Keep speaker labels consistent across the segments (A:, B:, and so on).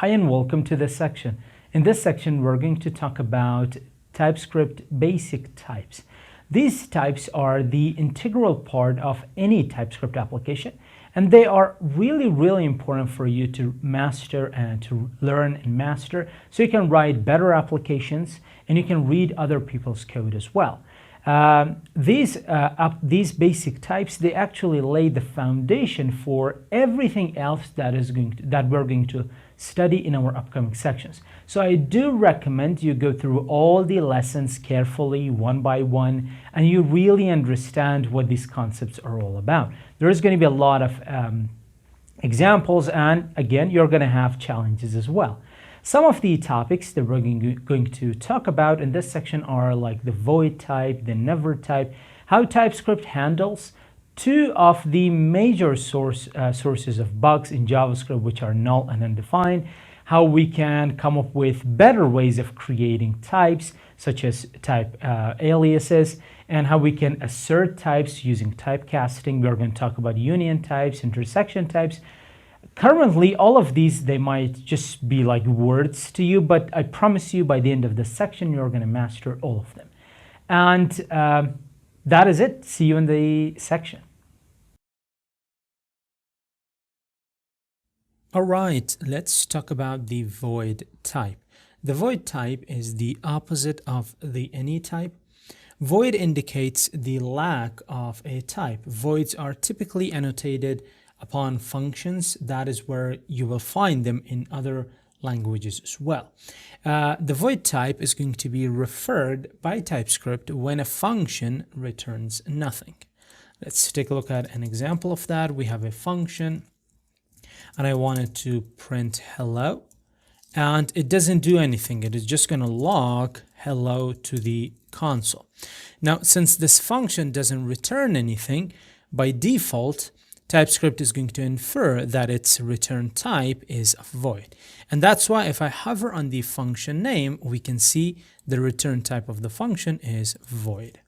A: Hi and welcome to this section. In this section, we're going to talk about TypeScript basic types. These types are the integral part of any TypeScript application, and they are really important for you to master and to learn and master so you can write better applications and you can read other people's code as well. These basic types, they actually lay the foundation for everything else that we're going to study in our upcoming sections. So I do recommend you go through all the lessons carefully, one by one, and you really understand what these concepts are all about. There is going to be a lot of examples, and again, you're going to have challenges as well. Some of the topics that we're going to talk about in this section are like the void type, the never type, how TypeScript handles two of the major sources of bugs in JavaScript, which are null and undefined, how we can come up with better ways of creating types, such as type aliases, and how we can assert types using typecasting. We're going to talk about union types, intersection types. Currently, all of these, they might just be like words to you, but I promise you by the end of this section, you're going to master all of them. And that is it. See you in the section. All right, let's talk about the void type. The void type is the opposite of the any type. Void indicates the lack of a type. Voids are typically annotated upon functions. That is where you will find them in other languages as well. The void type is going to be referred by TypeScript when a function returns nothing. Let's take a look at an example of that. We have a function and I wanted to print hello, and it doesn't do anything. It is just going to log hello to the console. Now, since this function doesn't return anything, by default, TypeScript is going to infer that its return type is a void. And that's why if I hover on the function name, we can see the return type of the function is void.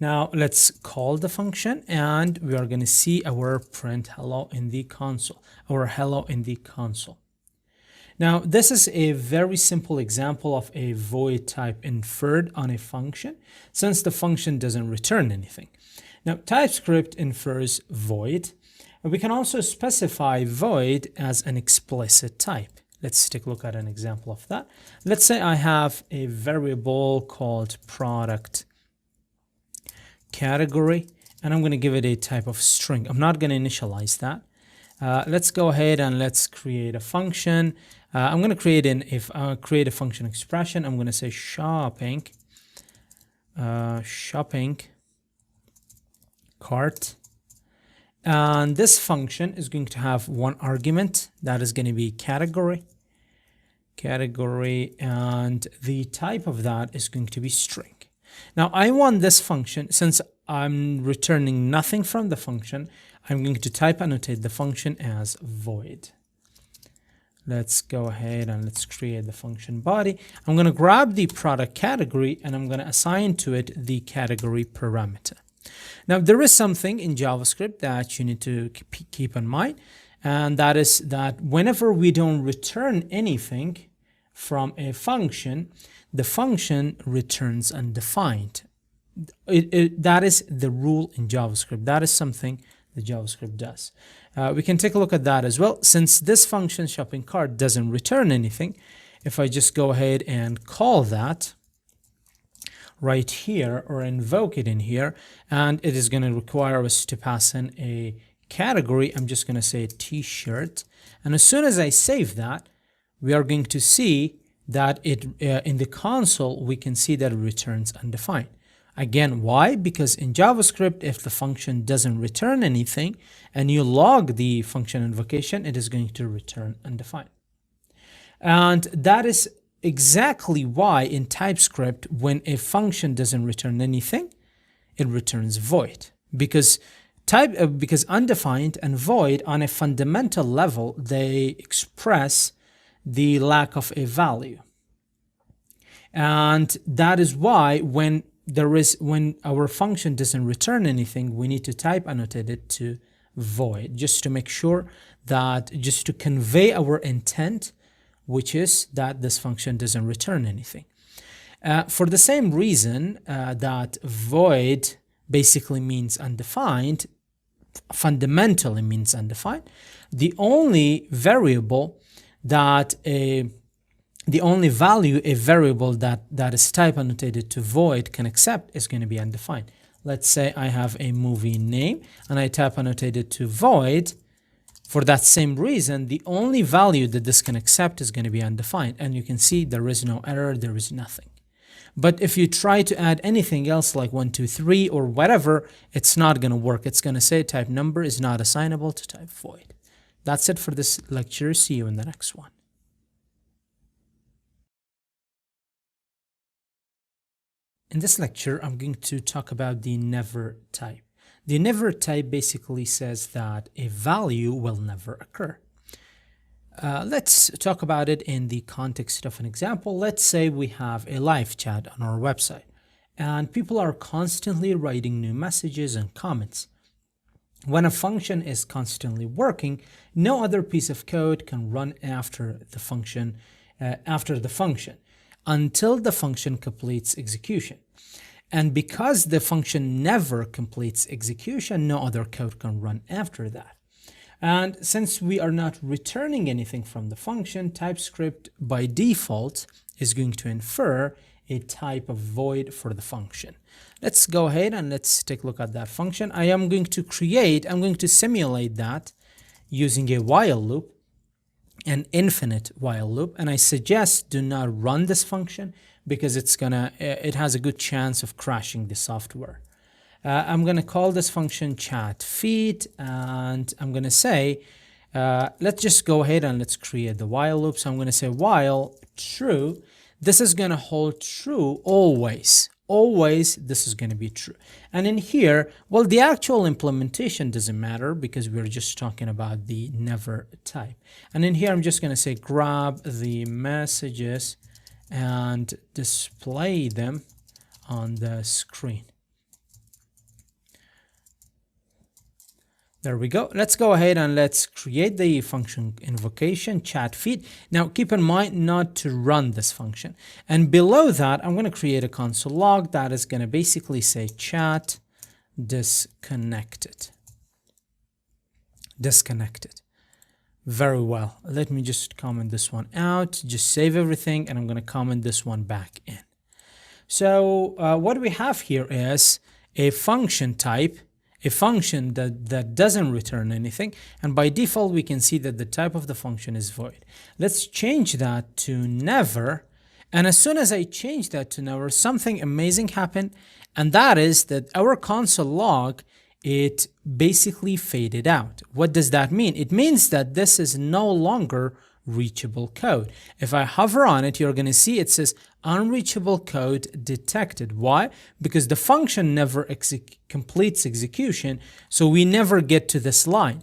A: Now let's call the function and we are going to see our print hello in the console, our hello in the console. Now this is a very simple example of a void type inferred on a function since the function doesn't return anything. Now, TypeScript infers void, and we can also specify void as an explicit type. Let's take a look at an example of that. Let's say I have a variable called product category, and I'm going to give it a type of string. I'm not going to initialize that. Let's go ahead and let's create a function. I'm going to create create a function expression. I'm going to say shopping cart, and this function is going to have one argument that is going to be category, and the type of that is going to be string. Now I want this function, since I'm returning nothing from the function, I'm going to type annotate the function as void. Let's go ahead and let's create the function body. I'm going to grab the product category and I'm going to assign to it the category parameter. Now, there is something in JavaScript that you need to keep in mind, and that is that whenever we don't return anything from a function, the function returns undefined. That is the rule in JavaScript. That is something that JavaScript does. We can take a look at that as well. Since this function shopping cart doesn't return anything, if I just go ahead and call that right here or invoke it in here, and it is going to require us to pass in a category. I'm just going to say t-shirt, and as soon as I save that, we are going to see that it in the console we can see that it returns undefined. Again, why? Because in JavaScript, if the function doesn't return anything and you log the function invocation, it is going to return undefined. And that is exactly why in TypeScript, when a function doesn't return anything, it returns void, because undefined and void on a fundamental level, they express the lack of a value. And that is why when our function doesn't return anything, we need to type annotate it to void, just to make sure that, just to convey our intent, which is that this function doesn't return anything. For the same reason that void basically means undefined, fundamentally means undefined, the only variable that the only value a variable that is type annotated to void can accept is going to be undefined. Let's say I have a movie name and I type annotated to void. For that same reason, the only value that this can accept is going to be undefined. And you can see there is no error, there is nothing. But if you try to add anything else like 1, 2, 3 or whatever, it's not going to work. It's going to say type number is not assignable to type void. That's it for this lecture. See you in the next one. In this lecture, I'm going to talk about the never type. The never type basically says that a value will never occur. Let's talk about it in the context of an example. Let's say we have a live chat on our website and people are constantly writing new messages and comments. When a function is constantly working, no other piece of code can run after the function until the function completes execution. And because the function never completes execution, no other code can run after that. And since we are not returning anything from the function, TypeScript by default is going to infer a type of void for the function. Let's go ahead and let's take a look at that function. I'm going to simulate that using a while loop, an infinite while loop, and I suggest do not run this function because it has a good chance of crashing the software. I'm going to call this function chat feed, and I'm going to say, let's just go ahead and let's create the while loop. So I'm going to say while true. This is going to hold true always. Always, this is going to be true. And in here, well, the actual implementation doesn't matter because we're just talking about the never type. And in here, I'm just going to say grab the messages and display them on the screen. There we go. Let's go ahead and let's create the function invocation chat feed. Now keep in mind not to run this function. And below that, I'm going to create a console log that is going to basically say chat disconnected. Disconnected. Very well. Let me just comment this one out. Just save everything and I'm going to comment this one back in. So what we have here is a function type, a function that doesn't return anything, and by default we can see that the type of the function is void. Let's change that to never, and as soon as I change that to never, something amazing happened, and that is that our console log, it basically faded out. What does that mean? It means that this is no longer reachable code. If I hover on it, you're going to see it says unreachable code detected. Why? Because the function never completes execution, so we never get to this line.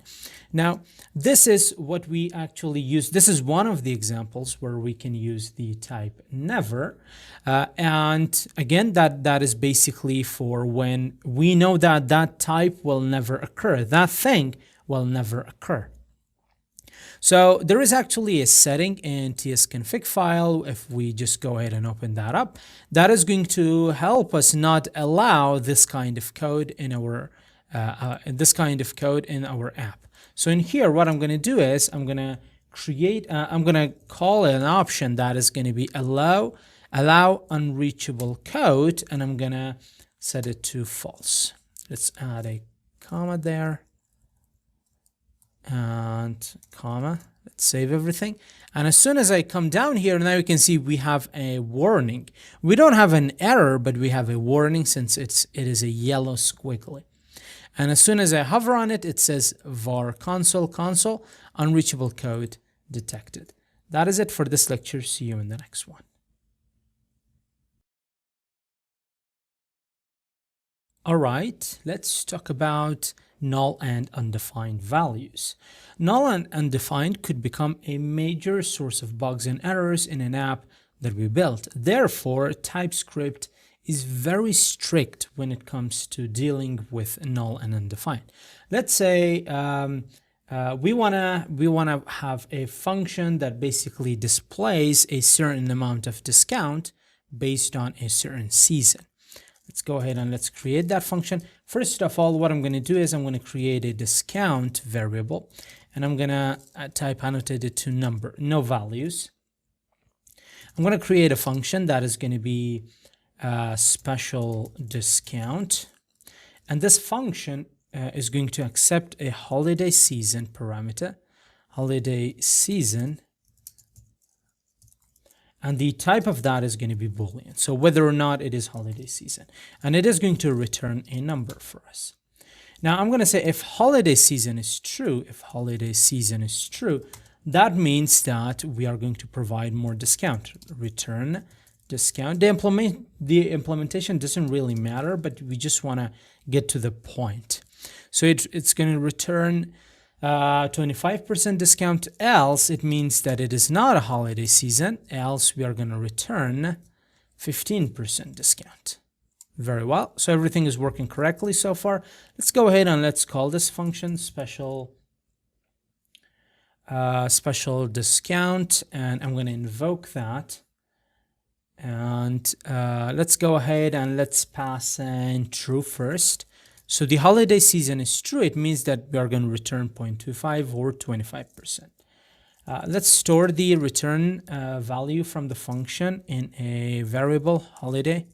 A: Now, this is what we actually use. This is one of the examples where we can use the type never. And again, that is basically for when we know that that type will never occur. That thing will never occur. So there is actually a setting in tsconfig file. If we just go ahead and open that up, that is going to help us not allow this kind of code in our app. So in here, what I'm going to do is I'm going to create, I'm going to call an option that is going to be allow unreachable code, and I'm going to set it to false. Let's add a comma there. And comma, let's save everything. And as soon as I come down here, now you can see we have a warning. We don't have an error, but we have a warning since it is a yellow squiggly. And as soon as I hover on it, it says var console unreachable code detected. That is it for this lecture. See you in the next one. All right, let's talk about null and undefined values. Null and undefined could become a major source of bugs and errors in an app that we built. Therefore, TypeScript is very strict when it comes to dealing with null and undefined. Let's say we wanna have a function that basically displays a certain amount of discount based on a certain season. Let's go ahead and let's create that function. First of all, what I'm going to do is I'm going to create a discount variable, and I'm going to type annotated to number, no values. I'm going to create a function that is going to be special discount, and this function is going to accept a holiday season parameter, holiday season, and the type of that is going to be Boolean. So whether or not it is holiday season, and it is going to return a number for us. Now I'm going to say if holiday season is true, that means that we are going to provide more discount. Return discount. The implementation doesn't really matter, but we just want to get to the point. So it's going to return 25% discount, else it means that it is not a holiday season, else we are going to return 15% discount. Very well, so everything is working correctly so far. Let's go ahead and let's call this function special discount, and I'm going to invoke that. And let's go ahead and let's pass in true first. So the holiday season is true. It means that we are going to return 0.25 or 25%. Let's store the return value from the function in a variable holiday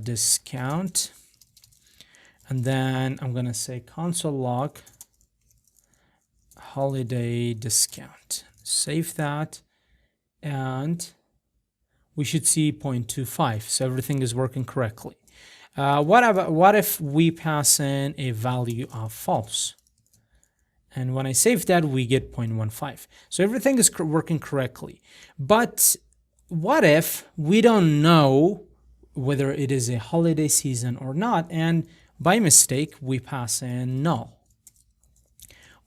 A: discount. And then I'm going to say console log holiday discount. Save that. And we should see 0.25. So everything is working correctly. What if we pass in a value of false? And when I save that, we get 0.15. So everything is working correctly. But what if we don't know whether it is a holiday season or not, and by mistake, we pass in null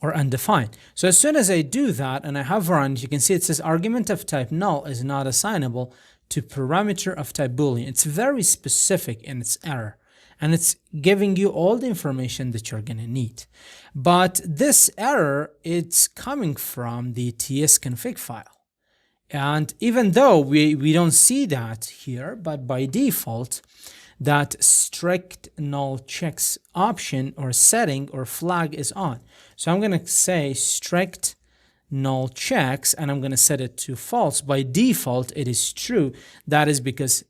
A: or undefined? So as soon as I do that and I have run, you can see it says argument of type null is not assignable to parameter of type Boolean. It's very specific in its error, and it's giving you all the information that you're going to need. But this error, it's coming from the tsconfig file. And even though we don't see that here, but by default, that strict null checks option or setting or flag is on. So I'm going to say strict null checks, and I'm going to set it to false. By default, it is true. That's because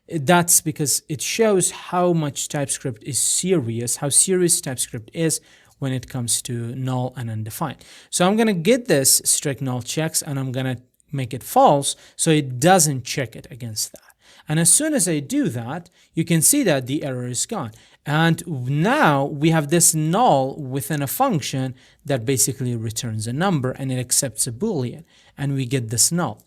A: it shows how much TypeScript is serious, how serious TypeScript is when it comes to null and undefined. So I'm going to get this strict null checks, and I'm going to make it false so it doesn't check it against that. And as soon as I do that, you can see that the error is gone. And now we have this null within a function that basically returns a number, and it accepts a Boolean, and we get this null.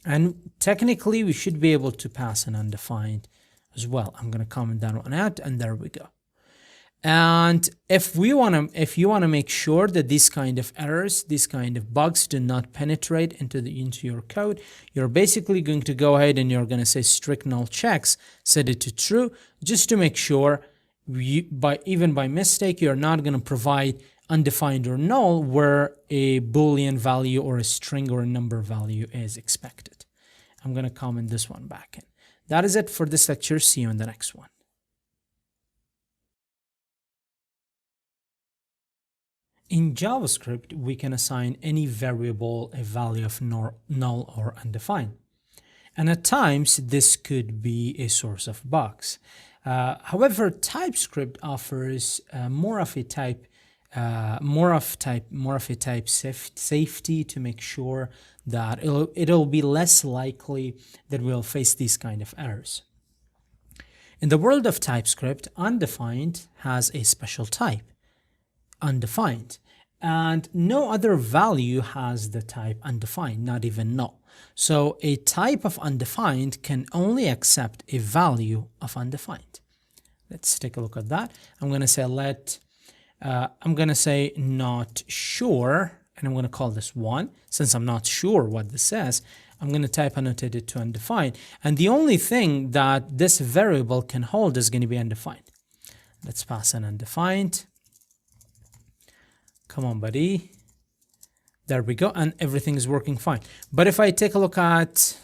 A: And technically, we should be able to pass an undefined as well. I'm going to comment that one out, and there we go. And if you want to make sure that these kind of errors, these kind of bugs do not penetrate into your code, you're basically going to go ahead and you're going to say strict null checks, set it to true, just to make sure even by mistake you're not going to provide undefined or null where a Boolean value or a string or a number value is expected. I'm going to comment this one back in. That is it for this lecture. See you in the next one. In JavaScript, we can assign any variable a value of null or undefined. And at times, this could be a source of bugs. However, TypeScript offers more of a type safety to make sure that it'll be less likely that we'll face these kind of errors. In the world of TypeScript, undefined has a special type, undefined, and no other value has the type undefined, not even null. So a type of undefined can only accept a value of undefined. Let's take a look at that. I'm going to say not sure, and I'm going to call this 1. Since I'm not sure what this says, I'm going to type annotated to undefined. And the only thing that this variable can hold is going to be undefined. Let's pass an undefined. Come on, buddy. There we go. And everything is working fine. But if I take a look at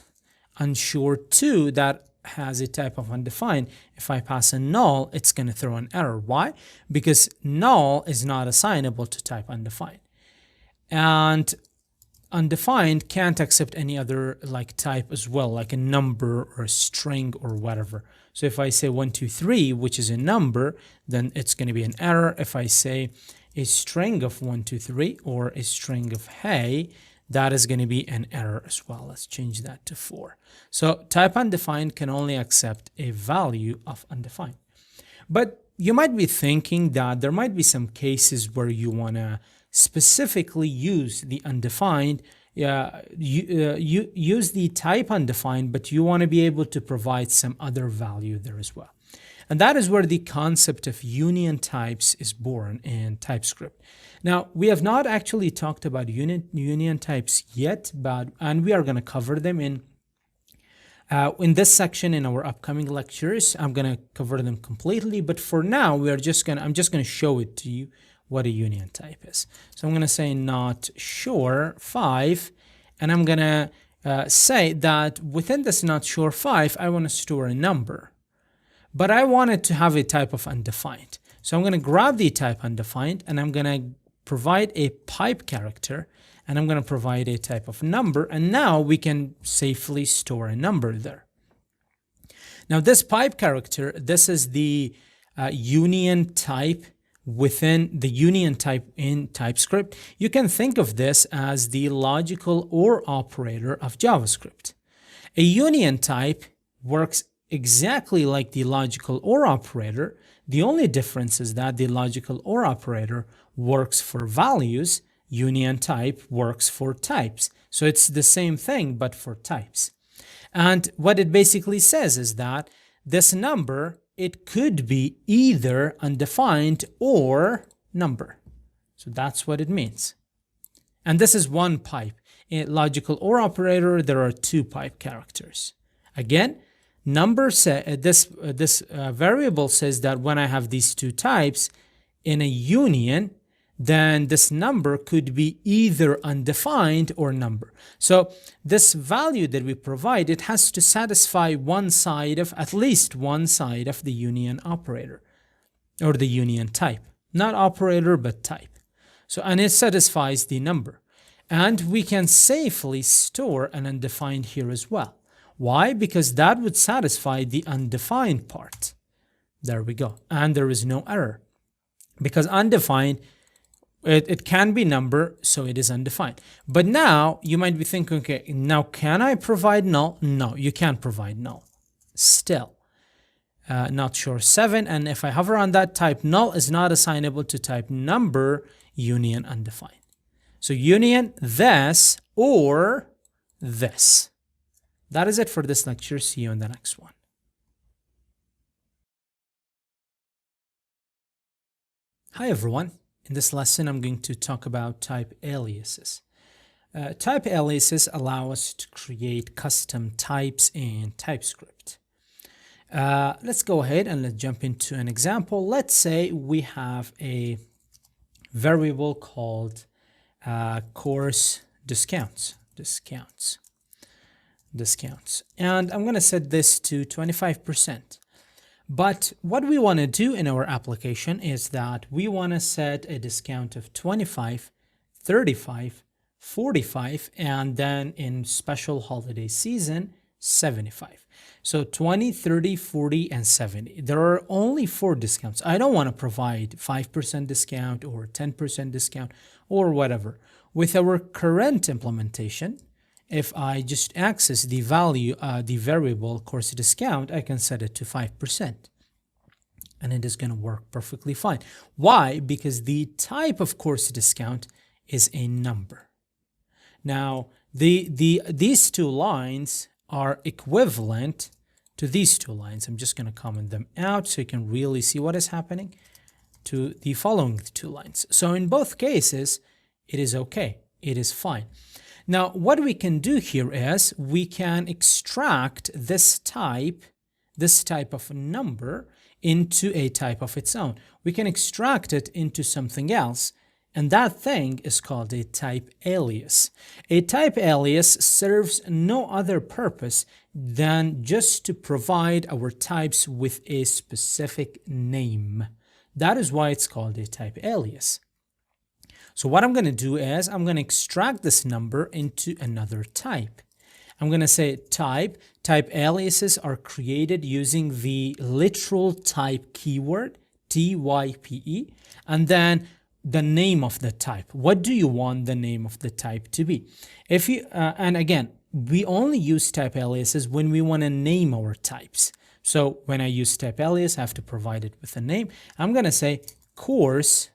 A: unsure2, that has a type of undefined, if I pass a null, it's going to throw an error. Why? Because null is not assignable to type undefined. And undefined can't accept any other like type as well, like a number or a string or whatever. So if I say 1, 2, 3, which is a number, then it's going to be an error. If I say a string of 1, 2, 3 or a string of hey, that is going to be an error as well. Let's change that to 4. So type undefined can only accept a value of undefined. But you might be thinking that there might be some cases where you want to specifically use the undefined, use the type undefined, but you want to be able to provide some other value there as well. And that is where the concept of union types is born in TypeScript. Now, we have not actually talked about union types yet, and we are going to cover them in this section in our upcoming lectures. I'm going to cover them completely, but for now, I'm just going to show it to you what a union type is. So I'm going to say not sure 5, and I'm going to say that within this not sure 5, I want to store a number. But I want it to have a type of undefined. So I'm going to grab the type undefined, and I'm going to provide a pipe character, and I'm going to provide a type of number, and now we can safely store a number there. Now this pipe character, this is the union type within the union type in TypeScript. You can think of this as the logical OR operator of JavaScript. A union type works exactly like the logical OR operator. The only difference is that the logical OR operator works for values, union type works for types. So it's the same thing, but for types. And what it basically says is that this number, it could be either undefined or number. So that's what it means. And this is one pipe. In logical OR operator, there are 2 pipe characters. Again, number this variable says that when I have these 2 types in a union, then this number could be either undefined or number. So this value that we provide, it has to satisfy at least one side of the union operator or the union type, not operator, but type. So, and it satisfies the number. And we can safely store an undefined here as well. Why? Because that would satisfy the undefined part. There we go. And there is no error. Because undefined, it can be number, so it is undefined. But now you might be thinking, okay, now can I provide null? No, you can't provide null. Still, not sure 7. And if I hover on that, type null is not assignable to type number, union undefined. So union this or this. That is it for this lecture. See you in the next one. Hi everyone. In this lesson, I'm going to talk about type aliases. Type aliases allow us to create custom types in TypeScript. Let's go ahead and let's jump into an example. Let's say we have a variable called course discounts. And I'm going to set this to 25%. But what we want to do in our application is that we want to set a discount of 25, 35, 45, and then in special holiday season, 75. So 20, 30, 40, and 70. There are only 4 discounts. I don't want to provide 5% discount or 10% discount or whatever. With our current implementation, if I just access the value, the variable course discount, I can set it to 5%. And it is going to work perfectly fine. Why? Because the type of course discount is a number. Now, these 2 lines are equivalent to these 2 lines. I'm just going to comment them out so you can really see what is happening to the following 2 lines. So in both cases, it is okay. It is fine. Now, what we can do here is we can extract this type of number into a type of its own. We can extract it into something else, and that thing is called a type alias. A type alias serves no other purpose than just to provide our types with a specific name. That is why it's called a type alias. So what I'm going to do is I'm going to extract this number into another type. I'm going to say type aliases are created using the literal type keyword, type, and then the name of the type. What do you want the name of the type to be? If you and again, we only use type aliases when we want to name our types. So when I use type alias, I have to provide it with a name. I'm going to say course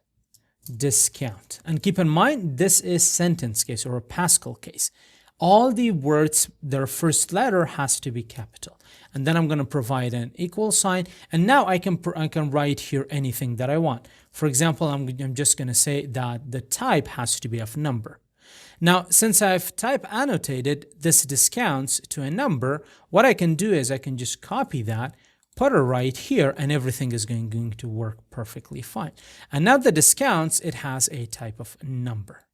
A: discount. And keep in mind, this is sentence case or a Pascal case. All the words, their first letter has to be capital. And then I'm going to provide an equal sign. And now I can write here anything that I want. For example, I'm just going to say that the type has to be of number. Now, since I've type annotated this discounts to a number, what I can do is I can just copy that, put it right here, and everything is going to work perfectly fine. And now the discounts, it has a type of number,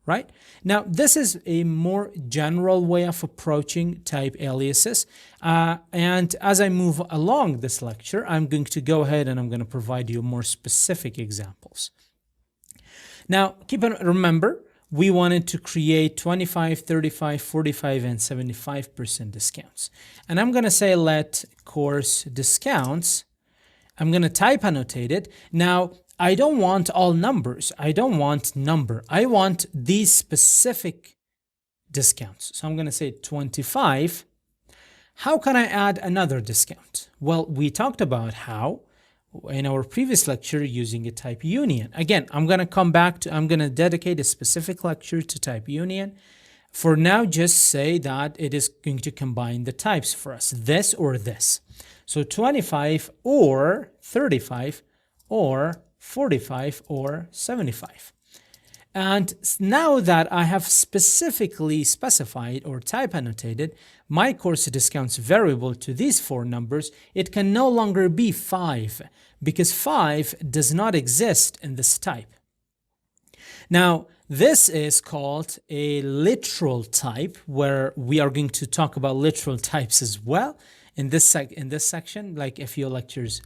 A: right? Now, this is a more general way of approaching type aliases. And as I move along this lecture, I'm going to go ahead and I'm going to provide you more specific examples. Now, remember, we wanted to create 25, 35, 45, and 75% discounts. And I'm going to say let course discounts. I'm going to type annotate it. Now, I don't want all numbers. I don't want number. I want these specific discounts. So I'm going to say 25. How can I add another discount? Well, we talked about how in our previous lecture using a type union. Again, I'm going to dedicate a specific lecture to type union. For now, just say that it is going to combine the types for us, this or this. So 25 or 35 or 45 or 75. And now that I have specifically specified or type annotated my course discounts variable to these four numbers, it can no longer be 5 because 5 does not exist in this type. Now, this is called a literal type, where we are going to talk about literal types as well in this section, like a few lectures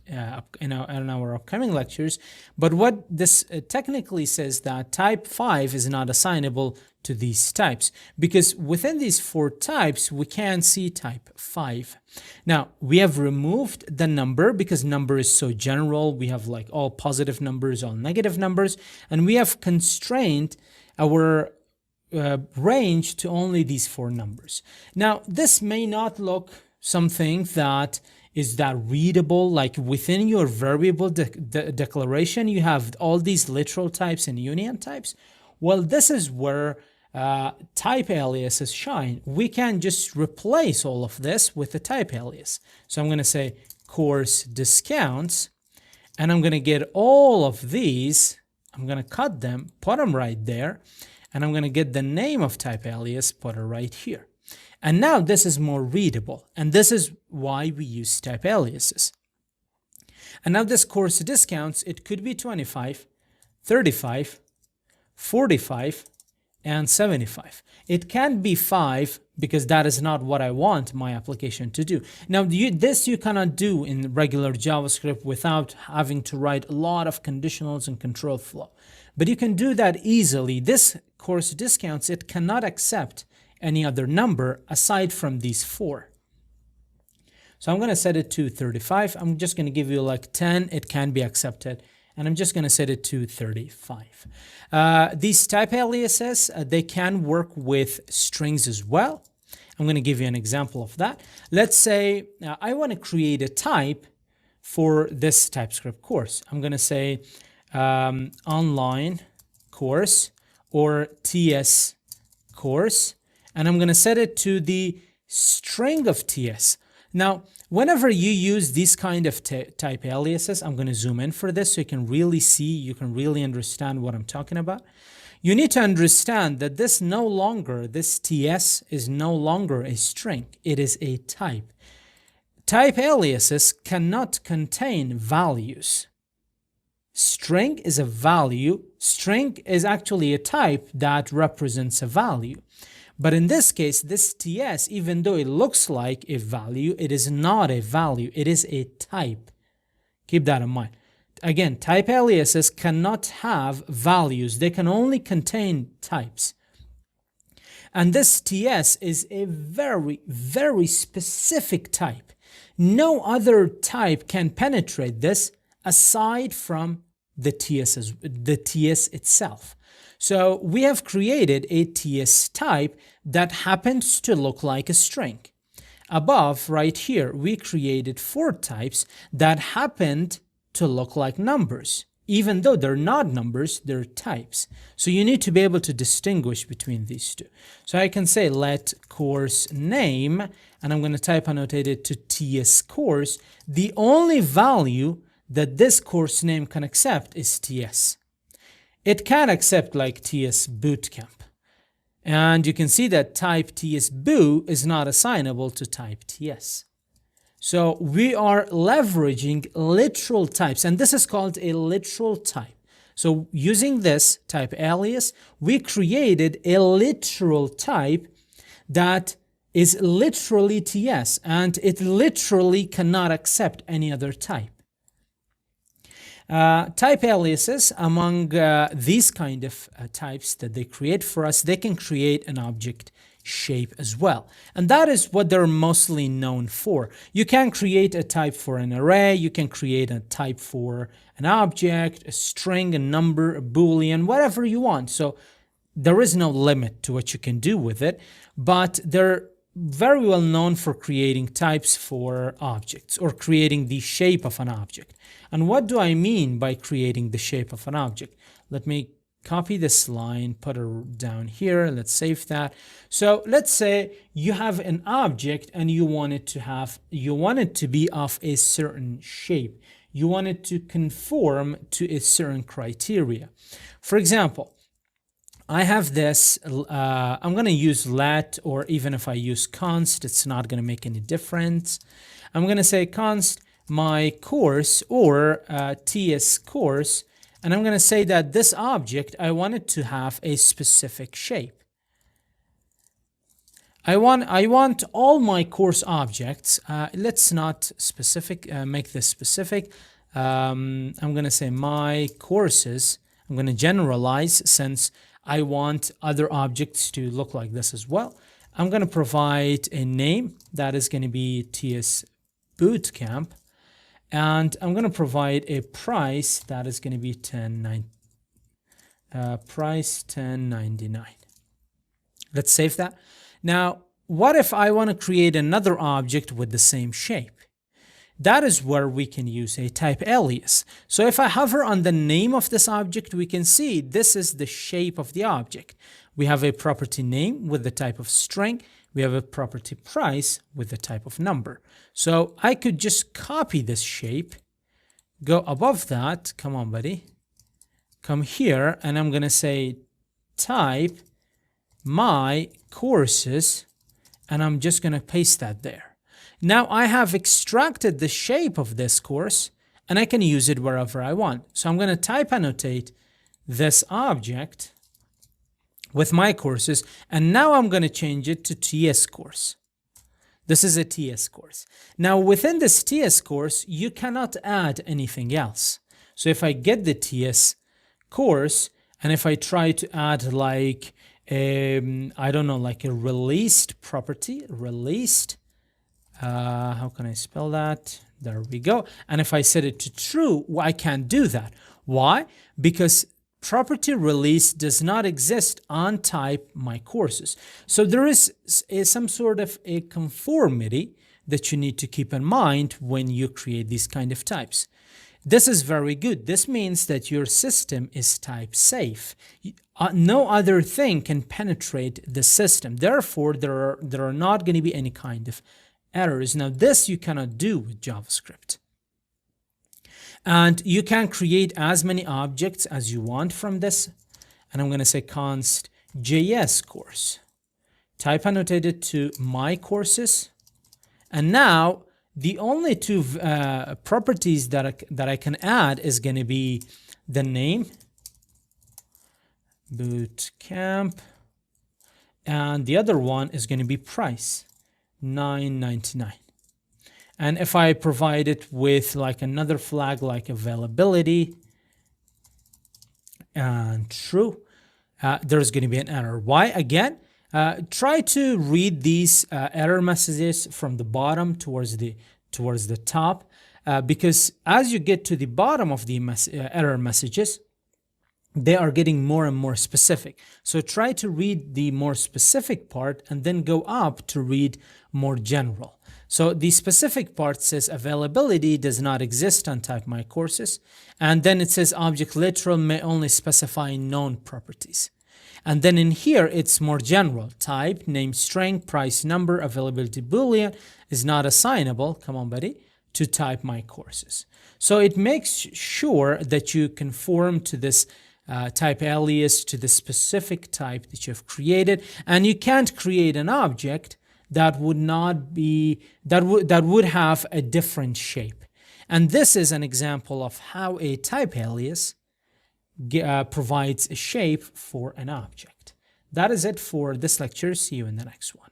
A: in our upcoming lectures. But what this technically says that type 5 is not assignable to these types, because within these four types we can see type 5. Now, we have removed the number because number is so general. We have like all positive numbers, all negative numbers, and we have constrained our range to only these four numbers. Now, this may not look something that is that readable, like within your variable declaration, you have all these literal types and union types. Well, this is where type aliases shine. We can just replace all of this with a type alias. So I'm going to say course discounts, and I'm going to get all of these. I'm going to cut them, put them right there, and I'm going to get the name of type alias, put it right here. And now this is more readable, and this is why we use type aliases. And now this course discounts, it could be 25, 35, 45, and 75. It can't be 5 because that is not what I want my application to do. Now, this you cannot do in regular JavaScript without having to write a lot of conditionals and control flow. But you can do that easily. This course discounts, it cannot accept any other number aside from these four. So I'm going to set it to 35. I'm just going to give you like 10. It can be accepted. And I'm just going to set it to 35. These type aliases, they can work with strings as well. I'm going to give you an example of that. Let's say I want to create a type for this TypeScript course. I'm going to say online course or TS course, and I'm going to set it to the string of TS. Now, whenever you use these kind of type aliases, I'm going to zoom in for this so you can really see, you can really understand what I'm talking about. you need to understand that this TS is no longer a string. It is a type. Type aliases cannot contain values. String is a value. String is actually a type that represents a value. But in this case, this TS, even though it looks like a value, it is not a value. It is a type. Keep that in mind. Again, type aliases cannot have values. They can only contain types. And this TS is a very, very specific type. No other type can penetrate this aside from the TS itself. So we have created a TS type that happens to look like a string. Above, right here, we created 4 types that happened to look like numbers. Even though they're not numbers, they're types. So you need to be able to distinguish between these two. So I can say let course name, and I'm going to type annotate it to TS course. The only value that this course name can accept is TS. It can accept like TS bootcamp. And you can see that type TS boo is not assignable to type TS. So we are leveraging literal types, and this is called a literal type. So using this type alias, we created a literal type that is literally TS, and it literally cannot accept any other type. Type aliases, among these kind of types that they create for us, they can create an object shape as well. And that is what they're mostly known for. You can create a type for an array, you can create a type for an object, a string, a number, a boolean, whatever you want. So there is no limit to what you can do with it, but they're very well known for creating types for objects or creating the shape of an object. And what do I mean by creating the shape of an object? Let me copy this line, put it down here. Let's save that. So let's say you have an object and you want it to be of a certain shape. You want it to conform to a certain criteria. For example, I have this, I'm going to use let, or even if I use const, it's not going to make any difference. I'm going to say const my course or TS course, and I'm going to say that this object, I want it to have a specific shape. I want all my course objects, let's not make this specific. I'm going to say my courses. I'm going to generalize since I want other objects to look like this as well. I'm going to provide a name that is going to be TS Bootcamp, and I'm going to provide a price that is going to be price $10.99. Let's save that. Now, what if I want to create another object with the same shape? That is where we can use a type alias. So if I hover on the name of this object, we can see this is the shape of the object. We have a property name with the type of string. We have a property price with the type of number. So I could just copy this shape, go above that. Come on, buddy. Come here, and I'm going to say type my courses, and I'm just going to paste that there. Now I have extracted the shape of this course, and I can use it wherever I want. So I'm going to type annotate this object with my courses, and now I'm going to change it to TS course. This is a TS course. Now within this TS course, you cannot add anything else. So if I get the TS course, and if I try to add like I don't know, like a released property, released, how can I spell that? There we go. And if I set it to true, well, I can't do that. Why? Because property release does not exist on type my courses. So there is some sort of a conformity that you need to keep in mind when you create these kind of types. This is very good. This means that your system is type safe. No other thing can penetrate the system. Therefore, there are not going to be any kind of errors. Now, this you cannot do with JavaScript. And you can create as many objects as you want from this. and I'm going to say const JS course. Type annotated to my courses. And now the only two properties that I can add is going to be the name, bootcamp, and the other one is going to be price, $9.99. And if I provide it with like another flag like availability and true, there's going to be an error. Why? Again, try to read these error messages from the bottom towards the top, because as you get to the bottom of the error messages, they are getting more and more specific. So try to read the more specific part and then go up to read more general. So the specific part says availability does not exist on type my courses. And then it says object literal may only specify known properties. And then in here, it's more general. Type, name string, price number, availability boolean is not assignable, come on buddy, to type my courses. So it makes sure that you conform to this type alias, to the specific type that you've created. And you can't create an object that would not be, that would have a different shape. And this is an example of how a type alias provides a shape for an object. That is it for this lecture. See you in the next one.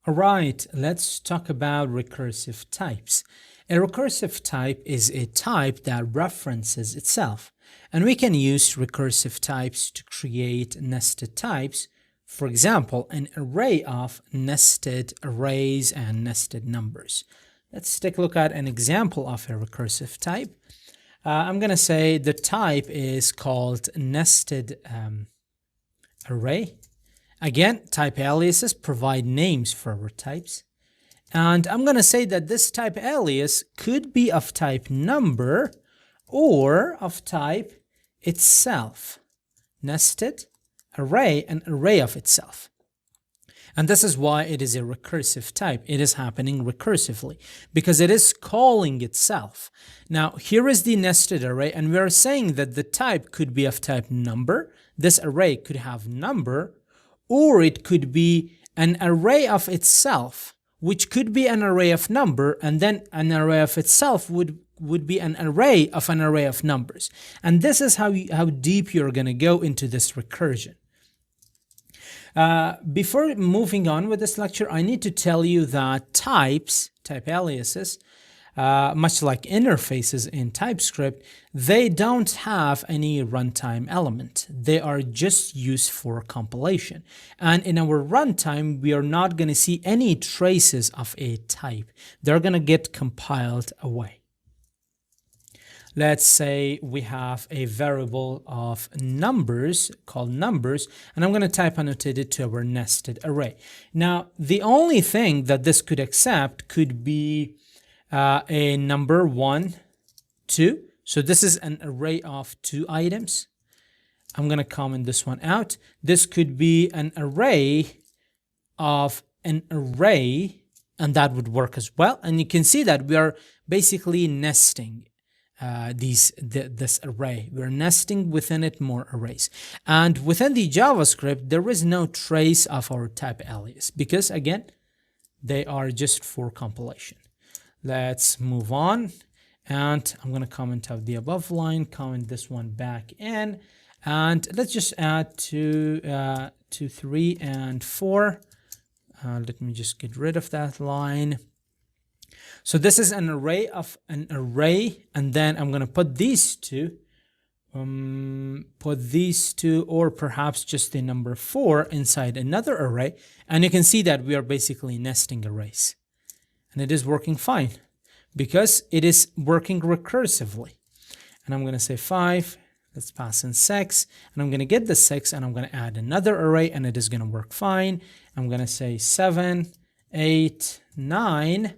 A: All right, let's talk about recursive types. A recursive type is a type that references itself, and we can use recursive types to create nested types. For example, an array of nested arrays and nested numbers. Let's take a look at an example of a recursive type. I'm going to say the type is called nested array. Again, type aliases provide names for our types. And I'm going to say that this type alias could be of type number or of type itself. Nested array, an array of itself. And this is why it is a recursive type. It is happening recursively because it is calling itself. Now, here is the nested array, and we are saying that the type could be of type number. This array could have number, or it could be an array of itself, which could be an array of number, and then an array of itself would be an array of numbers. And this is how deep you're going to go into this recursion. Before moving on with this lecture, I need to tell you that type aliases, much like interfaces in TypeScript, they don't have any runtime element. They are just used for compilation. And in our runtime, we are not going to see any traces of a type. They're going to get compiled away. Let's say we have a variable of numbers called numbers, and I'm going to type annotated to our nested array. Now, the only thing that this could accept could be a number 1, 2. So this is an array of 2 items. I'm going to comment this one out. This could be an array of an array, and that would work as well. And you can see that we are basically nesting this array. We're nesting within it more arrays. And within the JavaScript, there is no trace of our type alias because, again, they are just for compilation. Let's move on. And I'm going to comment out the above line, comment this one back in. And let's just add 2, 3, and 4. Let me just get rid of that line. So this is an array of an array, and then I'm going to put these two, or perhaps just the number 4 inside another array, and you can see that we are basically nesting arrays. And it is working fine because it is working recursively. And I'm going to say 5, let's pass in 6, and I'm going to get the 6, and I'm going to add another array, and it is going to work fine. I'm going to say 7, 8, 9.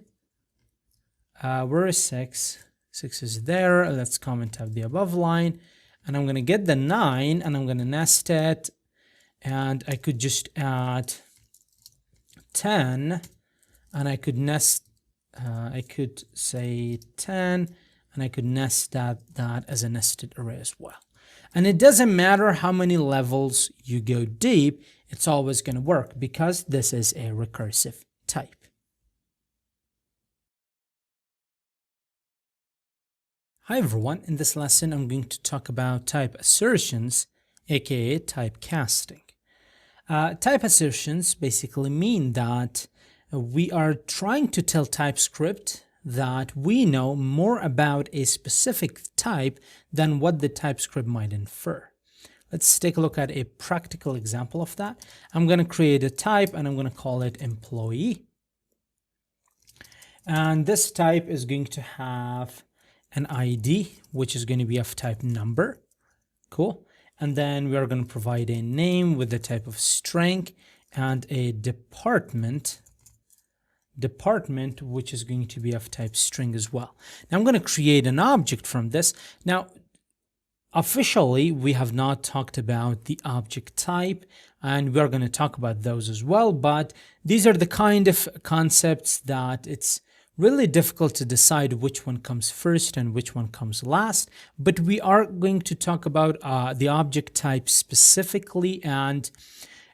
A: Where is 6? 6 is there. Let's comment out the above line. And I'm going to get the 9, and I'm going to nest it. And I could just add 10. And I could nest, I could say 10. and I could nest that as a nested array as well. And it doesn't matter how many levels you go deep, it's always going to work because this is a recursive type. Hi everyone, in this lesson I'm going to talk about type assertions, aka typecasting. Type assertions basically mean that we are trying to tell TypeScript that we know more about a specific type than what the TypeScript might infer. Let's take a look at a practical example of that. I'm going to create a type and I'm going to call it employee. And this type is going to have an ID, which is going to be of type number. Cool. And then we are going to provide a name with the type of string and a department, which is going to be of type string as well. Now I'm going to create an object from this. Now, officially, we have not talked about the object type, and we're going to talk about those as well. But these are the kind of concepts that it's really difficult to decide which one comes first and which one comes last. But we are going to talk about the object type specifically, and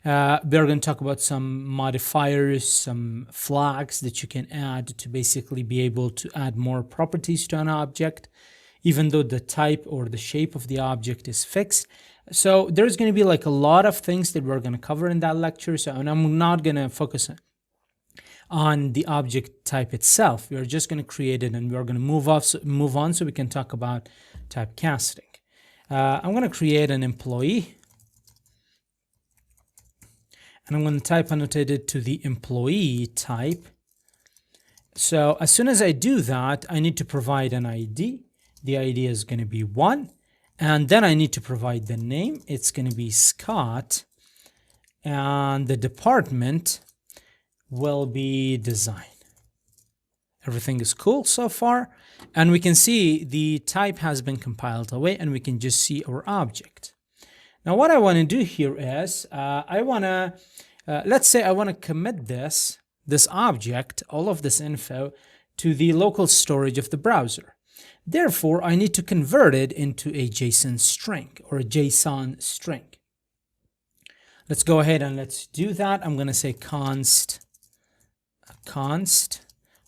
A: we're going to talk about some modifiers, some flags that you can add to basically be able to add more properties to an object, even though the type or the shape of the object is fixed. So there's going to be like a lot of things that we're going to cover in that lecture. So, and I'm not going to focus on the object type itself. We're just going to create it and we're going to move on so we can talk about typecasting. I'm going to create an employee. And I'm going to type annotate it to the employee type. So as soon as I do that, I need to provide an ID. The ID is going to be 1. And then I need to provide the name. It's going to be Scott. And the department will be design. Everything is cool so far. And we can see the type has been compiled away and we can just see our object. Now what I want to do here is let's say I want to commit this object, all of this info, to the local storage of the browser. Therefore, I need to convert it into a JSON string or a JSON string. Let's go ahead and let's do that. I'm going to say const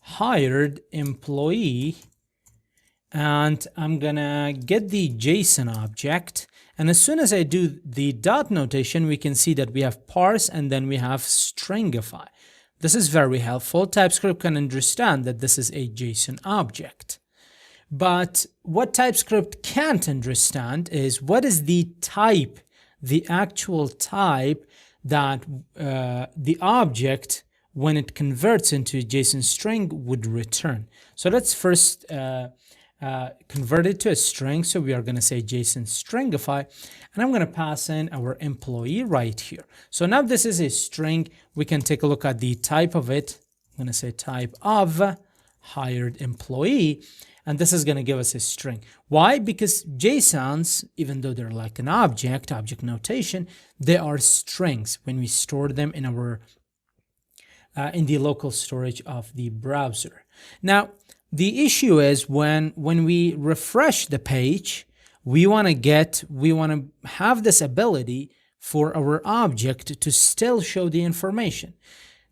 A: hired employee, and I'm going to get the JSON object. And as soon as I do the dot notation, we can see that we have parse and then we have stringify. This is very helpful. TypeScript can understand that this is a JSON object. But what TypeScript can't understand is what is the type, the actual type that the object, when it converts into a JSON string, would return. So let's first convert it to a string. So we are going to say JSON stringify, and I'm going to pass in our employee right here. So now this is a string. We can take a look at the type of it. I'm going to say type of hired employee, and this is going to give us a string. Why? Because JSONs, even though they're like an object notation, they are strings when we store them in our in the local storage of the browser. Now, the issue is when we refresh the page, we want to have this ability for our object to still show the information.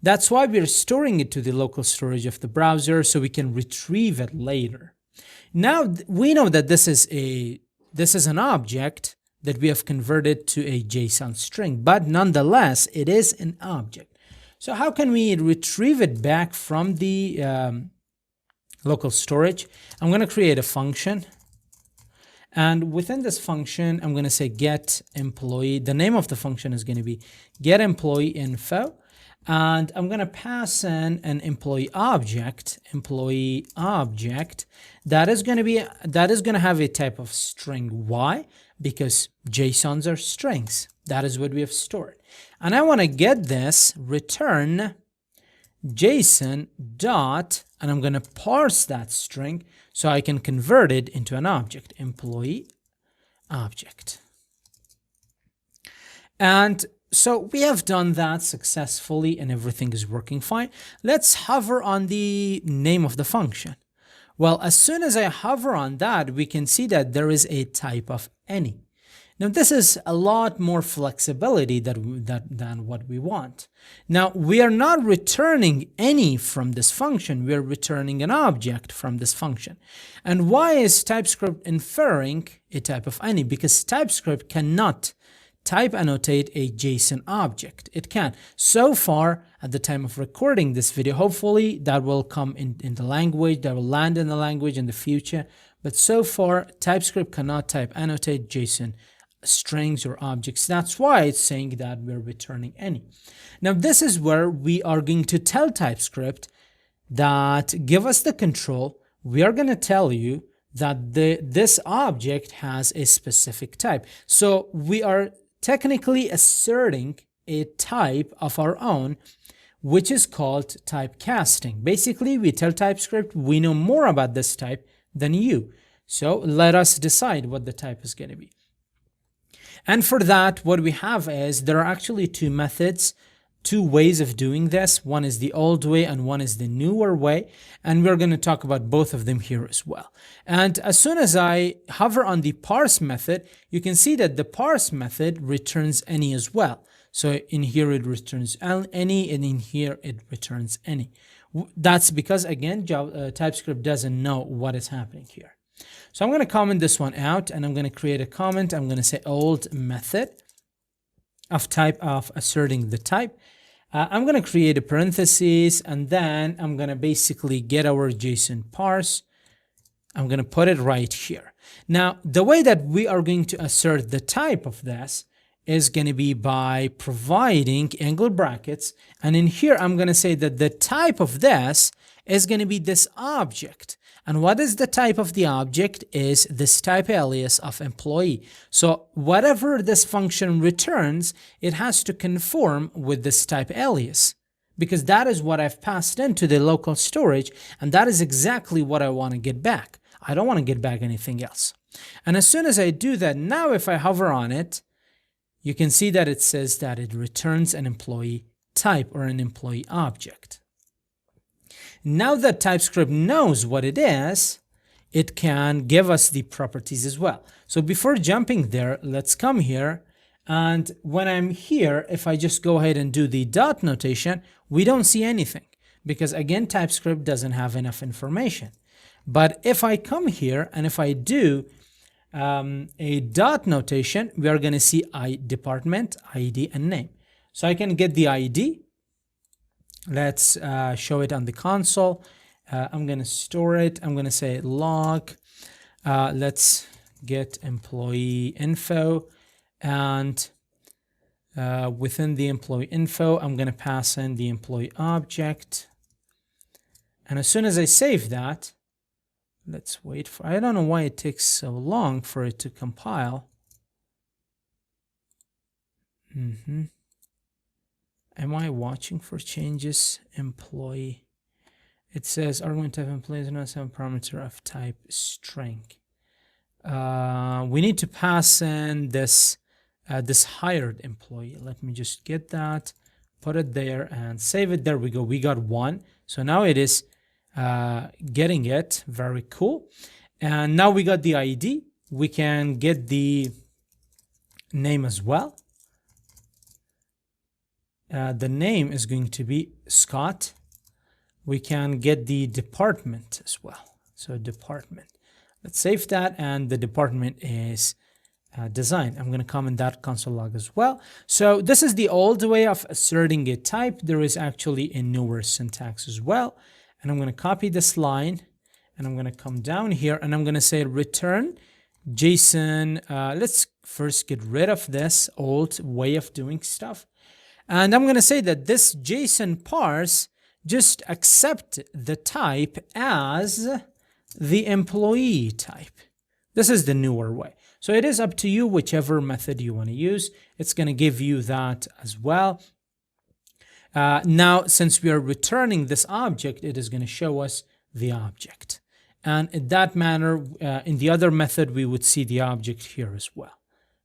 A: That's why we're storing it to the local storage of the browser so we can retrieve it later. Now we know that this is an object that we have converted to a JSON string, but nonetheless it is an object. So how can we retrieve it back from the local storage? I'm going to create a function, and within this function I'm going to say get employee. The name of the function is going to be get employee info, and I'm going to pass in an employee object that is going to have a type of string. Why? Because JSONs are strings. That is what we have stored. And I want to get this return JSON dot, and I'm going to parse that string so I can convert it into an object, employee object. And so we have done that successfully and everything is working fine. Let's hover on the name of the function. Well, as soon as I hover on that, we can see that there is a type of any. Now, this is a lot more flexibility than what we want. Now, we are not returning any from this function. We are returning an object from this function. And why is TypeScript inferring a type of any? Because TypeScript cannot type annotate a JSON object. It can. So far, at the time of recording this video, hopefully that will come in the language, that will land in the language in the future. But so far, TypeScript cannot type annotate JSON strings or objects. That's why it's saying that we're returning any. Now, this is where we are going to tell TypeScript that give us the control. We are going to tell you that this object has a specific type. So we are technically asserting a type of our own, which is called typecasting. Basically, we tell TypeScript we know more about this type than you. So let us decide what the type is going to be. And for that, what we have is there are actually two methods, two ways of doing this. One is the old way and one is the newer way. And we're going to talk about both of them here as well. And as soon as I hover on the parse method, you can see that the parse method returns any as well. So in here it returns any, and in here it returns any. That's because, again, TypeScript doesn't know what is happening here. So I'm going to comment this one out, and I'm going to create a comment. I'm going to say old method of type of asserting the type. I'm going to create a parenthesis, and then I'm going to basically get our JSON parse. I'm going to put it right here. Now, the way that we are going to assert the type of this is going to be by providing angle brackets. And in here, I'm going to say that the type of this is going to be this object. And what is the type of the object is this type alias of employee. So whatever this function returns, it has to conform with this type alias, because that is what I've passed into the local storage, and that is exactly what I want to get back. I don't want to get back anything else. And as soon as I do that, now if I hover on it, you can see that it says that it returns an employee type or an employee object. Now that TypeScript knows what it is, it can give us the properties as well. So before jumping there, let's come here. And when I'm here, if I just go ahead and do the dot notation, we don't see anything because, again, TypeScript doesn't have enough information. But if I come here and if I do a dot notation, we are going to see department, ID, and name. So I can get the ID. Let's show it on the console. I'm going to store it. I'm going to say log. Let's get employee info. And within the employee info, I'm going to pass in the employee object. And as soon as I save that, let's wait for, I don't know why it takes so long for it to compile. Am I watching for changes? Employee. It says argument type employee is not some parameter of type string. We need to pass in this this hired employee. Let me just get that, put it there, and save it. There we go. We got one. So now it is getting it. Very cool. And now we got the ID. We can get the name as well. The name is going to be Scott. We can get the department as well. So department. Let's save that, and the department is design. I'm going to comment that console log as well. So this is the old way of asserting a type. There is actually a newer syntax as well. And I'm going to copy this line, and I'm going to come down here, and I'm going to say return JSON. Let's first get rid of this old way of doing stuff. And I'm going to say that this JSON parse just accept the type as the employee type. This is the newer way. So it is up to you, whichever method you want to use. It's going to give you that as well. Now, since we are returning this object, it is going to show us the object. And in that manner, in the other method, we would see the object here as well.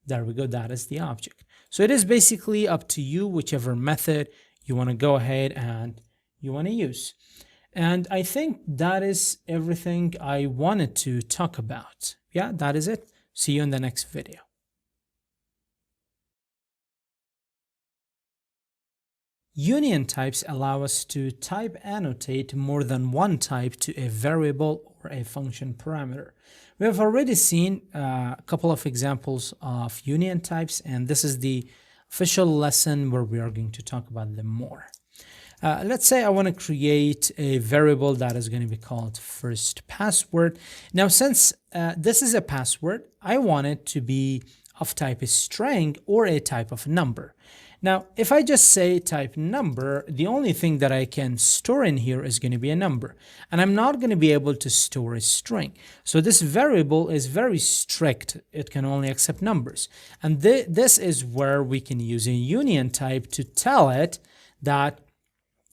A: There we go. That is the object. So it is basically up to you, whichever method you want to go ahead and you want to use. And I think that is everything I wanted to talk about. Yeah, that is it. See you in the next video. Union types allow us to type annotate more than one type to a variable or a function parameter. We have already seen a couple of examples of union types, and this is the official lesson where we are going to talk about them more. Let's say I want to create a variable that is going to be called first password. Now, since this is a password, I want it to be of type a string or a type of number. Now, if I just say type number, the only thing that I can store in here is going to be a number, and I'm not going to be able to store a string. So this variable is very strict. It can only accept numbers. And this is where we can use a union type to tell it that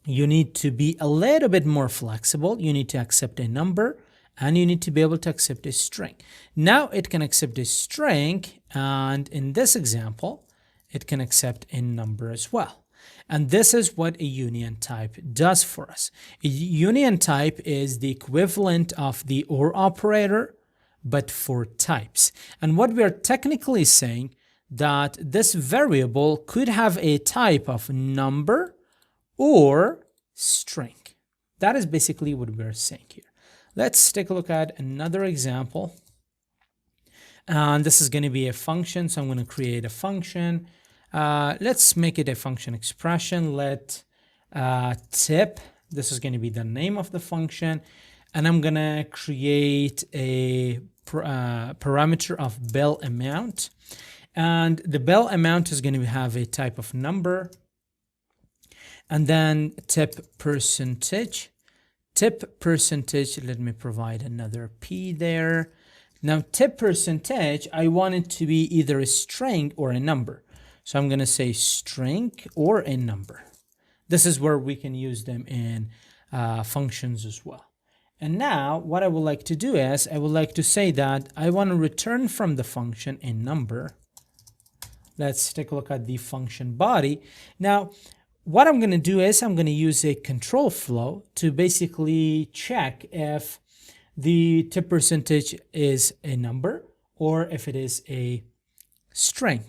A: you need to be a little bit more flexible. You need to accept a number, and you need to be able to accept a string. Now it can accept a string, and in this example, it can accept a number as well. And this is what a union type does for us. A union type is the equivalent of the OR operator, but for types. And what we are technically saying that this variable could have a type of number or string. That is basically what we're saying here. Let's take a look at another example. And this is going to be a function, so I'm going to create a function. Let's make it a function expression. Let tip, this is going to be the name of the function, and I'm going to create a parameter of bill amount. And the bill amount is going to have a type of number, and then tip percentage. Tip percentage, let me provide another P there. Now tip percentage, I want it to be either a string or a number. So I'm going to say string or a number. This is where we can use them in functions as well. And now what I would like to do is I would like to say that I want to return from the function a number. Let's take a look at the function body. Now, what I'm going to do is I'm going to use a control flow to basically check if the tip percentage is a number or if it is a string.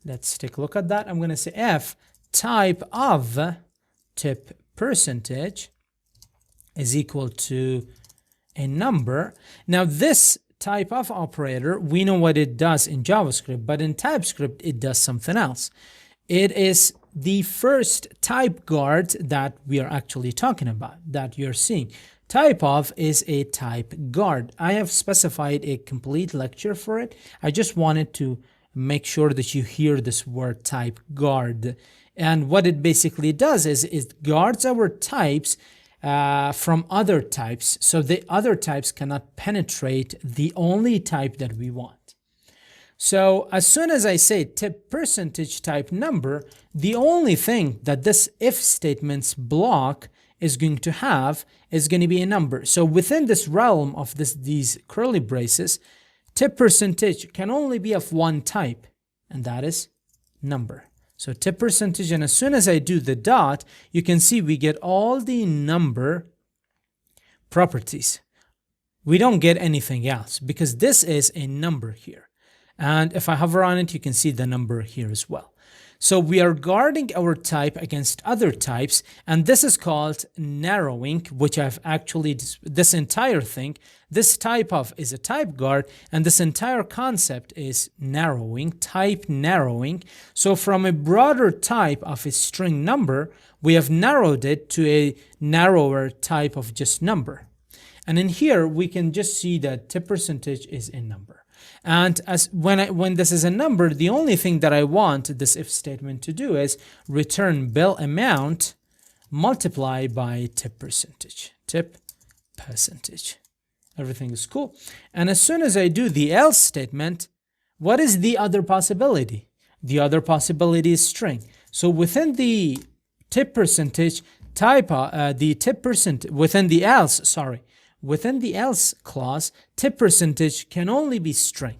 A: Let's take a look at that. I'm going to say if type of tip percentage is equal to a number. Now this type of operator, we know what it does in JavaScript, but in TypeScript it does something else. It is the first type guard that we are actually talking about, that you're seeing. Type of is a type guard. I have specified a complete lecture for it. I just wanted to make sure that you hear this word type guard. And what it basically does is it guards our types from other types, so the other types cannot penetrate the only type that we want. So as soon as I say tip percentage type number, the only thing that this if statements block is going to have is going to be a number. So within this realm of these curly braces, tip percentage can only be of one type, and that is number. So tip percentage, and as soon as I do the dot, you can see we get all the number properties. We don't get anything else because this is a number here. And if I hover on it, you can see the number here as well. So we are guarding our type against other types, and this is called narrowing, which I've actually, this entire thing, this type of is a type guard, and this entire concept is narrowing, type narrowing. So from a broader type of a string number, we have narrowed it to a narrower type of just number. And in here, we can just see that tip percentage is a number. And as when this is a number, the only thing that I want this if statement to do is return bill amount multiplied by tip percentage. Tip percentage. Everything is cool. And as soon as I do the else statement, what is the other possibility? The other possibility is string. So within the tip percentage type, the tip percent within the else, sorry. Within the else clause, tip percentage can only be string.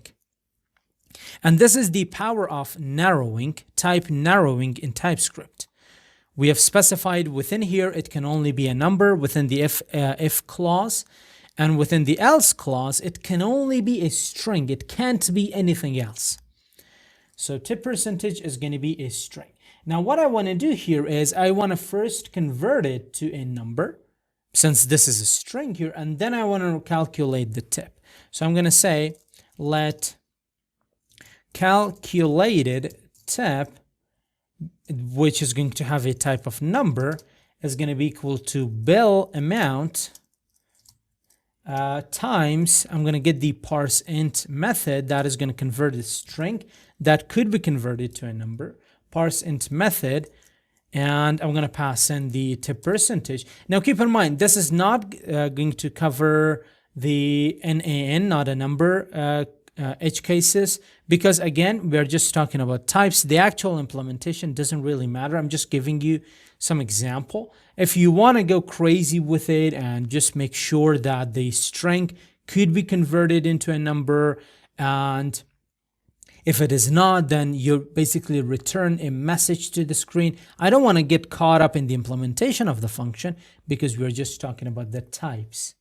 A: And this is the power of narrowing, type narrowing in TypeScript. We have specified within here it can only be a number within the if clause, and within the else clause it can only be a string. It can't be anything else. So tip percentage is going to be a string. Now what I want to do here is I want to first convert it to a number, since this is a string here, and then I want to calculate the tip. So I'm going to say let calculated tip, which is going to have a type of number, is going to be equal to bill amount times, I'm going to get the parse int method that is going to convert a string that could be converted to a number, parse int method, and I'm going to pass in the tip percentage. Now keep in mind, this is not going to cover the NaN, not a number, edge cases, because again, we're just talking about types. The actual implementation doesn't really matter. I'm just giving you some example. If you want to go crazy with it and just make sure that the string could be converted into a number, and if it is not, then you basically return a message to the screen. I don't want to get caught up in the implementation of the function because we're just talking about the types.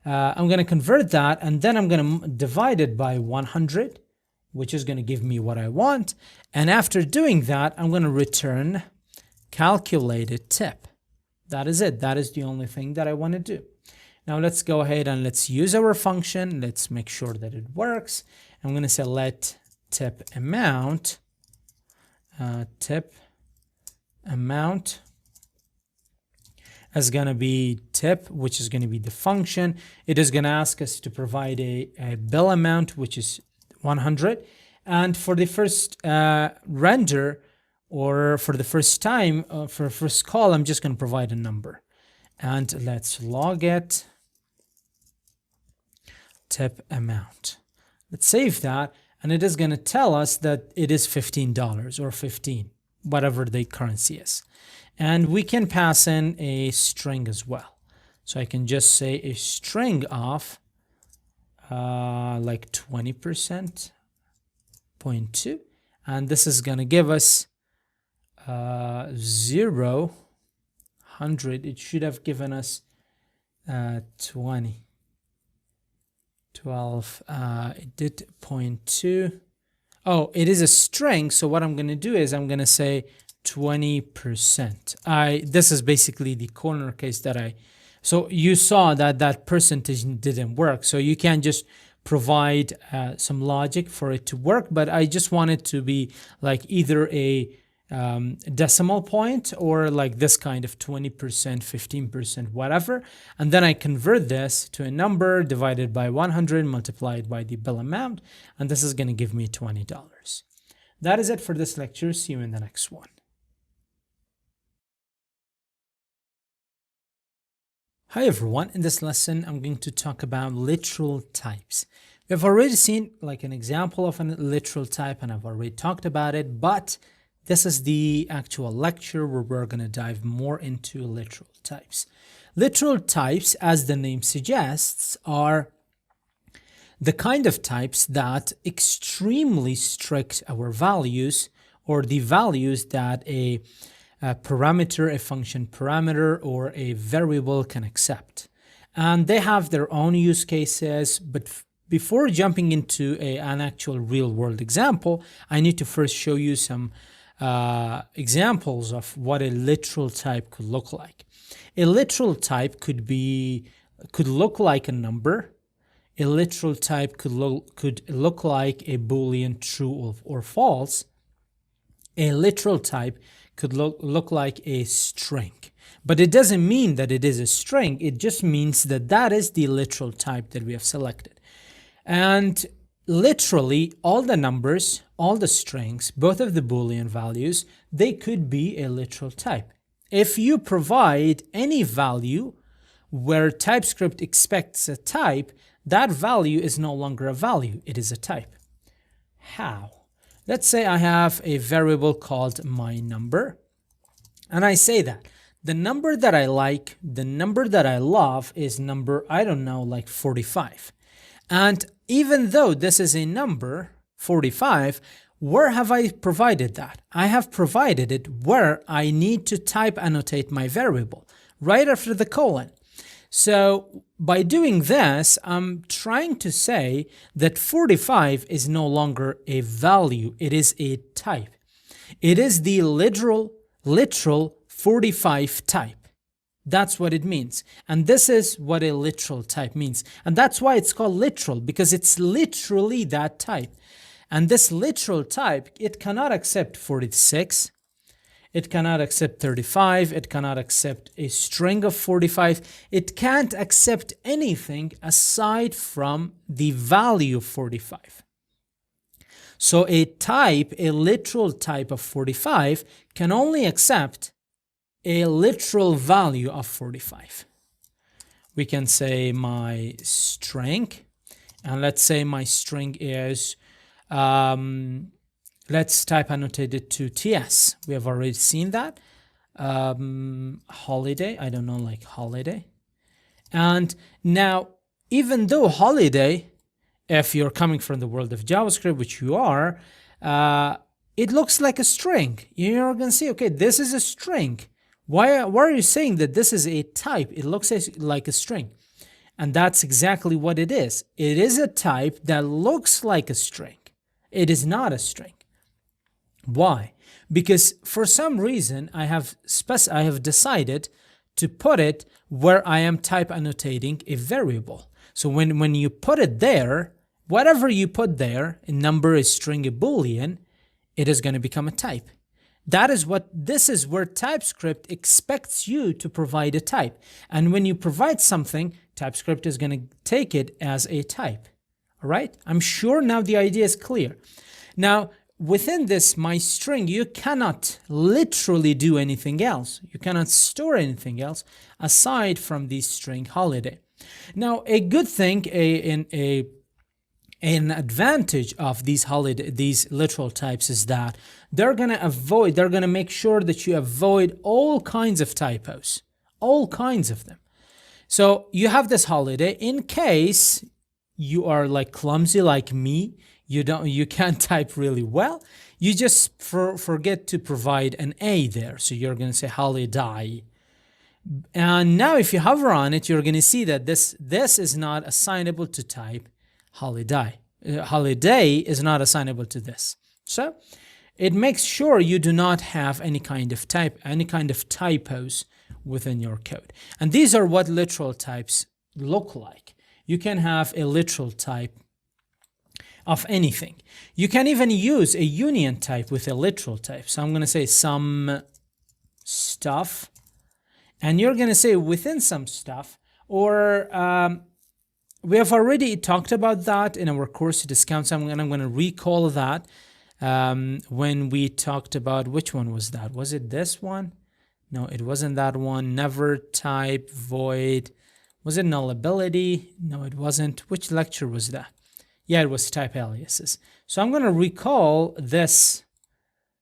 A: I'm going to convert that, and then I'm going to divide it by 100, which is going to give me what I want. And after doing that, I'm going to return calculated tip. That is it. That is the only thing that I want to do. Now let's go ahead and let's use our function. Let's make sure that it works. I'm going to say let tip amount is going to be tip, which is going to be the function. It is going to ask us to provide a bill amount, which is 100. And for the first render, or for the first time, for first call, I'm just going to provide a number. And let's log it, tip amount. Let's save that, and it is going to tell us that it is $15 or 15, whatever the currency is. And we can pass in a string as well. So I can just say a string of like 20%, 0.2, and this is going to give us 0, 100. It should have given us 20, 12. It did 0.2. Oh, it is a string. So what I'm going to do is I'm going to say 20%. This is basically the corner case that so you saw that that percentage didn't work. So you can just provide some logic for it to work, but I just want it to be like either a decimal point or like this kind of 20%, 15%, whatever. And then I convert this to a number divided by 100 multiplied by the bill amount. And this is going to give me $20. That is it for this lecture. See you in the next one. Hi everyone, in this lesson I'm going to talk about literal types. We have already seen like an example of a literal type, and I've already talked about it, but this is the actual lecture where we're going to dive more into literal types. Literal types, as the name suggests, are the kind of types that extremely strict our values, or the values that a parameter, a function parameter, or a variable can accept. And they have their own use cases, but before jumping into an actual real-world example, I need to first show you some examples of what a literal type could look like. A literal type could look like a number. A literal type could look like a Boolean true or false. A literal type could look like a string. But it doesn't mean that it is a string. It just means that that is the literal type that we have selected. And literally all the numbers, all the strings, both of the Boolean values, they could be a literal type. If you provide any value where TypeScript expects a type, that value is no longer a value, it is a type. How? Let's say I have a variable called my number, and I say that the number that I like, the number that I love is number, I don't know, like 45. And even though this is a number, 45, Where have I provided that? I have provided it where I need to type annotate my variable, right after the colon. So by doing this, I'm trying to say that 45 is no longer a value, it is a type. It is the literal 45 type. That's what it means. And this is what a literal type means. And that's why it's called literal, because it's literally that type. And this literal type, it cannot accept 46. It cannot accept 35. It cannot accept a string of 45. It can't accept anything aside from the value of 45. So a type, a literal type of 45, can only accept a literal value of 45. We can say my string, and let's say my string is, let's type annotated to TS. We have already seen that. Holiday, I don't know, like holiday. And now, even though holiday, if you're coming from the world of JavaScript, which you are, it looks like a string. You're going to see, okay, this is a string. Why are you saying that this is a type? It looks like a string. And that's exactly what it is. It is a type that looks like a string. It is not a string. Why? Because for some reason, I have decided to put it where I am type annotating a variable. So when you put it there, whatever you put there, a number, a string, a boolean, it is going to become a type. This is where TypeScript expects you to provide a type. And when you provide something, TypeScript is going to take it as a type. All right? I'm sure now the idea is clear. Now, within this my string, you cannot literally do anything else. You cannot store anything else aside from the string holiday. Now, a good thing, an advantage of these literal types is that they're going to make sure that you avoid all kinds of typos, all kinds of them. So you have this holiday in case you are like clumsy like me, you can't type really well, you just forget to provide an A there. So you're going to say holiday. And now if you hover on it, you're going to see that this is not assignable to type holiday. Holiday is not assignable to this. So it makes sure you do not have any kind of typos within your code. And these are what literal types look like. You can have a literal type of anything. You can even use a union type with a literal type. So I'm going to say some stuff, and you're going to say within some stuff, or we have already talked about that in our course discounts. I'm going to recall that when we talked about, which one was that? Was it this one? No, it wasn't that one. Never type void. Was it nullability? No, it wasn't. Which lecture was that? Yeah, it was type aliases. So I'm going to recall this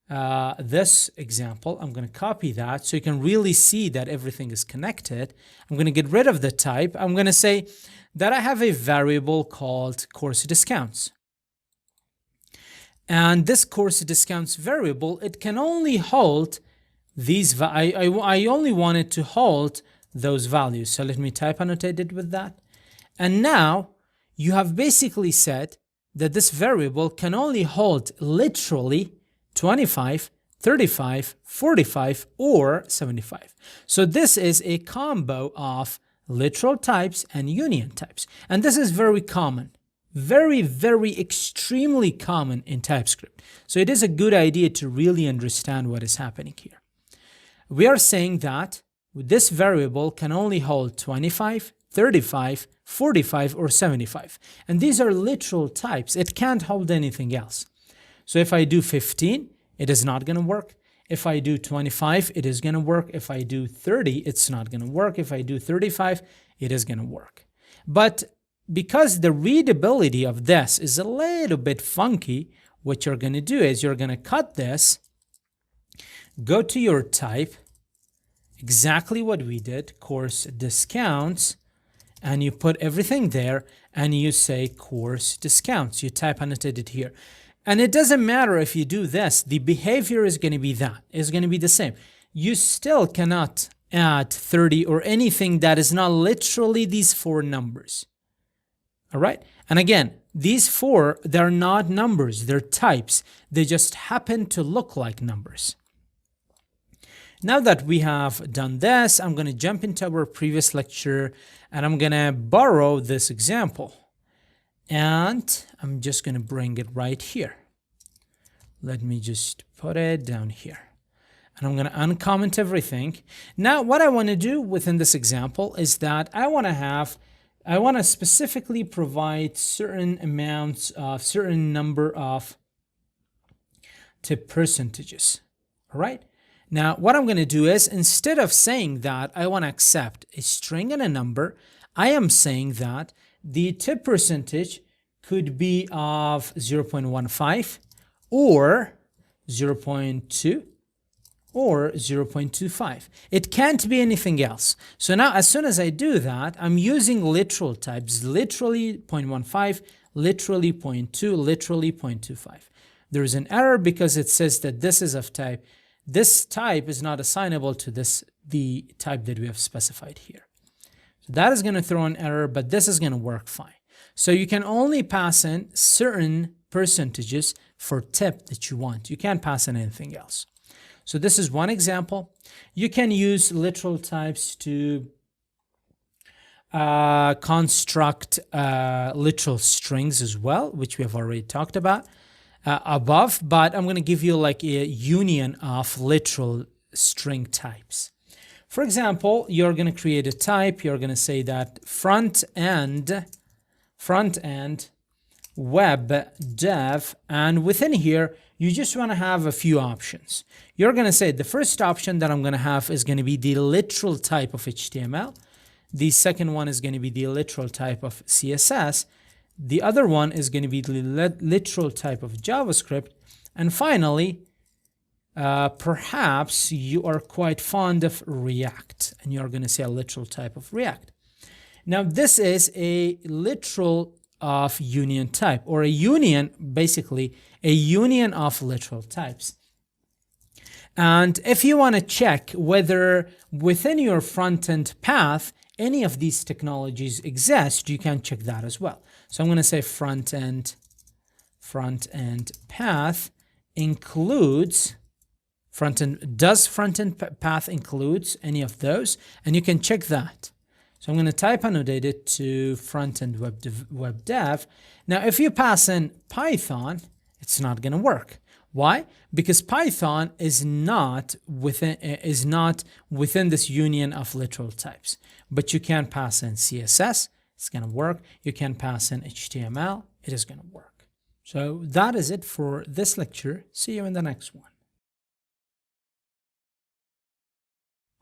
A: example. I'm going to copy that so you can really see that everything is connected. I'm going to get rid of the type. I'm going to say that I have a variable called course discounts. And this course discounts variable, it can only hold these, I only want it to hold those values. So let me type annotated with that. And now you have basically said that this variable can only hold literally 25, 35, 45, or 75. So this is a combo of literal types and union types. And this is very common, very, very extremely common in TypeScript. So it is a good idea to really understand what is happening here. We are saying that this variable can only hold 25, 35, 45, or 75. And these are literal types. It can't hold anything else. So if I do 15, it is not going to work. If I do 25, it is going to work. If I do 30, it's not going to work. If I do 35, it is going to work. But because the readability of this is a little bit funky, what you're going to do is you're going to cut this, go to your type, exactly what we did, course discounts, and you put everything there, and you say course discounts. You type annotated here. And it doesn't matter if you do this, the behavior is going to be that, is going to be the same. You still cannot add 30 or anything that is not literally these 4 numbers. All right. And again, these 4, they're not numbers, they're types. They just happen to look like numbers. Now that we have done this, I'm going to jump into our previous lecture and I'm going to borrow this example. And I'm just going to bring it right here. Let me just put it down here. And I'm going to uncomment everything. Now, what I want to do within this example is that I want to specifically provide certain amounts of certain number of tip percentages. All right. Now, what I'm going to do is instead of saying that I want to accept a string and a number, I am saying that the tip percentage could be of 0.15 or 0.2 or 0.25. It can't be anything else. So now as soon as I do that, I'm using literal types, literally 0.15, literally 0.2, literally 0.25. There is an error because it says that this is of type. This type is not assignable to the type that we have specified here. So that is going to throw an error, but this is going to work fine. So you can only pass in certain percentages for tip that you want. You can't pass in anything else. So this is one example. You can use literal types to construct literal strings as well, which we have already talked about above, but I'm going to give you like a union of literal string types. For example, you're going to create a type. You're going to say that front end web dev, and within here you just want to have a few options. You're going to say the first option that I'm going to have is going to be the literal type of HTML. The second one is going to be the literal type of CSS. The other one is going to be the literal type of JavaScript. And finally, perhaps you are quite fond of React, and you're going to say a literal type of React. Now, this is a literal of union type, or a union, basically a union of literal types. And if you want to check whether within your front-end path any of these technologies exist, you can check that as well. So I'm going to say front-end path includes does front-end path includes any of those, and you can check that. So I'm going to type annotate it to front-end web dev. Now, if you pass in Python, it's not going to work. Why? Because Python is not within this union of literal types. But you can pass in CSS, it's going to work. You can pass in HTML, it is going to work. So that is it for this lecture. See you in the next one.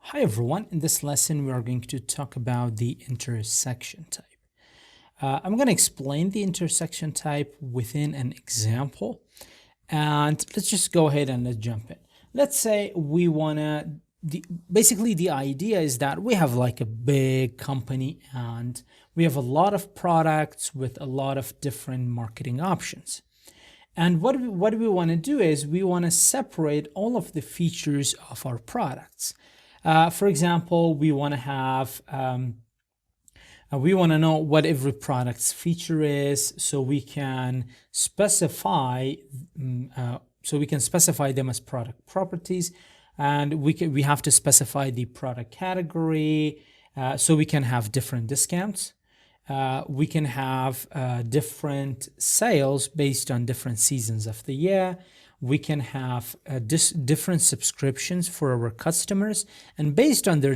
A: Hi everyone, in this lesson we are going to talk about the intersection type. I'm going to explain the intersection type within an example, and let's just go ahead and let's jump in. Let's say we want to, basically the idea is that we have like a big company and we have a lot of products with a lot of different marketing options. And what we want to do is we want to separate all of the features of our products. For example, we want to have, we want to know what every product's feature is, so we can specify, them as product properties, and we have to specify the product category, so we can have different discounts. We can have different sales based on different seasons of the year. We can have different subscriptions for our customers, and based on their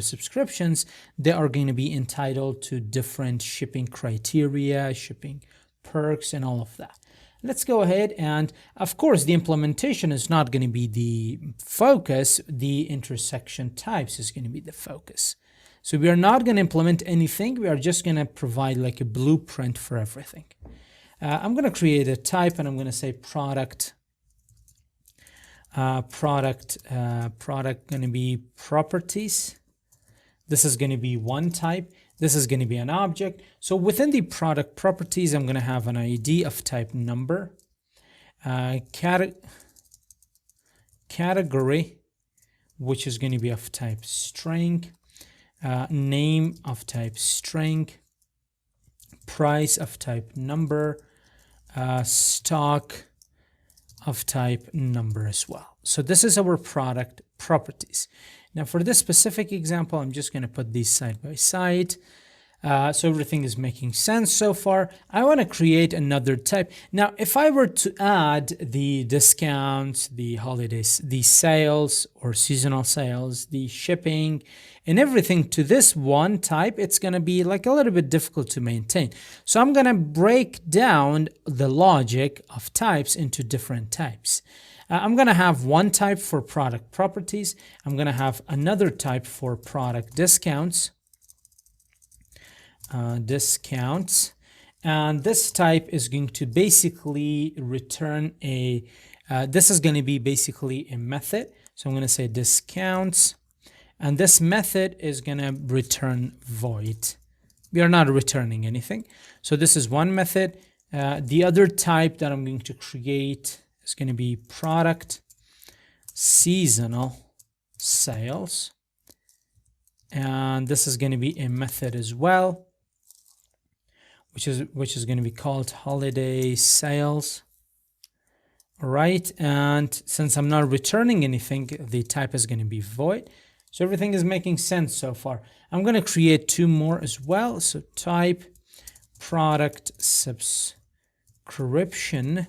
A: subscriptions, they are going to be entitled to different shipping criteria, shipping perks, and all of that. Let's go ahead, and of course the implementation is not going to be the focus. The intersection types is going to be the focus. So we are not going to implement anything. We are just going to provide like a blueprint for everything. I'm going to create a type, and I'm going to say product going to be properties. This is going to be one type. This is going to be an object. So within the product properties, I'm going to have an ID of type number. category, which is going to be of type string, name of type string, price of type number, stock of type number as well. So this is our product properties. Now for this specific example, I'm just going to put these side by side. So everything is making sense so far. I want to create another type. Now, if I were to add the discounts, the holidays, the sales or seasonal sales, the shipping and everything to this one type, it's going to be like a little bit difficult to maintain. So I'm going to break down the logic of types into different types. I'm going to have one type for product properties. I'm going to have another type for product discounts. Discounts, and this type is going to basically return a this is going to be basically a method. So I'm going to say discounts, and this method is going to return void. We are not returning anything. So this is one method. The other type that I'm going to create is going to be product seasonal sales, and this is going to be a method as well, which is going to be called holiday sales. All right, and since I'm not returning anything, the type is going to be void. So everything is making sense so far. I'm going to create two more as well. So type product subscription.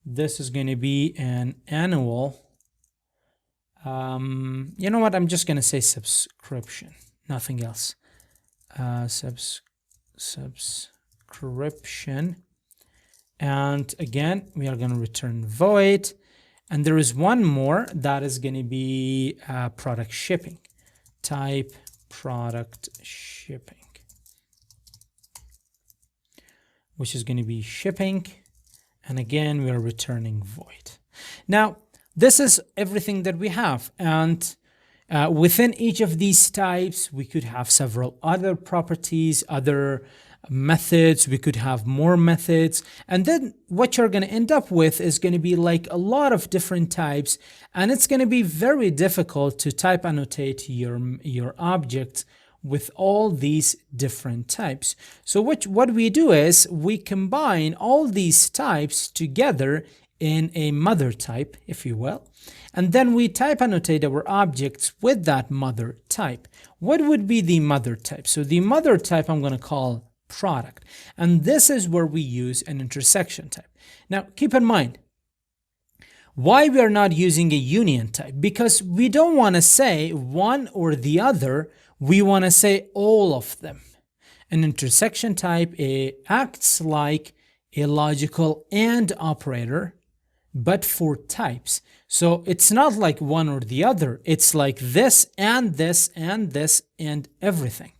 A: This is going to be an annual. You know what? I'm just going to say subscription, nothing else. Subscription, and again we are going to return void, and there is one more that is going to be product shipping. Type product shipping, which is going to be shipping, and again we are returning void. Now this is everything that we have, and within each of these types, we could have several other properties, other methods. We could have more methods. And then what you're going to end up with is going to be like a lot of different types. And it's going to be very difficult to type annotate your objects with all these different types. So what we do is we combine all these types together in a mother type, if you will. And then we type annotate our objects with that mother type. What would be the mother type? So the mother type I'm going to call product. And this is where we use an intersection type. Now, keep in mind, why we are not using a union type? Because we don't want to say one or the other. We want to say all of them. An intersection type acts like a logical AND operator, but for types. So it's not like one or the other. It's like this and this and this and everything.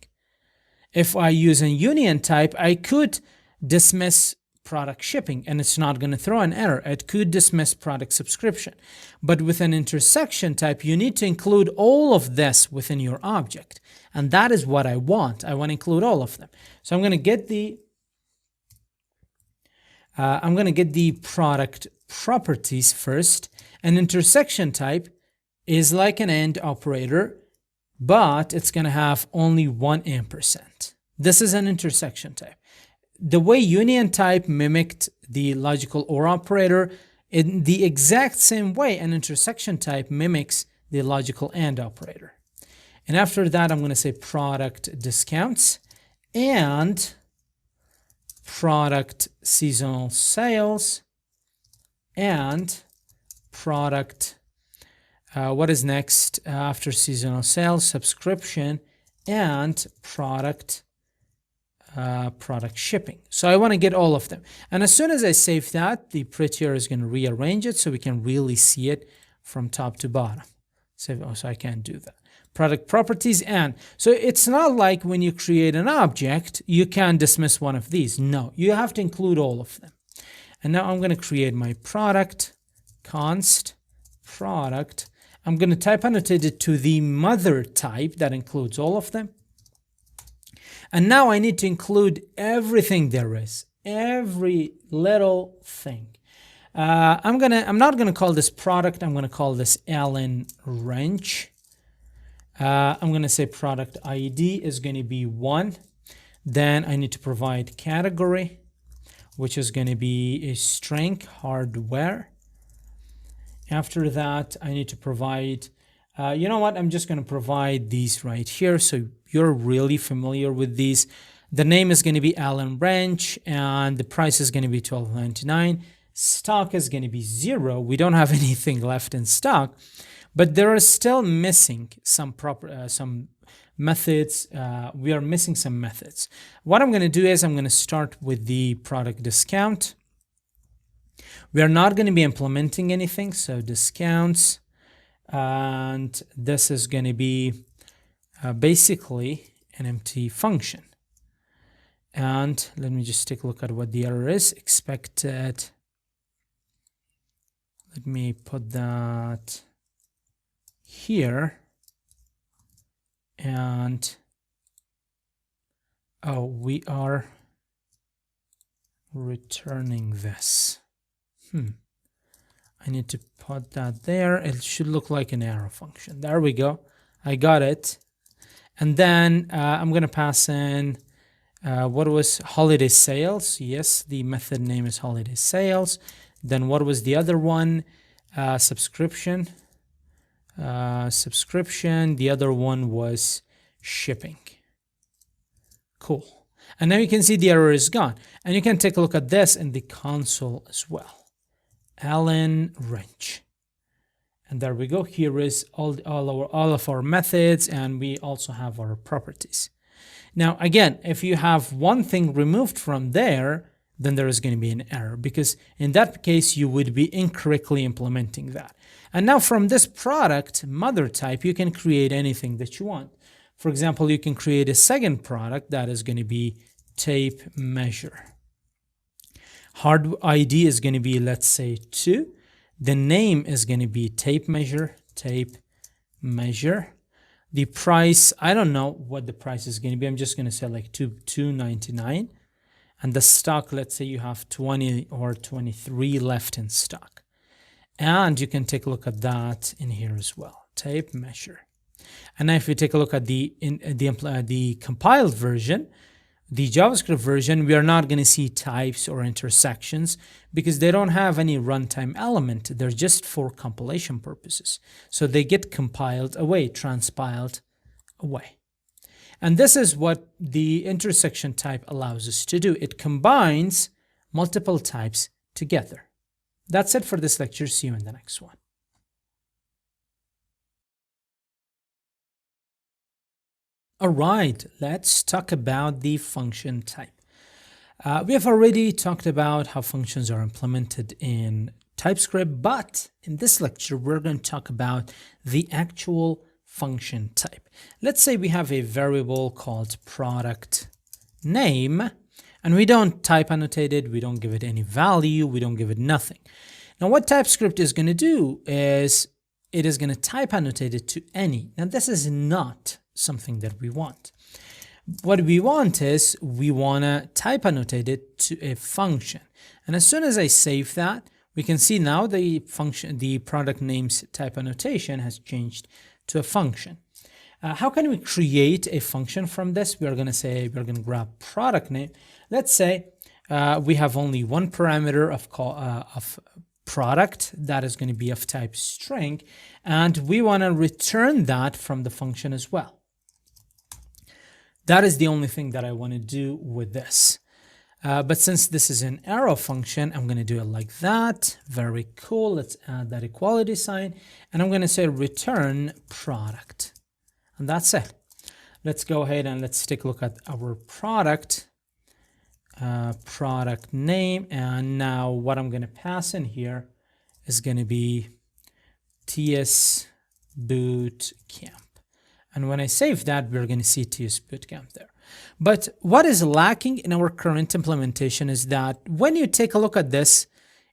A: If I use a union type, I could dismiss product shipping and it's not going to throw an error. It could dismiss product subscription. But with an intersection type, you need to include all of this within your object. And that is what I want. I want to include all of them. So I'm going to get the product properties first. An intersection type is like an AND operator, but it's going to have only 1 ampersand. This is an intersection type. The way union type mimicked the logical OR operator, in the exact same way an intersection type mimics the logical AND operator. And after that, I'm going to say product discounts and product seasonal sales and product, what is next after seasonal sales? Subscription and product shipping. So I want to get all of them. And as soon as I save that, the prettier is going to rearrange it so we can really see it from top to bottom. So I can't do that. Product properties and. So it's not like when you create an object, you can dismiss one of these. No, you have to include all of them. And now I'm going to create my product, const product. I'm going to type annotate it to the mother type that includes all of them. And now I need to include everything there is. every little thing. I'm not gonna call this product. I'm gonna call this Allen wrench. I'm gonna say product ID is gonna be 1. Then I need to provide category, which is gonna be a string hardware. After that, I need to provide, you know what? I'm just gonna provide these right here, so you're really familiar with these. The name is gonna be Allen wrench, and the price is gonna be $12.99. Stock is going to be 0. We don't have anything left in stock, but there are still missing some methods. We are missing some methods. What I'm going to do is I'm going to start with the product discount. We are not going to be implementing anything, so discounts, and this is going to be basically an empty function. And let me just take a look at what the error is. Expected. Let me put that here, and oh, we are returning this. I need to put that there. It should look like an arrow function. There we go. I got it. And then I'm going to pass in what was holiday sales. Yes, the method name is holiday sales. Then what was the other one? Subscription. Subscription. The other one was shipping. Cool. And now you can see the error is gone. And you can take a look at this in the console as well. Allen wrench. And there we go. Here is all of our methods, and we also have our properties. Now, again, if you have one thing removed from there, then there is going to be an error, because in that case, you would be incorrectly implementing that. And now from this product mother type, you can create anything that you want. For example, you can create a second product that is going to be tape measure. Hard ID is going to be, let's say, 2. The name is going to be tape measure, tape measure. The price, I don't know what the price is going to be. I'm just going to say like $2.99. And the stock, let's say you have 20 or 23 left in stock. And you can take a look at that in here as well, tape measure. And now if you take a look at the compiled version, the JavaScript version, we are not going to see types or intersections because they don't have any runtime element. They're just for compilation purposes. So they get compiled away, transpiled away. And this is what the intersection type allows us to do. It combines multiple types together. That's it for this lecture. See you in the next one. All right, let's talk about the function type. We have already talked about how functions are implemented in TypeScript, but in this lecture, we're going to talk about the actual function type. Let's say we have a variable called product name, and we don't type annotate it, we don't give it any value, we don't give it nothing. Now what TypeScript is going to do is it is going to type annotate it to any. Now this is not something that we want. What we want is we want to type annotate it to a function. And as soon as I save that, we can see now the function, the product name's type annotation has changed to a function. How can we create a function from this? We're going to grab product name. Let's say we have only one parameter of product that is going to be of type string, and we want to return that from the function as well. That is the only thing that I want to do with this. But since this is an arrow function, I'm going to do it like that. Very cool. Let's add that equality sign. And I'm going to say return product. And that's it. Let's go ahead and let's take a look at our product name. And now what I'm going to pass in here is going to be TS Bootcamp. And when I save that, we're going to see TS Bootcamp there. But what is lacking in our current implementation is that when you take a look at this,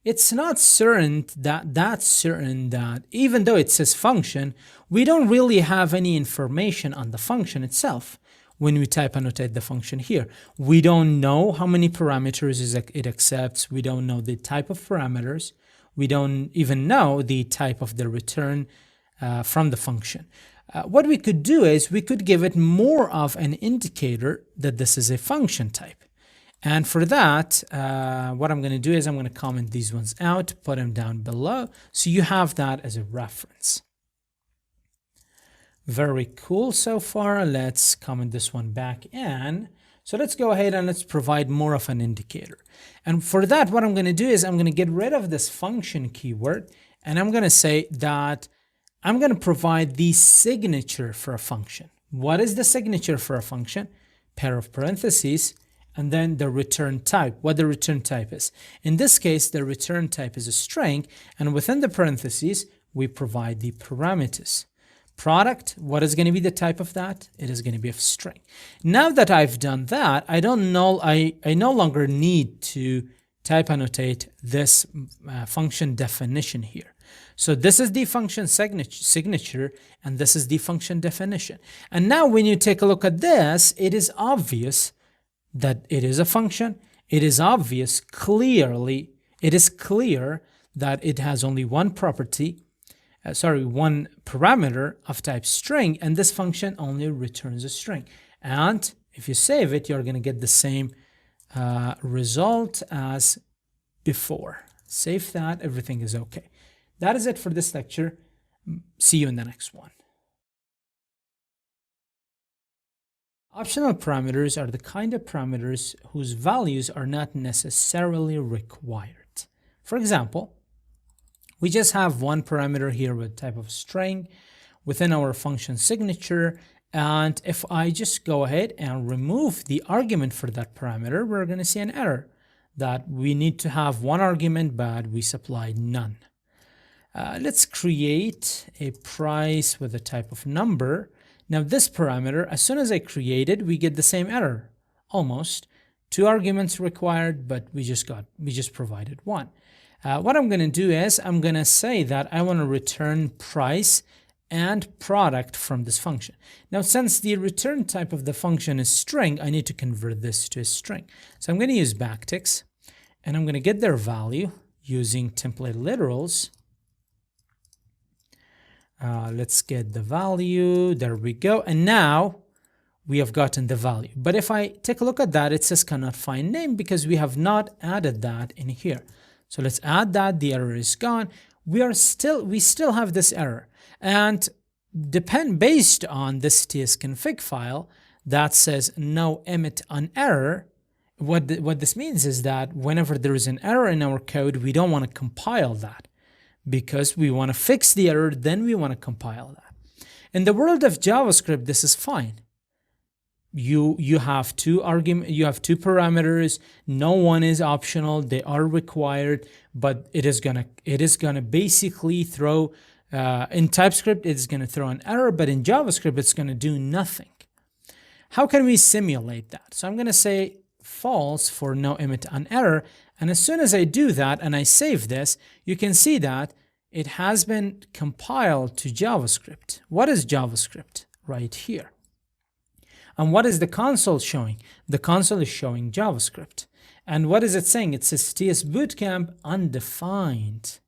A: it's not certain that even though it says function, we don't really have any information on the function itself. when we type annotate the function here. We don't know how many parameters it accepts. We don't know the type of parameters. We don't even know the type of the return from the function. What we could do is we could give it more of an indicator that this is a function type. And for that, what I'm going to do is I'm going to comment these ones out, put them down below, so you have that as a reference. Very cool so far. Let's comment this one back in. So let's go ahead and let's provide more of an indicator. And for that, what I'm going to do is I'm going to get rid of this function keyword, and I'm going to say that I'm going to provide the signature for a function. What is the signature for a function? Pair of parentheses, and then the return type, what the return type is. In this case, the return type is a string, and within the parentheses, we provide the parameters. Product, what is going to be the type of that? It is going to be a string. Now that I've done that, I no longer need to type annotate this function definition here. So this is the function signature, and this is the function definition. And now when you take a look at this, it is obvious that it is a function. It is obvious, it is clear that it has only one property, one parameter of type string, and this function only returns a string. And if you save it, you're going to get the same result as before. Save that, everything is okay. That is it for this lecture. See you in the next one. Optional parameters are the kind of parameters whose values are not necessarily required. For example, we just have one parameter here with type of string within our function signature, and if I just go ahead and remove the argument for that parameter, we're going to see an error that we need to have one argument, but we supplied none. Let's create a price with a type of number. Now this parameter, as soon as I create it, we get the same error, almost. 2 arguments required, but we just provided 1. What I'm going to do is I'm going to say that I want to return price and product from this function. Now, since the return type of the function is string, I need to convert this to a string. So I'm going to use backticks, and I'm going to get their value using template literals. Let's get the value. There we go. And now we have gotten the value. But if I take a look at that, it says cannot find name because we have not added that in here. So let's add that. The error is gone. We still have this error. And based on this tsconfig file that says no emit on error, what this means is that whenever there is an error in our code, we don't want to compile that, because we want to fix the error, then we want to compile that. In the world of JavaScript, this is fine. You have two parameters. No one is optional. They are required, but it is gonna basically throw in TypeScript, it's gonna throw an error, but in JavaScript, it's gonna do nothing. How can we simulate that? So I'm gonna say false for no emit on error, and as soon as I do that and I save this, you can see that it has been compiled to JavaScript. What is JavaScript? Right here. And what is the console showing? The console is showing JavaScript. And what is it saying? It says TS Bootcamp undefined.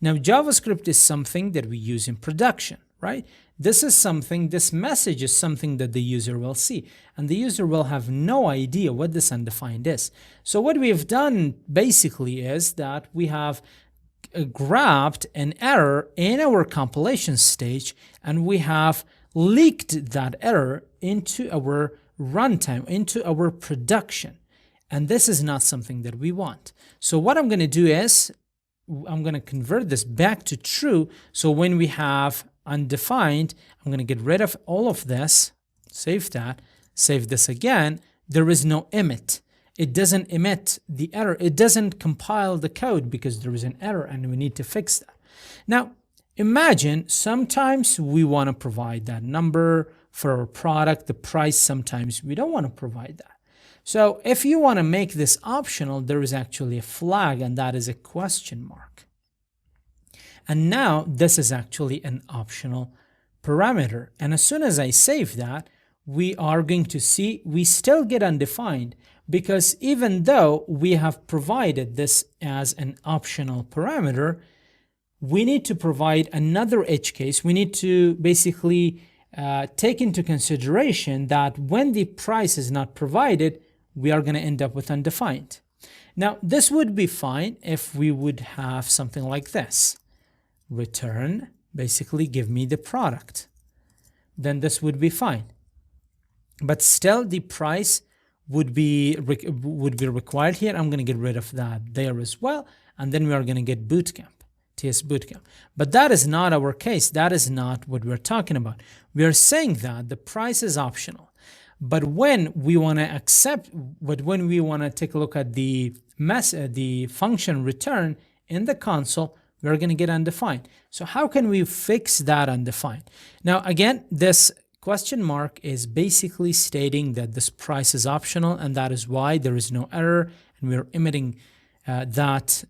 A: Now, JavaScript is something that we use in production, right? This message is something that the user will see, and the user will have no idea what this undefined is. So what we have done basically is that we have grabbed an error in our compilation stage, and we have leaked that error into our runtime, into our production. And this is not something that we want. So what I'm going to do is I'm going to convert this back to true. So when we have undefined, I'm going to get rid of all of this, save that, save this again. There is no emit. It doesn't emit the error. It doesn't compile the code because there is an error and we need to fix that. Now, imagine sometimes we want to provide that number for our product, the price. Sometimes we don't want to provide that. So if you want to make this optional, there is actually a flag, and that is a question mark. And now this is actually an optional parameter. And as soon as I save that, we are going to see we still get undefined, because even though we have provided this as an optional parameter, we need to provide another edge case. We need to basically take into consideration that when the price is not provided, we are going to end up with undefined. Now, this would be fine if we would have something like this. Return, basically give me the product. Then this would be fine. But still, the price would be required here. I'm going to get rid of that there as well. And then we are going to get bootcamp. TS bootcamp. But that is not our case. That is not what we're talking about. We are saying that the price is optional. But when we want to when we want to take a look at the function return in the console, we're going to get undefined. So how can we fix that undefined? Now, again, this question mark is basically stating that this price is optional, and that is why there is no error, and we're emitting that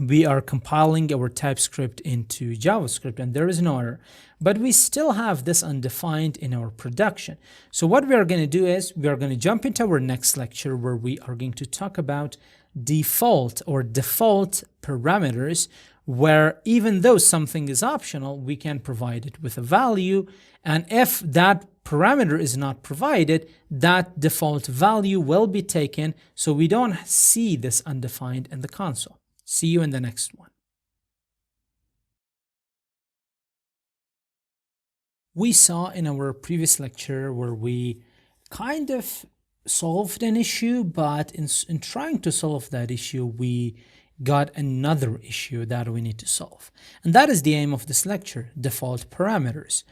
A: we are compiling our TypeScript into JavaScript, and there is no error. But we still have this undefined in our production. So what we are going to do is we are going to jump into our next lecture, where we are going to talk about default parameters, where even though something is optional, we can provide it with a value. And if that parameter is not provided, that default value will be taken, so we don't see this undefined in the console. See you in the next one. We saw in our previous lecture where we kind of solved an issue, but in trying to solve that issue, we got another issue that we need to solve. And that is the aim of this lecture, default parameters.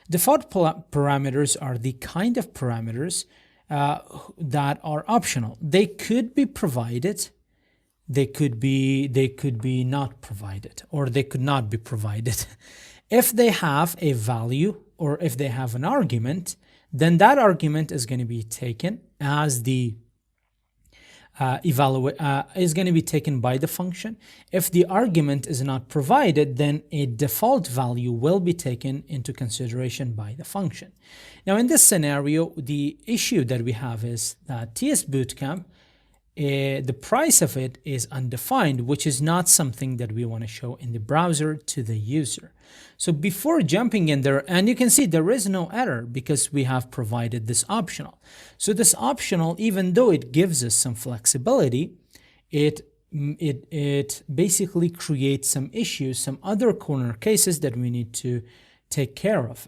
A: Default parameters are the kind of parameters that are optional. They could be provided, they could be not provided, or they could not be provided. If they have a value, or if they have an argument, then that argument is going to be taken as the is going to be taken by the function. If the argument is not provided, then a default value will be taken into consideration by the function. Now, in this scenario, the issue that we have is that TS Bootcamp, the price of it is undefined, which is not something that we want to show in the browser to the user. So before jumping in there, and you can see there is no error because we have provided this optional. So this optional, even though it gives us some flexibility, it basically creates some issues, some other corner cases that we need to take care of.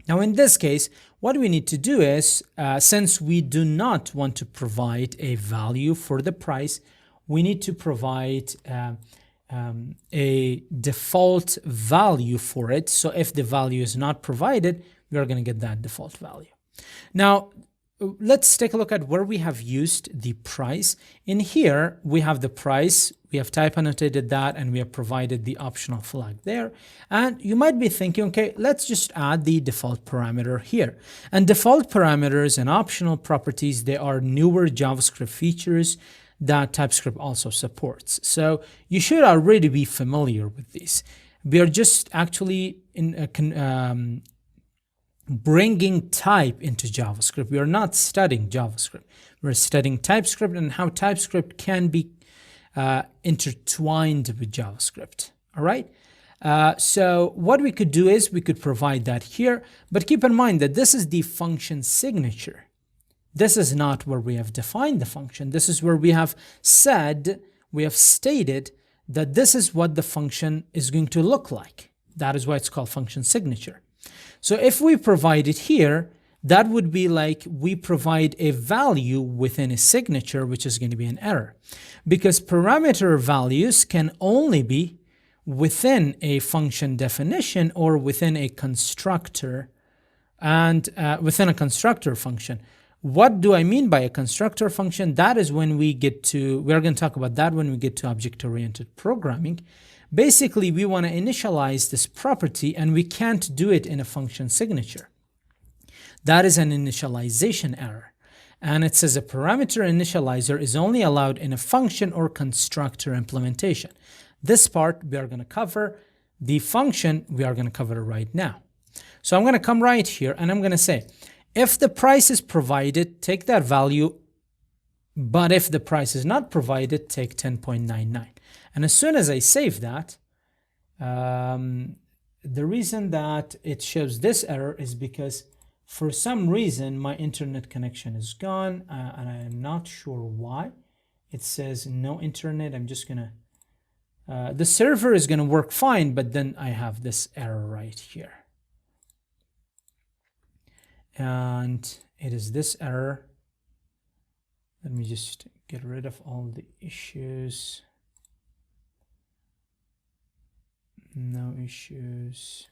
A: Now, in this case, what we need to do is, since we do not want to provide a value for the price, we need to provide a default value for it. So if the value is not provided, we are going to get that default value. Now, let's take a look at where we have used the price. In here, we have the price, we have type annotated that, and we have provided the optional flag there. And you might be thinking, okay, let's just add the default parameter here. And default parameters and optional properties, they are newer JavaScript features that TypeScript also supports. So you should already be familiar with these. We are just actually bringing type into JavaScript. We are not studying JavaScript. We're studying TypeScript and how TypeScript can be intertwined with JavaScript. All right. So what we could do is we could provide that here, but keep in mind that this is the function signature. This is not where we have defined the function. This is where we have said, we have stated that this is what the function is going to look like. That is why it's called function signature. So if we provide it here, that would be like we provide a value within a signature, which is going to be an error, because parameter values can only be within a function definition or within a constructor, and within a constructor function. What do I mean by a constructor function? That is when we get to, we're going to talk about that when we get to object-oriented programming. Basically, we want to initialize this property, and we can't do it in a function signature. That is an initialization error. And it says a parameter initializer is only allowed in a function or constructor implementation. This part we are going to cover. The function, we are going to cover it right now. So I'm going to come right here and I'm going to say, if the price is provided, take that value. But if the price is not provided, take 10.99. And as soon as I save that, the reason that it shows this error is because for some reason my internet connection is gone, and I am not sure why. It says no internet. I'm just gonna the server is gonna work fine, but then I have this error right here, and it is this error. Let me just get rid of all the issues. No issues.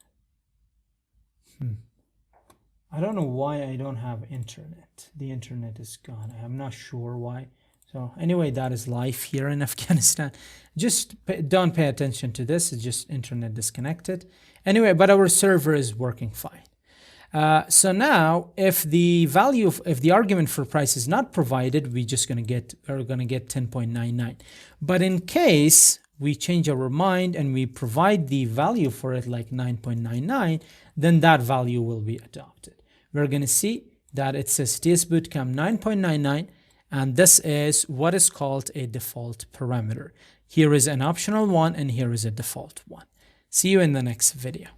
A: I don't know why I don't have internet. The internet is gone. I'm not sure why. So anyway, that is life here in Afghanistan. Just don't pay attention to this. It's just internet disconnected. Anyway, but our server is working fine. So now, if the value if the argument for price is not provided, we're gonna get 10.99. But in case we change our mind and we provide the value for it like 9.99, then that value will be adopted. We're gonna see that it says TS Bootcamp 9.99, and this is what is called a default parameter. Here is an optional one, and here is a default one. See you in the next video.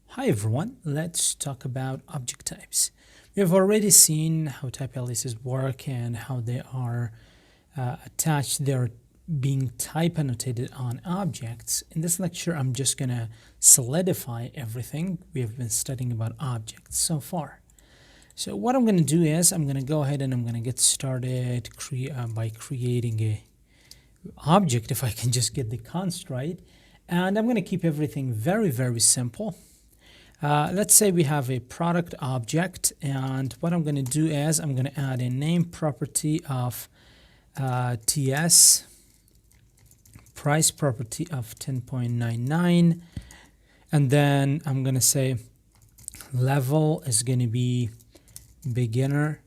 A: Hi everyone, let's talk about object types. We have already seen how type aliases work and how they are attached. They're being type annotated on objects. In this lecture, I'm just gonna solidify everything we have been studying about objects so far. So what I'm gonna do is I'm gonna go ahead and I'm gonna get started by creating a object, if I can just get the const right. And I'm gonna keep everything very, very simple. Let's say we have a product object, and what I'm going to do is I'm going to add a name property of TS, price property of 10.99, and then I'm going to say level is going to be beginner.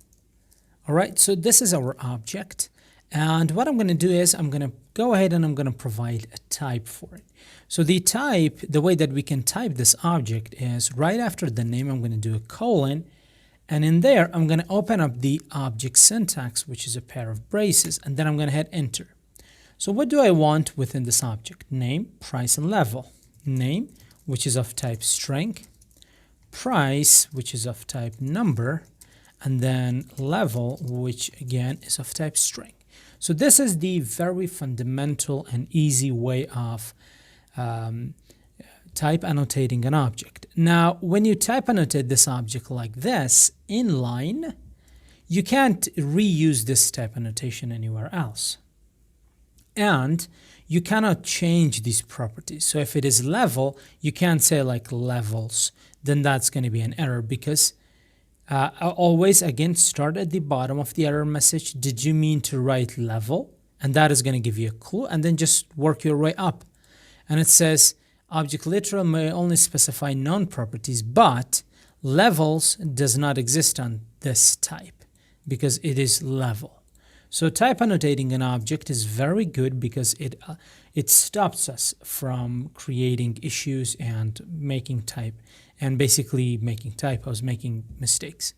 A: All right, so this is our object, and what I'm going to do is I'm going to go ahead and I'm going to provide a type for it. So the type, the way that we can type this object is right after the name, I'm going to do a colon, and in there, I'm going to open up the object syntax, which is a pair of braces, and then I'm going to hit enter. So what do I want within this object? Name, price, and level. Name, which is of type string, price, which is of type number, and then level, which again is of type string. So this is the very fundamental and easy way of type annotating an object. Now, when you type annotate this object like this in line, you can't reuse this type annotation anywhere else. And you cannot change these properties. So if it is level, you can't say like levels, then that's going to be an error, because always again start at the bottom of the error message. Did you mean to write level? And that is going to give you a clue, and then just work your way up. And it says object literal may only specify known properties, but levels does not exist on this type because it is level. So type annotating an object is very good because it stops us from creating issues and making type and basically making typos, making mistakes.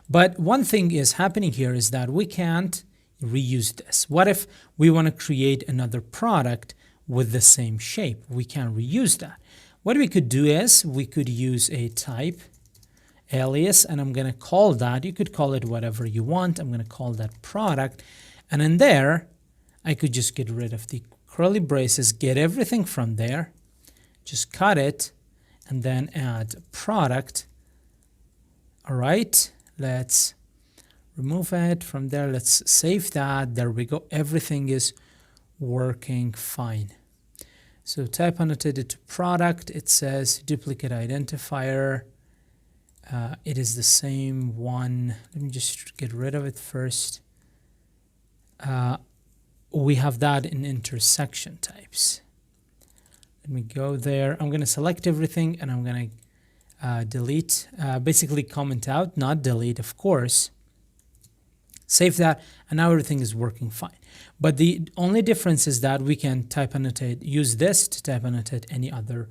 A: But one thing is happening here is that we can't reuse this. What if we want to create another product with the same shape? We can reuse that. What we could do is we could use a type alias, and I'm going to call that, you could call it whatever you want. I'm going to call that product, and in there I could just get rid of the curly braces, get everything from there, just cut it, and then add product. All right, let's remove it from there. Let's save that. There we go. Everything is working fine. So type annotated to product, it says duplicate identifier. It is the same one. Let me just get rid of it first. We have that in intersection types. Let me go there. I'm going to select everything and I'm going to delete, basically comment out, not delete, of course. Save that, and now everything is working fine. But the only difference is that we can type annotate, use this to type annotate any other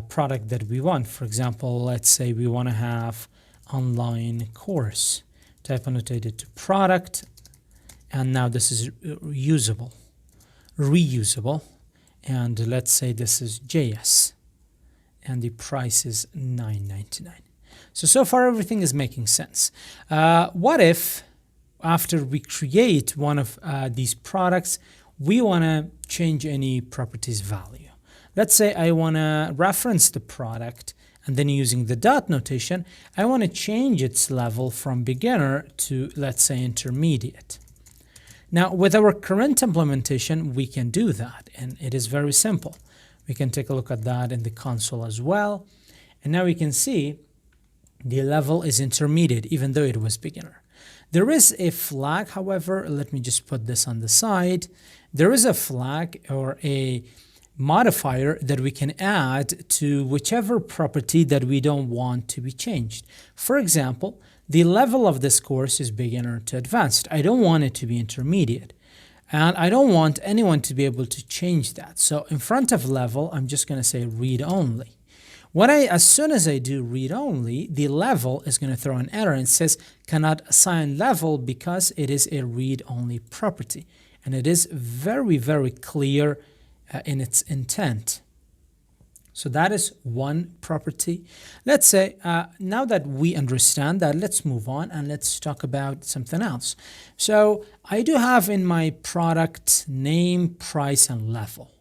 A: product that we want. For example, let's say we want to have online course. Type annotate it to product, and now this is reusable, and let's say this is JS, and the price is $9.99. So far everything is making sense. What if after we create one of these products, we want to change any properties value? Let's say I want to reference the product, and then using the dot notation, I want to change its level from beginner to, let's say, intermediate. Now, with our current implementation, we can do that, and it is very simple. We can take a look at that in the console as well. And now we can see the level is intermediate, even though it was beginner. There is a flag, however. Let me just put this on the side. There is a flag or a modifier that we can add to whichever property that we don't want to be changed. For example, the level of this course is beginner to advanced. I don't want it to be intermediate, and I don't want anyone to be able to change that. So in front of level, I'm just going to say read only. As soon as I do read only, the level is going to throw an error and says cannot assign level because it is a read only property, and it is very, very clear in its intent. So that is one property. Let's say now that we understand that, let's move on and let's talk about something else. So I do have in my product name, price, and level.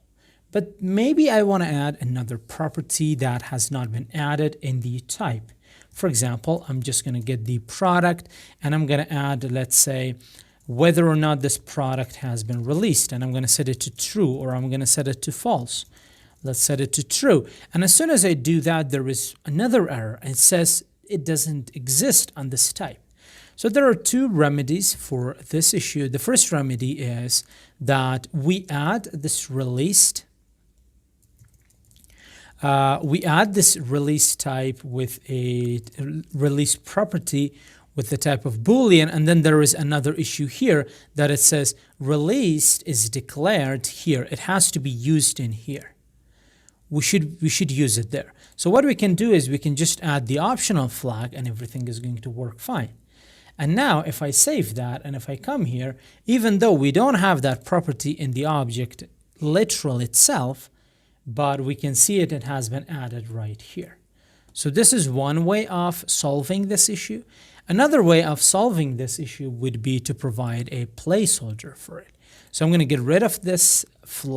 A: But maybe I want to add another property that has not been added in the type. For example, I'm just going to get the product, and I'm going to add, let's say, whether or not this product has been released, and I'm going to set it to true, or I'm going to set it to false. Let's set it to true. And as soon as I do that, there is another error. It says it doesn't exist on this type. So there are two remedies for this issue. The first remedy is that we add this released release type with a release property with the type of Boolean, and then there is another issue here that it says released is declared here. It has to be used in here. We should use it there. So what we can do is we can just add the optional flag, and everything is going to work fine. And now if I save that, and if I come here, even though we don't have that property in the object literal itself, but we can see it has been added right here. So this is one way of solving this issue. Another way of solving this issue would be to provide a placeholder for it. So I'm going to get rid of this.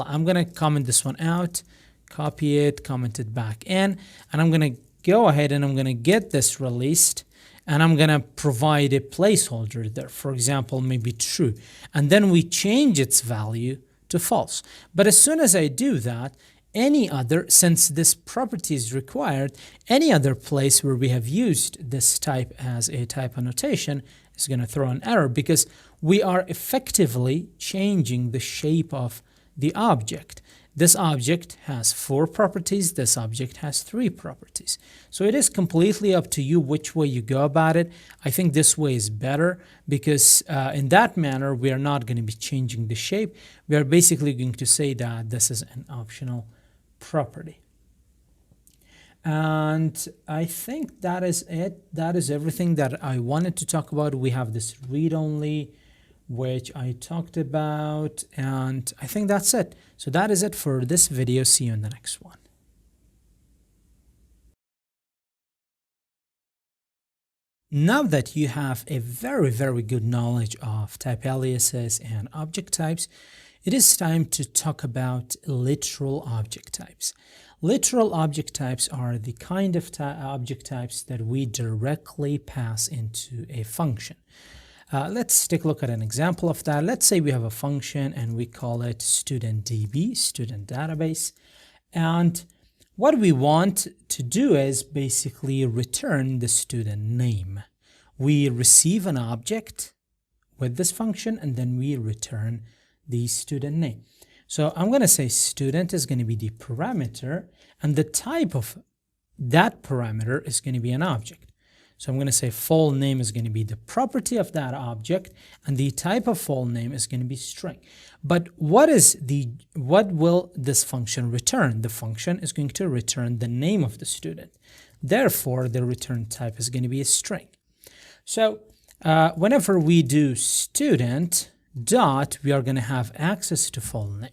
A: I'm going to comment this one out, copy it, comment it back in, and I'm going to go ahead and I'm going to get this released, and I'm going to provide a placeholder there. For example, maybe true. And then we change its value to false. But as soon as I do that, any other, since this property is required, any other place where we have used this type as a type annotation is going to throw an error, because we are effectively changing the shape of the object. This object has 4 properties. This object has 3 properties. So it is completely up to you which way you go about it. I think this way is better, because in that manner, we are not going to be changing the shape. We are basically going to say that this is an optional property. And I think that is it. That is everything that I wanted to talk about. We have this read-only, which I talked about, and I think that's it. So that is it for this video. See you in the next one. Now that you have a very, very good knowledge of type aliases and object types, it is time to talk about literal object types. Literal object types are the kind of object types that we directly pass into a function. Let's take a look at an example of that. Let's say we have a function and we call it studentDB, student database. And what we want to do is basically return the student name. We receive an object with this function, and then we return the student name. So I'm going to say student is going to be the parameter, and the type of that parameter is going to be an object. So I'm going to say full name is going to be the property of that object, and the type of full name is going to be string. But what will this function return? The function is going to return the name of the student. Therefore, the return type is going to be a string. So whenever we do student dot, we are going to have access to full name.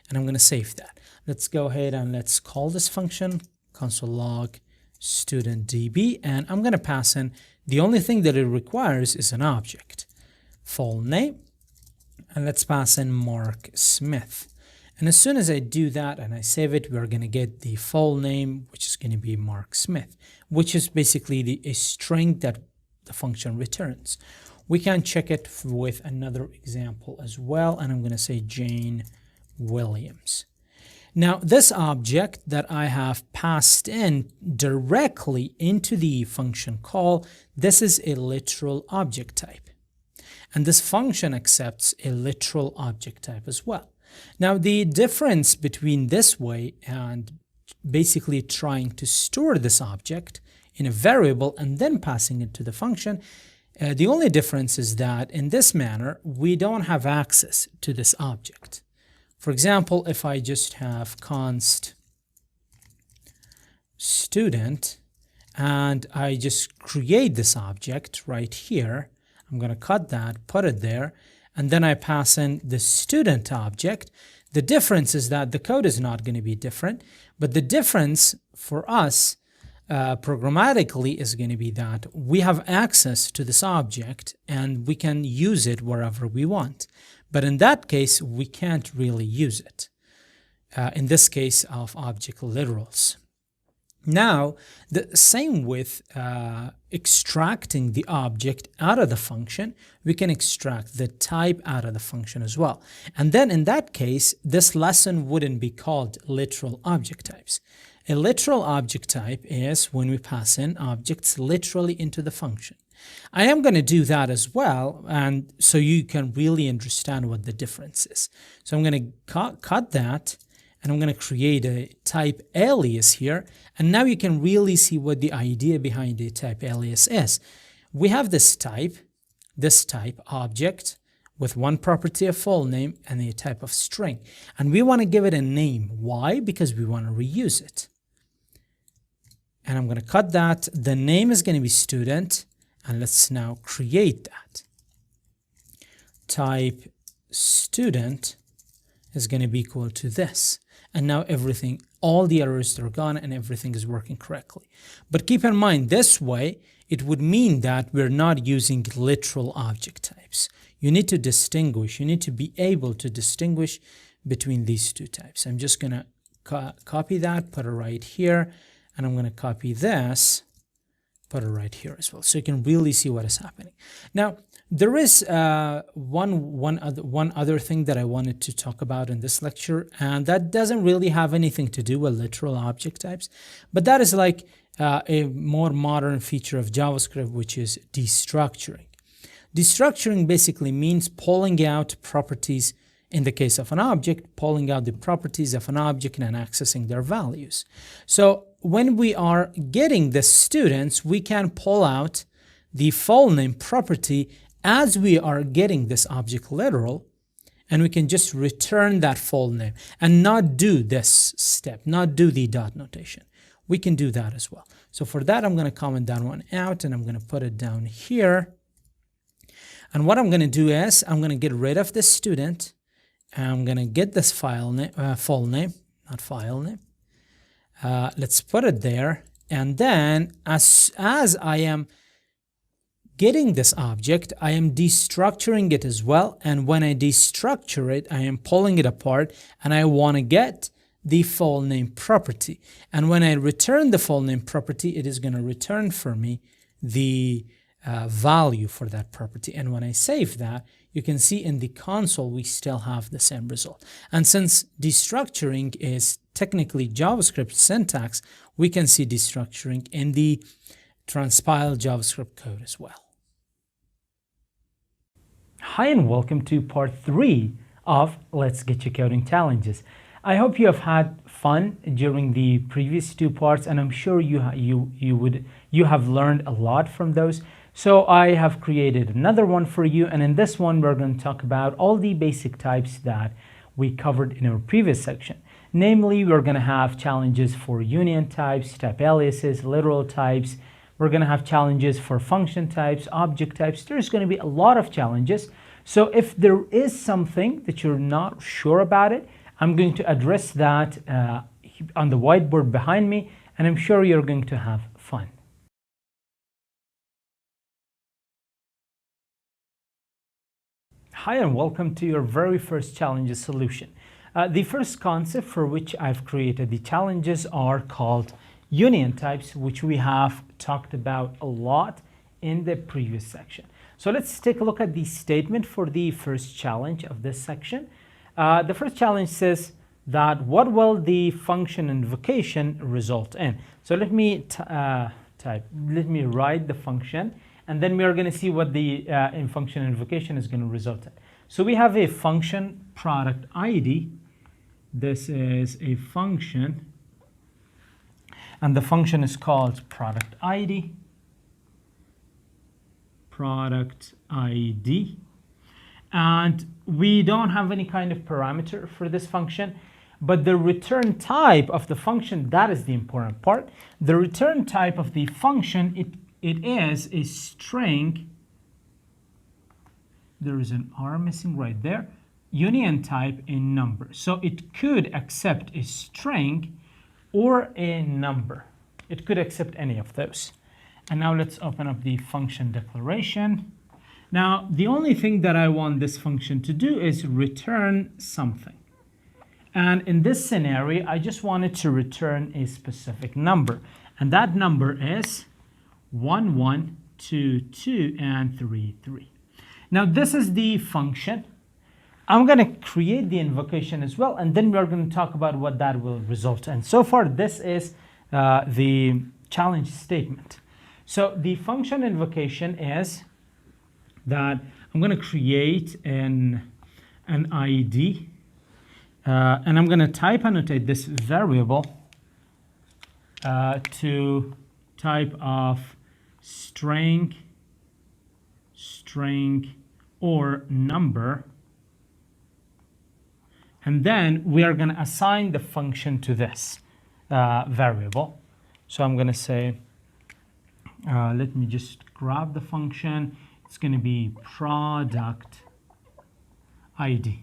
A: And I'm going to save that. Let's go ahead and let's call this function console log student db, and I'm going to pass in the only thing that it requires is an object, full name, and let's pass in Mark Smith. And as soon as I do that and I save it, we're going to get the full name, which is going to be Mark Smith, which is basically a string that the function returns. We can check it with another example as well, and I'm going to say Jane Williams. Now, this object that I have passed in directly into the function call, this is a literal object type. And this function accepts a literal object type as well. Now, the difference between this way and basically trying to store this object in a variable and then passing it to the function, the only difference is that in this manner, we don't have access to this object. For example, if I just have const student and I just create this object right here, I'm going to cut that, put it there, and then I pass in the student object. The difference is that the code is not going to be different, but the difference for us programmatically is going to be that we have access to this object and we can use it wherever we want. But in that case, we can't really use it. In this case of object literals. Now, the same with extracting the object out of the function, we can extract the type out of the function as well. And then in that case, this lesson wouldn't be called literal object types. A literal object type is when we pass in objects literally into the function. I am going to do that as well, and so you can really understand what the difference is. So I'm going to cut that, and I'm going to create a type alias here, and now you can really see what the idea behind a type alias is. We have this type object with one property of full name and a type of string, and we want to give it a name. Why? Because we want to reuse it. And I'm going to cut that. The name is going to be student. And let's now create that. Type student is going to be equal to this. And now everything, all the errors are gone and everything is working correctly. But keep in mind, this way, it would mean that we're not using literal object types. You need to distinguish, you need to be able to distinguish between these two types. I'm just going to copy that, put it right here, and I'm going to copy this, put it right here as well, so you can really see what is happening. Now, there is one other thing that I wanted to talk about in this lecture, and that doesn't really have anything to do with literal object types, but that is like a more modern feature of JavaScript, which is destructuring. Destructuring basically means pulling out properties. In the case of an object, pulling out the properties of an object and accessing their values. So when we are getting the students, we can pull out the full name property as we are getting this object literal, and we can just return that full name and not do this step, not do the dot notation. We can do that as well. So for that, I'm going to comment that one out, and I'm going to put it down here. And what I'm going to do is I'm going to get rid of the student. I'm going to get this file name, full name, not file name. Let's put it there. And then as I am getting this object, I am destructuring it as well. And when I destructure it, I am pulling it apart, and I want to get the full name property. And when I return the full name property, it is going to return for me the value for that property. And when I save that, you can see in the console we still have the same result. And since destructuring is technically JavaScript syntax, we can see destructuring in the transpiled JavaScript code as well. Hi, and welcome to part 3 of Let's Get You Coding Challenges. I hope you have had fun during the previous two parts, and I'm sure you have learned a lot from those. So I have created another one for you, and in this one we're going to talk about all the basic types that we covered in our previous section. Namely, we're going to have challenges for union types, type aliases, literal types. We're going to have challenges for function types, object types. There's going to be a lot of challenges. So if there is something that you're not sure about it, I'm going to address that on the whiteboard behind me, and I'm sure you're going to have fun. Hi, and welcome to your very first challenges solution. The first concept for which I've created the challenges are called union types, which we have talked about a lot in the previous section. So let's take a look at the statement for the first challenge of this section. The first challenge says that what will the function invocation result in? So let me write the function, and then we are going to see what the function invocation is going to result in. So we have a function product ID. This is a function, and the function is called product ID. Product ID. And we don't have any kind of parameter for this function, but the return type of the function, that is the important part. The return type of the function, it is a string. There is an R missing right there. Union type in number. So it could accept a string or a number. It could accept any of those. And now let's open up the function declaration. Now, the only thing that I want this function to do is return something. And in this scenario, I just wanted to return a specific number. And that number is 1, 1, 2, 2, and 3, 3. Now, this is the function. I'm going to create the invocation as well, and then we're going to talk about what that will result in. So far, this is the challenge statement. So the function invocation is that I'm going to create an ID, and I'm going to type annotate this variable to type of string, or number. And then we are going to assign the function to this variable. So I'm going to say, let me just grab the function. It's going to be product ID.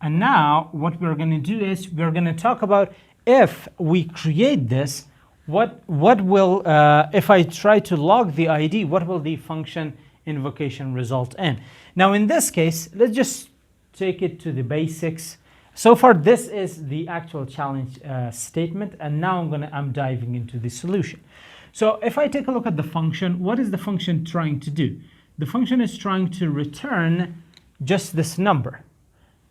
A: And now what we're going to do is we're going to talk about if we create this, what will, if I try to log the ID, what will the function invocation result in? Now in this case, let's just take it to the basics. So far, this is the actual challenge statement, and now I'm diving into the solution. So if I take a look at the function, what is the function trying to do? The function is trying to return just this number,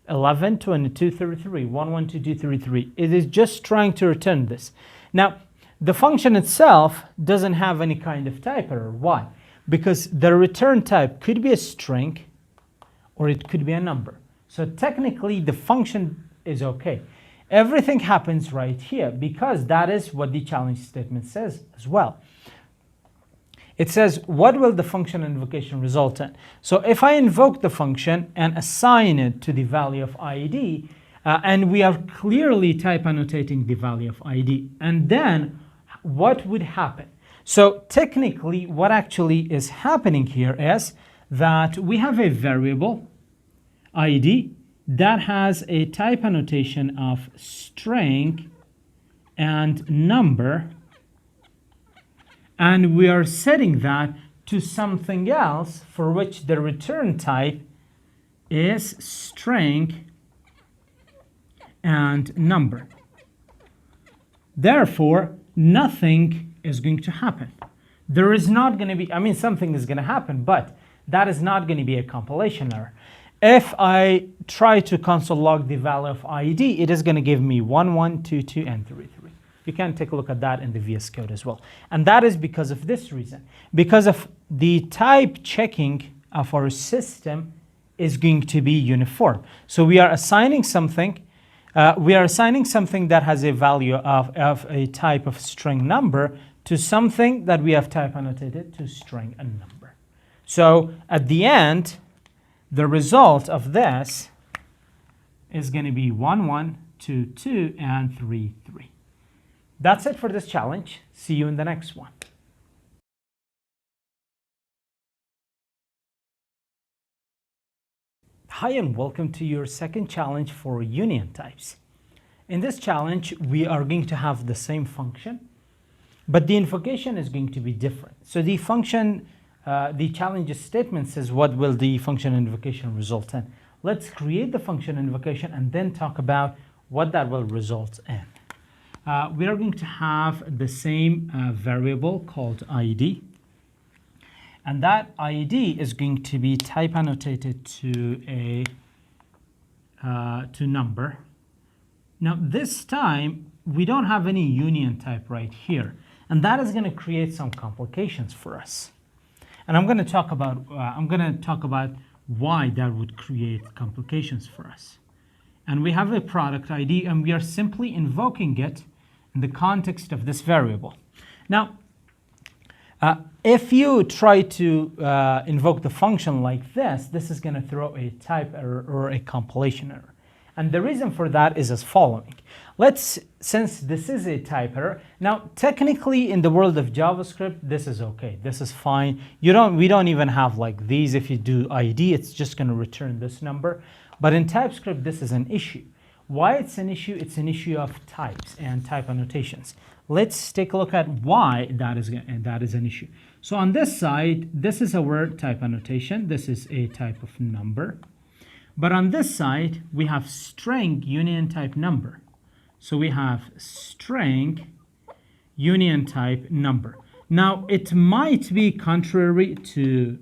A: 11, 22, 33, 1, 1, 2, 2, 3, 3. It is just trying to return this. Now, the function itself doesn't have any kind of type error. Why? Because the return type could be a string, or it could be a number. So technically, the function is okay. Everything happens right here because that is what the challenge statement says as well. It says, what will the function invocation result in? So if I invoke the function and assign it to the value of ID, and we are clearly type annotating the value of ID, and then what would happen? So technically, what actually is happening here is that we have a variable ID that has a type annotation of string and number, and we are setting that to something else for which the return type is string and number. Therefore, nothing is going to happen. There is not going to be, I mean, something is going to happen, but that is not going to be a compilation error. If I try to console log the value of ID, it is going to give me 1, 1, 2, 2, and 3, 3. You can take a look at that in the VS Code as well. And that is because of this reason. Because of the type checking of our system is going to be uniform. So we are assigning something We are assigning something that has a value of a type of string number to something that we have type annotated to string a number. So at the end, the result of this is going to be 1, 1, 2, 2, and 3, 3. That's it for this challenge. See you in the next one. Hi and welcome to your second challenge for union types. In this challenge, we are going to have the same function, but the invocation is going to be different. So the function, the challenge statement says what will the function invocation result in. Let's create the function invocation and then talk about what that will result in. We are going to have the same variable called id. And that id is going to be type annotated to a number. Now this time we don't have any union type right here, and that is going to create some complications for us. And I'm going to talk about why that would create complications for us. And we have a product ID, and we are simply invoking it in the context of this variable. Now, if you try to invoke the function like this, this is going to throw a type error or a compilation error. And the reason for that is as following. Since this is a type error, now technically in the world of JavaScript, this is okay. This is fine. We don't even have like these. If you do ID, it's just going to return this number. But in TypeScript, this is an issue. Why it's an issue? It's an issue of types and type annotations. Let's take a look at why that is an issue. So on this side, this is our type annotation. This is a type of number. But on this side, we have string union type number. So we have string union type number. Now, it might be contrary to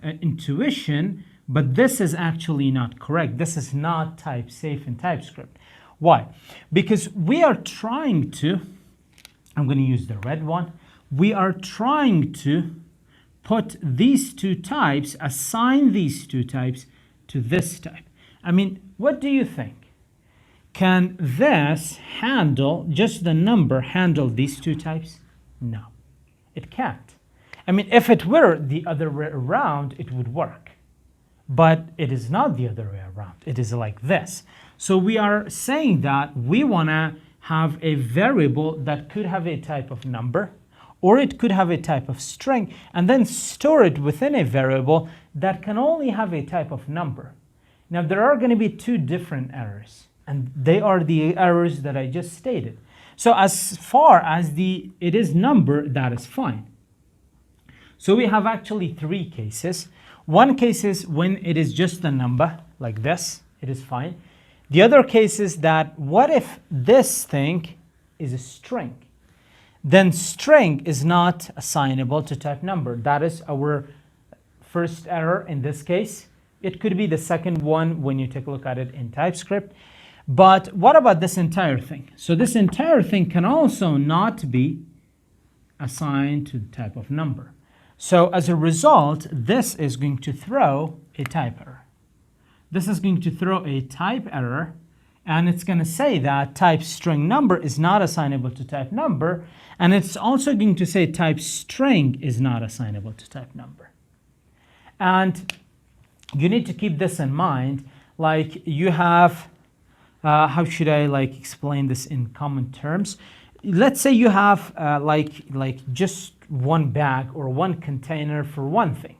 A: intuition, but this is actually not correct. This is not type safe in TypeScript. Why? Because we are trying to, I'm going to use the red one. We are trying to put these two types, assign these two types to this type. I mean, what do you think? Can this handle, just the number, handle these two types? No, it can't. I mean, if it were the other way around, it would work. But it is not the other way around. It is like this. So we are saying that we want to have a variable that could have a type of number, or it could have a type of string, and then store it within a variable that can only have a type of number. Now, there are going to be two different errors, and they are the errors that I just stated. So as far as it is number, that is fine. So we have actually three cases. One case is when it is just a number, like this, it is fine. The other case is that what if this thing is a string? Then string is not assignable to type number. That is our first error in this case. It could be the second one when you take a look at it in TypeScript. But what about this entire thing? So this entire thing can also not be assigned to the type of number. So as a result, this is going to throw a type error. This is going to throw a type error, and it's going to say that type string number is not assignable to type number, and it's also going to say type string is not assignable to type number. And you need to keep this in mind. Like you have, how should I explain this in common terms? Let's say you have like just one bag or one container for one thing.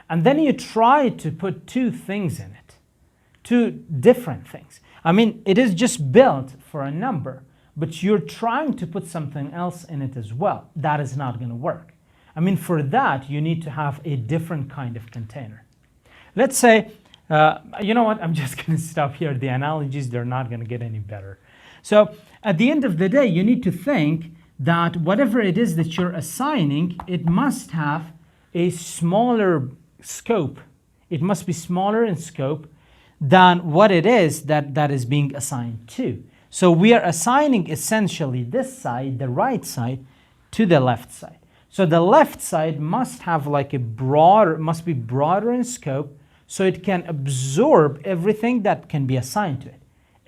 A: And then you try to put two things in it, two different things. I mean, it is just built for a number, but you're trying to put something else in it as well. That is not going to work. I mean, for that, you need to have a different kind of container. Let's say, you know what, I'm just going to stop here. The analogies, they're not going to get any better. So at the end of the day, you need to think that whatever it is that you're assigning, it must have a smaller scope. It must be smaller in scope than what it is that is being assigned to. So we are assigning essentially this side, the right side, to the left side. So the left side must have like must be broader in scope, so it can absorb everything that can be assigned to it.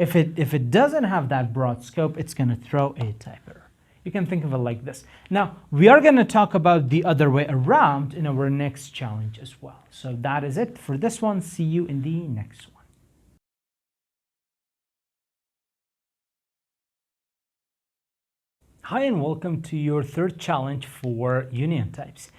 A: If it doesn't have that broad scope, it's going to throw a type error. You can think of it like this. Now, we are going to talk about the other way around in our next challenge as well. So that is it for this one. See you in the next one. Hi, and welcome to your third challenge for union types.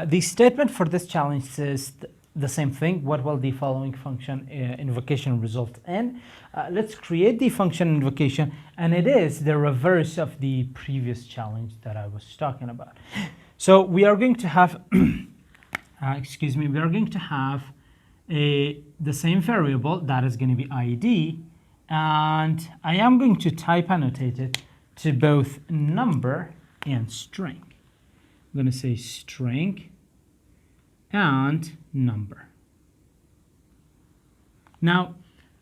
A: The statement for this challenge says the same thing. What will the following function invocation result in? Let's create the function invocation, and it is the reverse of the previous challenge that I was talking about. So we are going to have, we are going to have the same variable that is going to be ID, and I am going to type annotate it to both number and string. I'm going to say string and number. Now,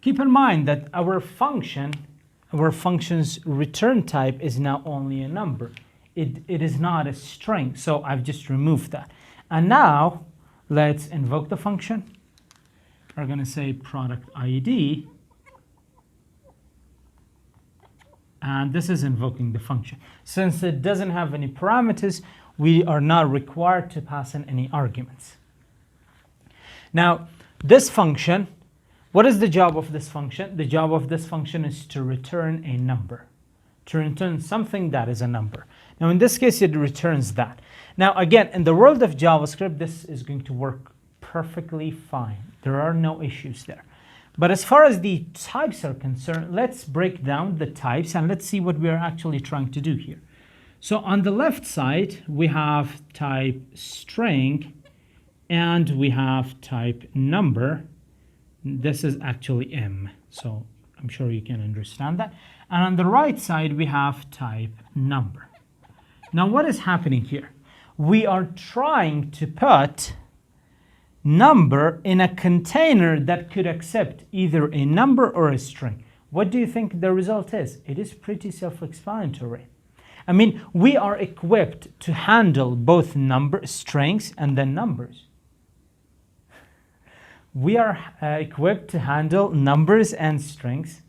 A: keep in mind that our function's return type is now only a number. It is not a string, so I've just removed that. And now, let's invoke the function. We're going to say product ID. And this is invoking the function. Since it doesn't have any parameters, we are not required to pass in any arguments. Now, this function, what is the job of this function? The job of this function is to return a number, to return something that is a number. Now, in this case, it returns that. Now, again, in the world of JavaScript, this is going to work perfectly fine. There are no issues there. But as far as the types are concerned, let's break down the types and let's see what we are actually trying to do here. So on the left side, we have type string and we have type number. This is actually M, so I'm sure you can understand that. And on the right side, we have type number. Now, what is happening here? We are trying to put number in a container that could accept either a number or a string. What do you think the result is? It is pretty self-explanatory. I mean, we are equipped to handle both strings and then numbers. We are equipped to handle numbers and strings,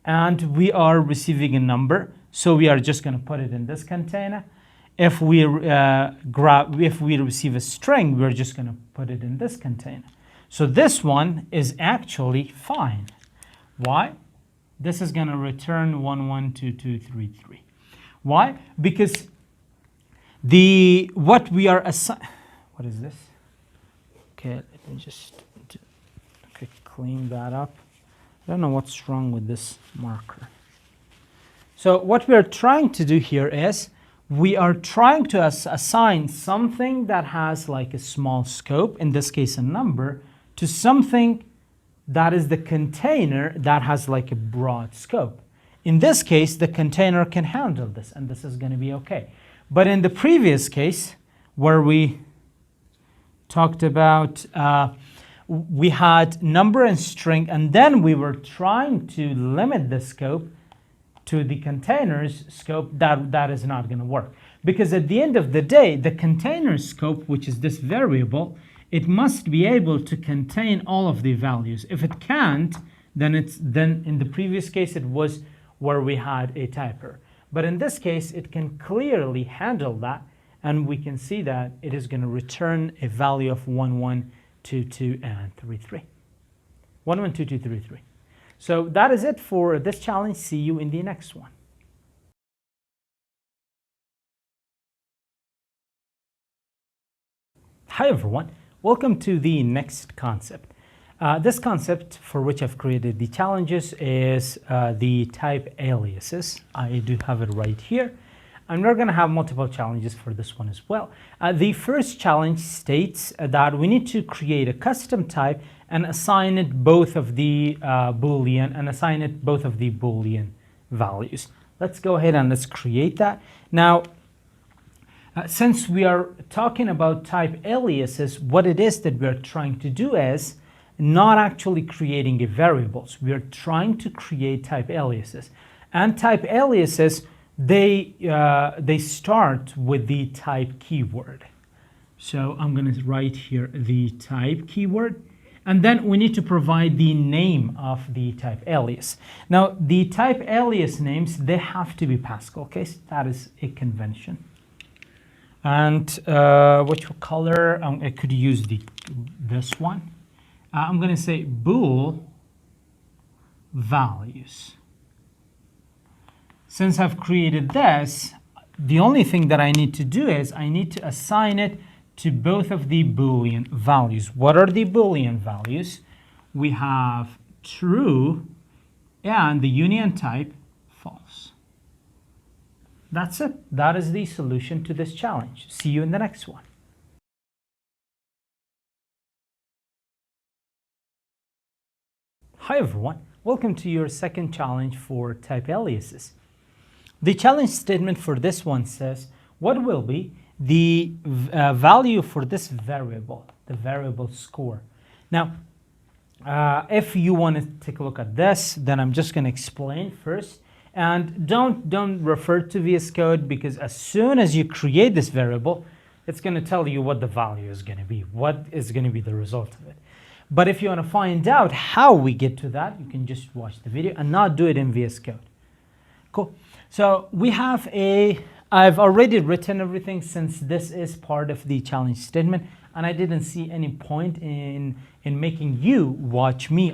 A: and we are receiving a number, so we are just going to put it in this container. If we receive a string, we're just going to put it in this container. So this one is actually fine. Why? This is going to return 112233. Why? Because what we are assigning. What is this? Okay, let me just clean that up. I don't know what's wrong with this marker. So what we're trying to do here is we are trying to assign something that has like a small scope, in this case a number, to something that is the container that has like a broad scope. In this case, the container can handle this, and this is going to be okay. But in the previous case, where we talked about we had number and string, and then we were trying to limit the scope to the container's scope, that is not going to work. Because at the end of the day, the container scope, which is this variable, it must be able to contain all of the values. If it can't, then in the previous case, it was where we had a type error. But in this case, it can clearly handle that, and we can see that it is going to return a value of 1122 and 33. 112233. So that is it for this challenge. See you in the next one. Hi everyone, welcome to the next concept. This concept for which I've created the challenges is the type aliases. I do have it right here. And we're going to have multiple challenges for this one as well. The first challenge states that we need to create a custom type and assign it both of the Boolean values. Let's go ahead and let's create that. Now, since we are talking about type aliases, what it is that we're trying to do is not actually creating a variables. We are trying to create type aliases. And type aliases, they start with the type keyword. So I'm going to write here the type keyword. And then we need to provide the name of the type alias. Now, the type alias names, they have to be Pascal case. That is a convention. And which color? I could use this one. I'm going to say bool values. Since I've created this, the only thing that I need to do is I need to assign it to both of the Boolean values. What are the Boolean values? We have true and the union type false. That's it. That is the solution to this challenge. See you in the next one. Hi everyone. Welcome to your second challenge for type aliases. The challenge statement for this one says, what will be the value for this variable, the variable score? Now, if you want to take a look at this, then I'm just going to explain first. And don't refer to VS Code, because as soon as you create this variable, it's going to tell you what the value is going to be, what is going to be the result of it. But if you want to find out how we get to that, you can just watch the video and not do it in VS Code. Cool. So we have I've already written everything, since this is part of the challenge statement, and I didn't see any point in making you watch me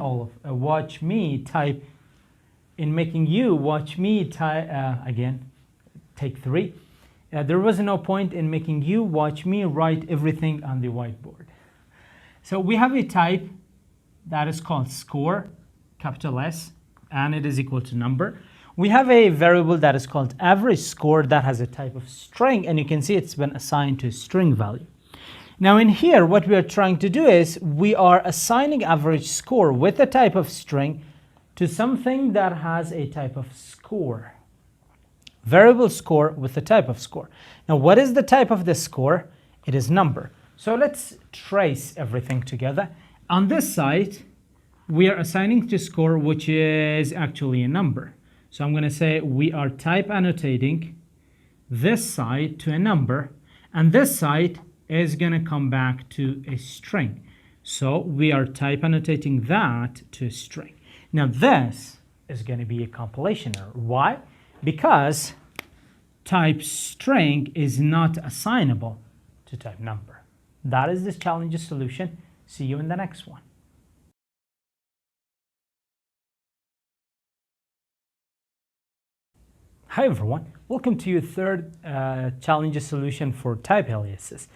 A: type again, take 3. There was no point in making you watch me write everything on the whiteboard. So we have a type that is called score, capital S, and it is equal to number. We have a variable that is called average score that has a type of string, and you can see it's been assigned to a string value. Now in here, what we are trying to do is we are assigning average score with a type of string to something that has a type of score. Variable score with a type of score. Now what is the type of the score? It is number. So let's trace everything together. On this side, we are assigning to score, which is actually a number. So I'm going to say we are type annotating this side to a number, and this side is going to come back to a string. So we are type annotating that to a string. Now this is going to be a compilation error. Why? Because type string is not assignable to type number. That is this challenge's solution. See you in the next one. Hi everyone, welcome to your third challenge solution for type aliases.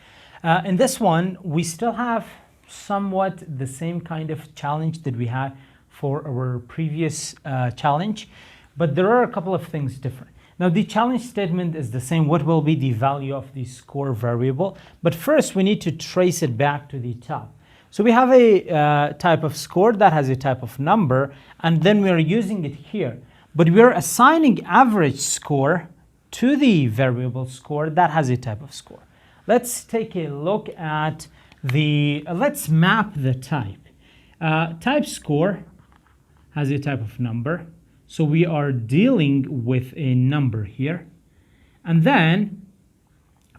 A: In this one, we still have somewhat the same kind of challenge that we had for our previous challenge, but there are a couple of things different. Now the challenge statement is the same. What will be the value of the score variable? But first we need to trace it back to the top. So we have a type of score that has a type of number, and then we are using it here. But we are assigning average score to the variable score that has a type of score. Let's take a look at let's map the type. Type score has a type of number. So we are dealing with a number here. And then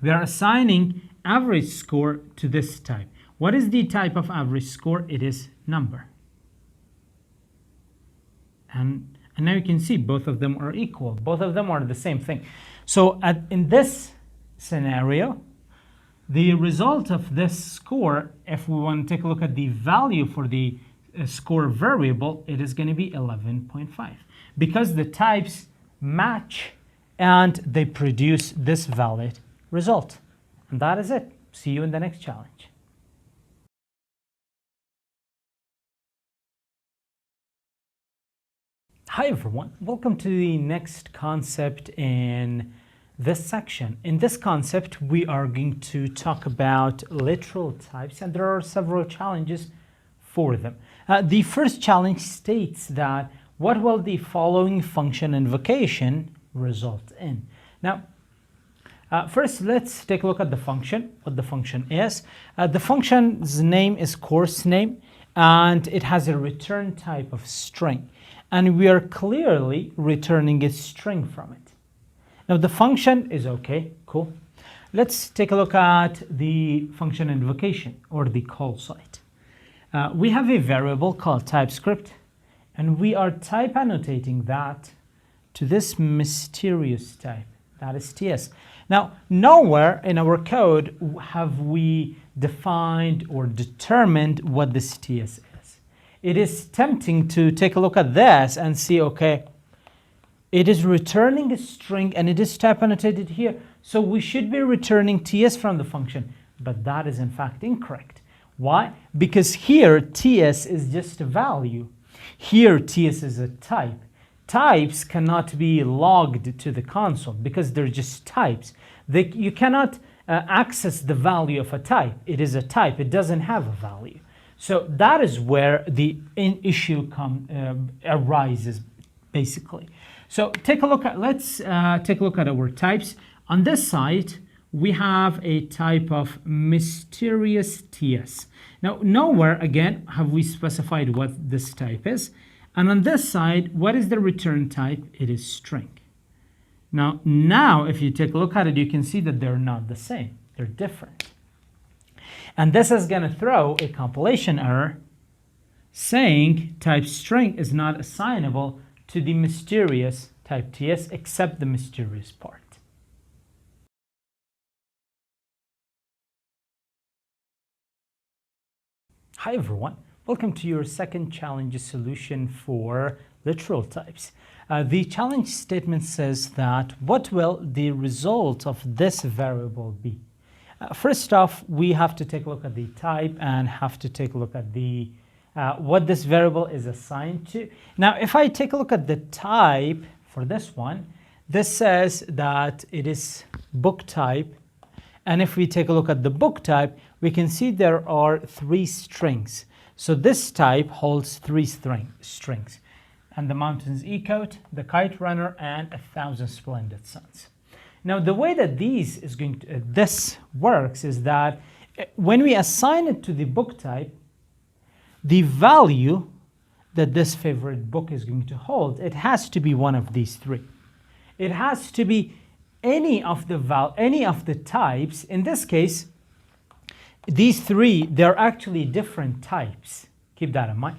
A: we are assigning average score to this type. What is the type of average score? It is number. And now you can see both of them are equal. Both of them are the same thing. So in this scenario, the result of this score, if we want to take a look at the value for the score variable, it is going to be 11.5. Because the types match and they produce this valid result. And that is it. See you in the next challenge. Hi everyone, welcome to the next concept in this section. In this concept, we are going to talk about literal types, and there are several challenges for them. The first challenge states that what will the following function invocation result in? Now, first let's take a look at the function, what the function is. The function's name is course name, and it has a return type of string. And we are clearly returning a string from it. Now the function is okay, cool. Let's take a look at the function invocation or the call site. we have a variable called TypeScript, and we are type annotating that to this mysterious type, that is TS. Now, nowhere in our code have we defined or determined what this TS is. It is tempting to take a look at this and see, okay, it is returning a string and it is type annotated here, so we should be returning TS from the function, but that is in fact incorrect. Why? Because here TS is just a value. Here TS is a type. Types cannot be logged to the console because they're just types. You cannot access the value of a type. It is a type. It doesn't have a value. So that is where the issue arises, basically. So take a look at, let's take a look at our types. On this side, we have a type of mysterious TS. Now, nowhere, again, have we specified what this type is. And on this side, what is the return type? It is string. Now, if you take a look at it, you can see that they're not the same. They're different. And this is going to throw a compilation error saying type string is not assignable to the mysterious type TS except the mysterious part. Hi everyone, welcome to your second challenge solution for literal types. The challenge statement says that what will the result of this variable be? First off, we have to take a look at the type and have to take a look at the what this variable is assigned to. Now, if I take a look at the type for this one, this says that it is book type. And if we take a look at the book type, we can see there are 3 strings. So this type holds 3 strings. And the mountains echoed, the kite runner, and 1,000 splendid suns. Now, the way that this works is that when we assign it to the book type, the value that this favorite book is going to hold, it has to be one of these 3. It has to be any of the types. In this case, these 3, they're actually different types. Keep that in mind.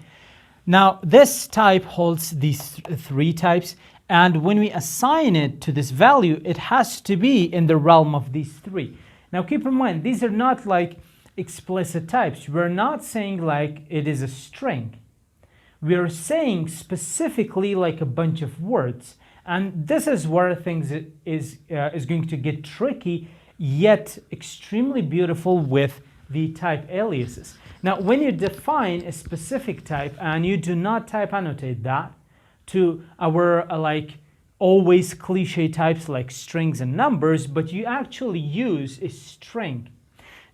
A: Now, this type holds these 3 types, and when we assign it to this value, it has to be in the realm of these 3. Now, keep in mind, these are not like explicit types. We're not saying like it is a string. We're saying specifically like a bunch of words. And this is where things is going to get tricky, yet extremely beautiful with the type aliases. Now, when you define a specific type and you do not type annotate that to our like always cliche types like strings and numbers, but you actually use a string,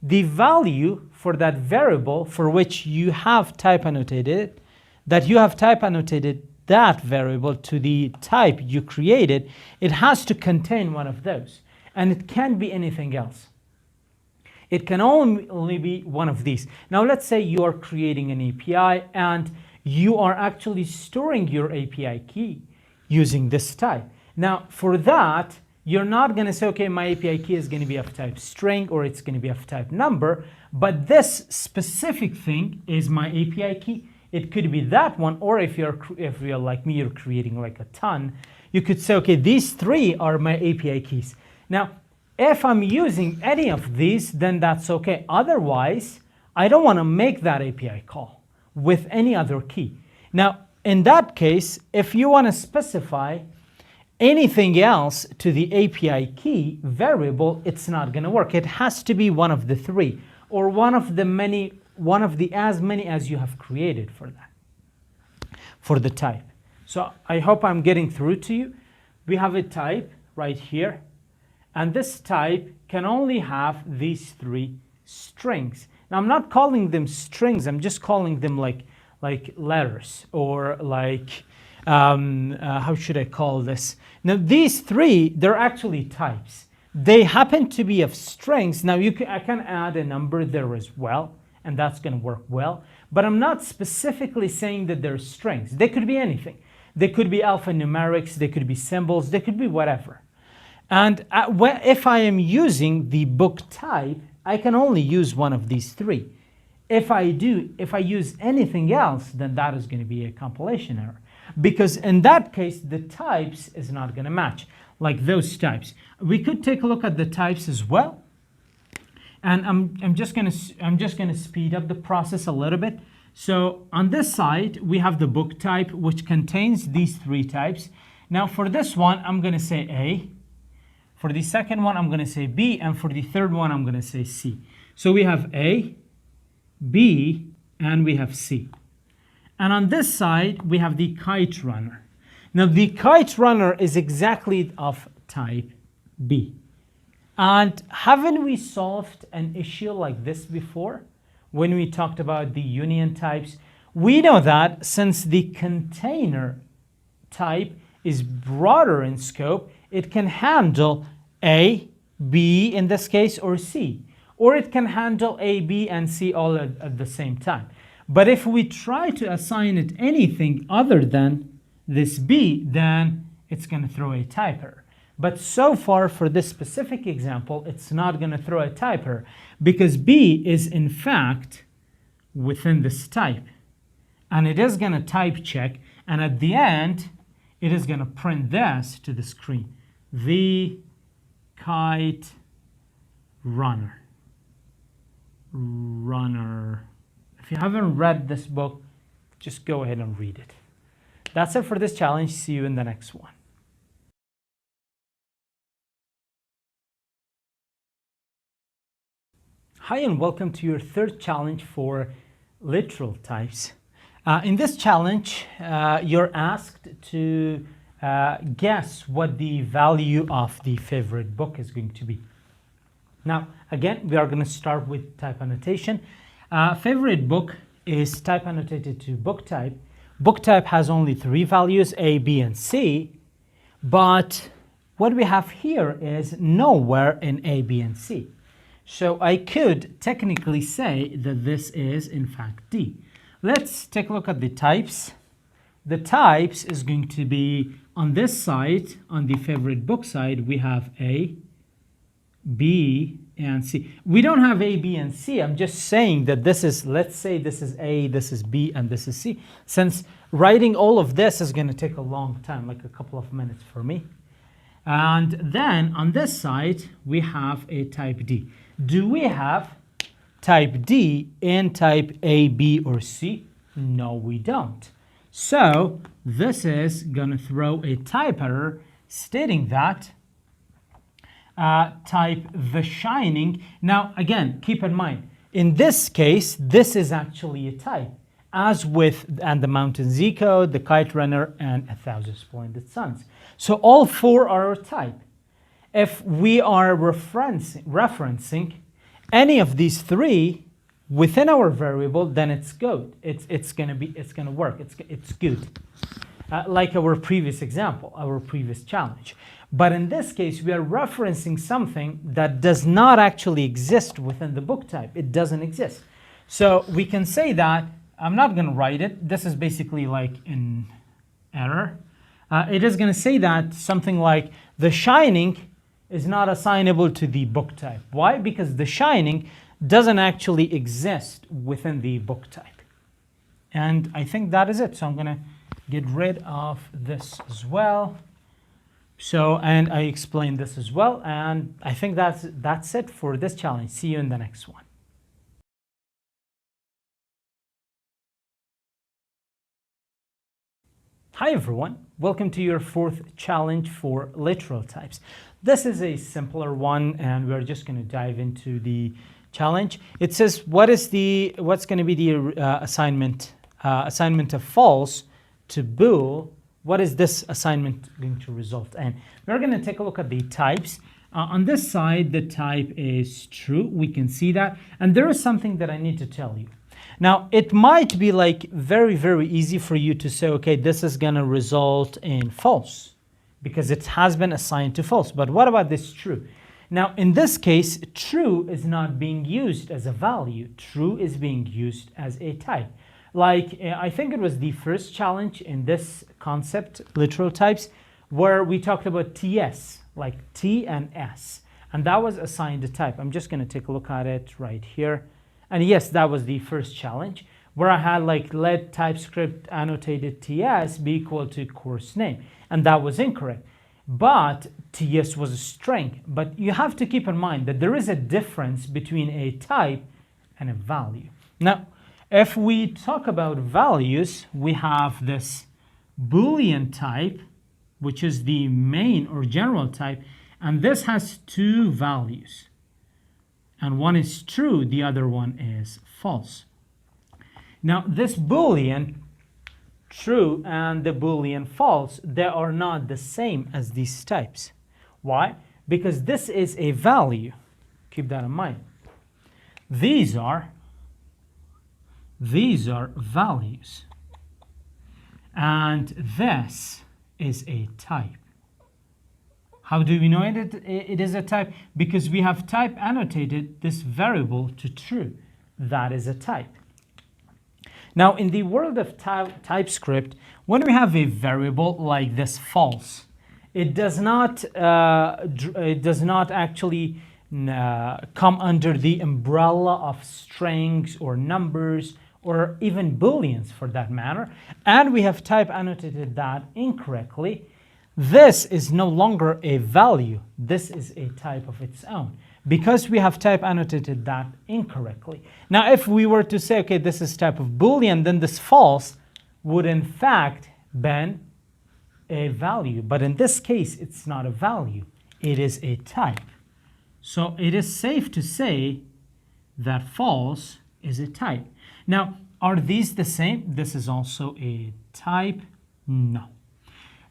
A: the value for that variable for which you have type annotated, that variable to the type you created, it has to contain one of those. And it can't be anything else. It can only be one of these. Now, let's say you are creating an API and you are actually storing your API key using this type. Now, for that, you're not going to say, okay, my API key is going to be of type string or it's going to be of type number, but this specific thing is my API key. It could be that one, or if you're like me, you're creating like a ton, you could say, okay, these 3 are my API keys. Now, if I'm using any of these, then that's okay. Otherwise, I don't want to make that API call with any other key. Now, in that case, if you want to specify anything else to the API key variable, it's not going to work. It has to be one of the 3, or one of the as many as you have created for that, for the type. So I hope I'm getting through to you. We have a type right here, and this type can only have these 3 strings. Now, I'm not calling them strings. I'm just calling them like letters, or like, how should I call this? Now, these 3, they're actually types. They happen to be of strings. Now, I can add a number there as well, and that's going to work well. But I'm not specifically saying that they're strings. They could be anything. They could be alphanumerics. They could be symbols. They could be whatever. And if I am using the book type, I can only use one of these 3. If I use anything else, then that is going to be a compilation error, because in that case the types is not going to match, like those types. We could take a look at the types as well, and I'm just going to speed up the process a little bit. So on this side we have the book type, which contains these three types. Now for this one I'm going to say A, for the second one I'm going to say B, and for the third one I'm going to say C. So we have A, B, and we have C. And on this side we have the kite runner. Now the kite runner is exactly of type B. And haven't we solved an issue like this before when we talked about the union types? We know that since the container type is broader in scope, it can handle A, B in this case, or C. Or it can handle A, B, and C all at the same time. But if we try to assign it anything other than this B, then it's going to throw a type error. But so far for this specific example, it's not going to throw a type error because B is in fact within this type. And it is going to type check, and at the end, it is going to print this to the screen. The kite runner. If you haven't read this book, just go ahead and read it. That's it for this challenge. See you in the next one. Hi, and welcome to your third challenge for literal types. In this challenge, you're asked to guess what the value of the favorite book is going to be. Now, again, we are going to start with type annotation. Favorite book is type annotated to book type. Book type has only three values, A, B, and C. But what we have here is nowhere in A, B, and C. So I could technically say that this is, in fact, D. Let's take a look at the types. The types is going to be on this side, on the favorite book side, we have A, B, and C. We don't have A, B, and C. I'm just saying that this is, let's say this is A, this is B, and this is C. Since writing all of this is going to take a long time, like a couple of minutes for me. And then on this side, we have a type D. Do we have type D in type A, B, or C? No, we don't. So this is going to throw a type error stating that type The Shining. Now, again, keep in mind, in this case, this is actually a type, as with And the Mountain Z Code, The Kite Runner, and 1,000 Splendid Suns. So all four are a type. If we are referencing any of these three within our variable, then it's good. It's gonna work. It's good. Like our previous example, our previous challenge. But in this case, we are referencing something that does not actually exist within the book type. It doesn't exist. So we can say that, I'm not going to write it. This is basically like an error. It is going to say that something like The Shining is not assignable to the book type. Why? Because The Shining doesn't actually exist within the book type. And I think that is it. So I'm going to get rid of this as well. So, and I explained this as well, and I think that's it for this challenge. See you in the next one. Hi everyone, welcome to your fourth challenge for literal types. This is a simpler one, and we're just going to dive into the challenge. It says what's going to be the assignment of false to bool. What is this assignment going to result in? We're going to take a look at the types. On this side, the type is true. We can see that. And there is something that I need to tell you. Now, it might be like very, very easy for you to say, okay, this is going to result in false because it has been assigned to false. But what about this true? Now, in this case, true is not being used as a value. True is being used as a type. Like, I think it was the first challenge in this concept, literal types, where we talked about TS, like T and S. And that was assigned a type. I'm just going to take a look at it right here. And yes, that was the first challenge, where I had like let TypeScript annotated TS be equal to course name, and that was incorrect. But TS was a string. But you have to keep in mind that there is a difference between a type and a value. Now, if we talk about values, we have this Boolean type, which is the main or general type, and this has two values. And one is true, the other one is false. Now, this Boolean true and the Boolean false, they are not the same as these types. Why? Because this is a value. Keep that in mind. These are values. And this is a type. How do we know it is a type? Because we have type annotated this variable to true. That is a type. Now, in the world of TypeScript, when we have a variable like this false, it does not actually come under the umbrella of strings or numbers or even booleans for that matter, and we have type annotated that incorrectly. This is no longer a value. This is a type of its own, because we have type annotated that incorrectly. Now, if we were to say, okay, this is type of Boolean, then this false would in fact be a value. But in this case, it's not a value. It is a type. So it is safe to say that false is a type. Now, are these the same? This is also a type? No.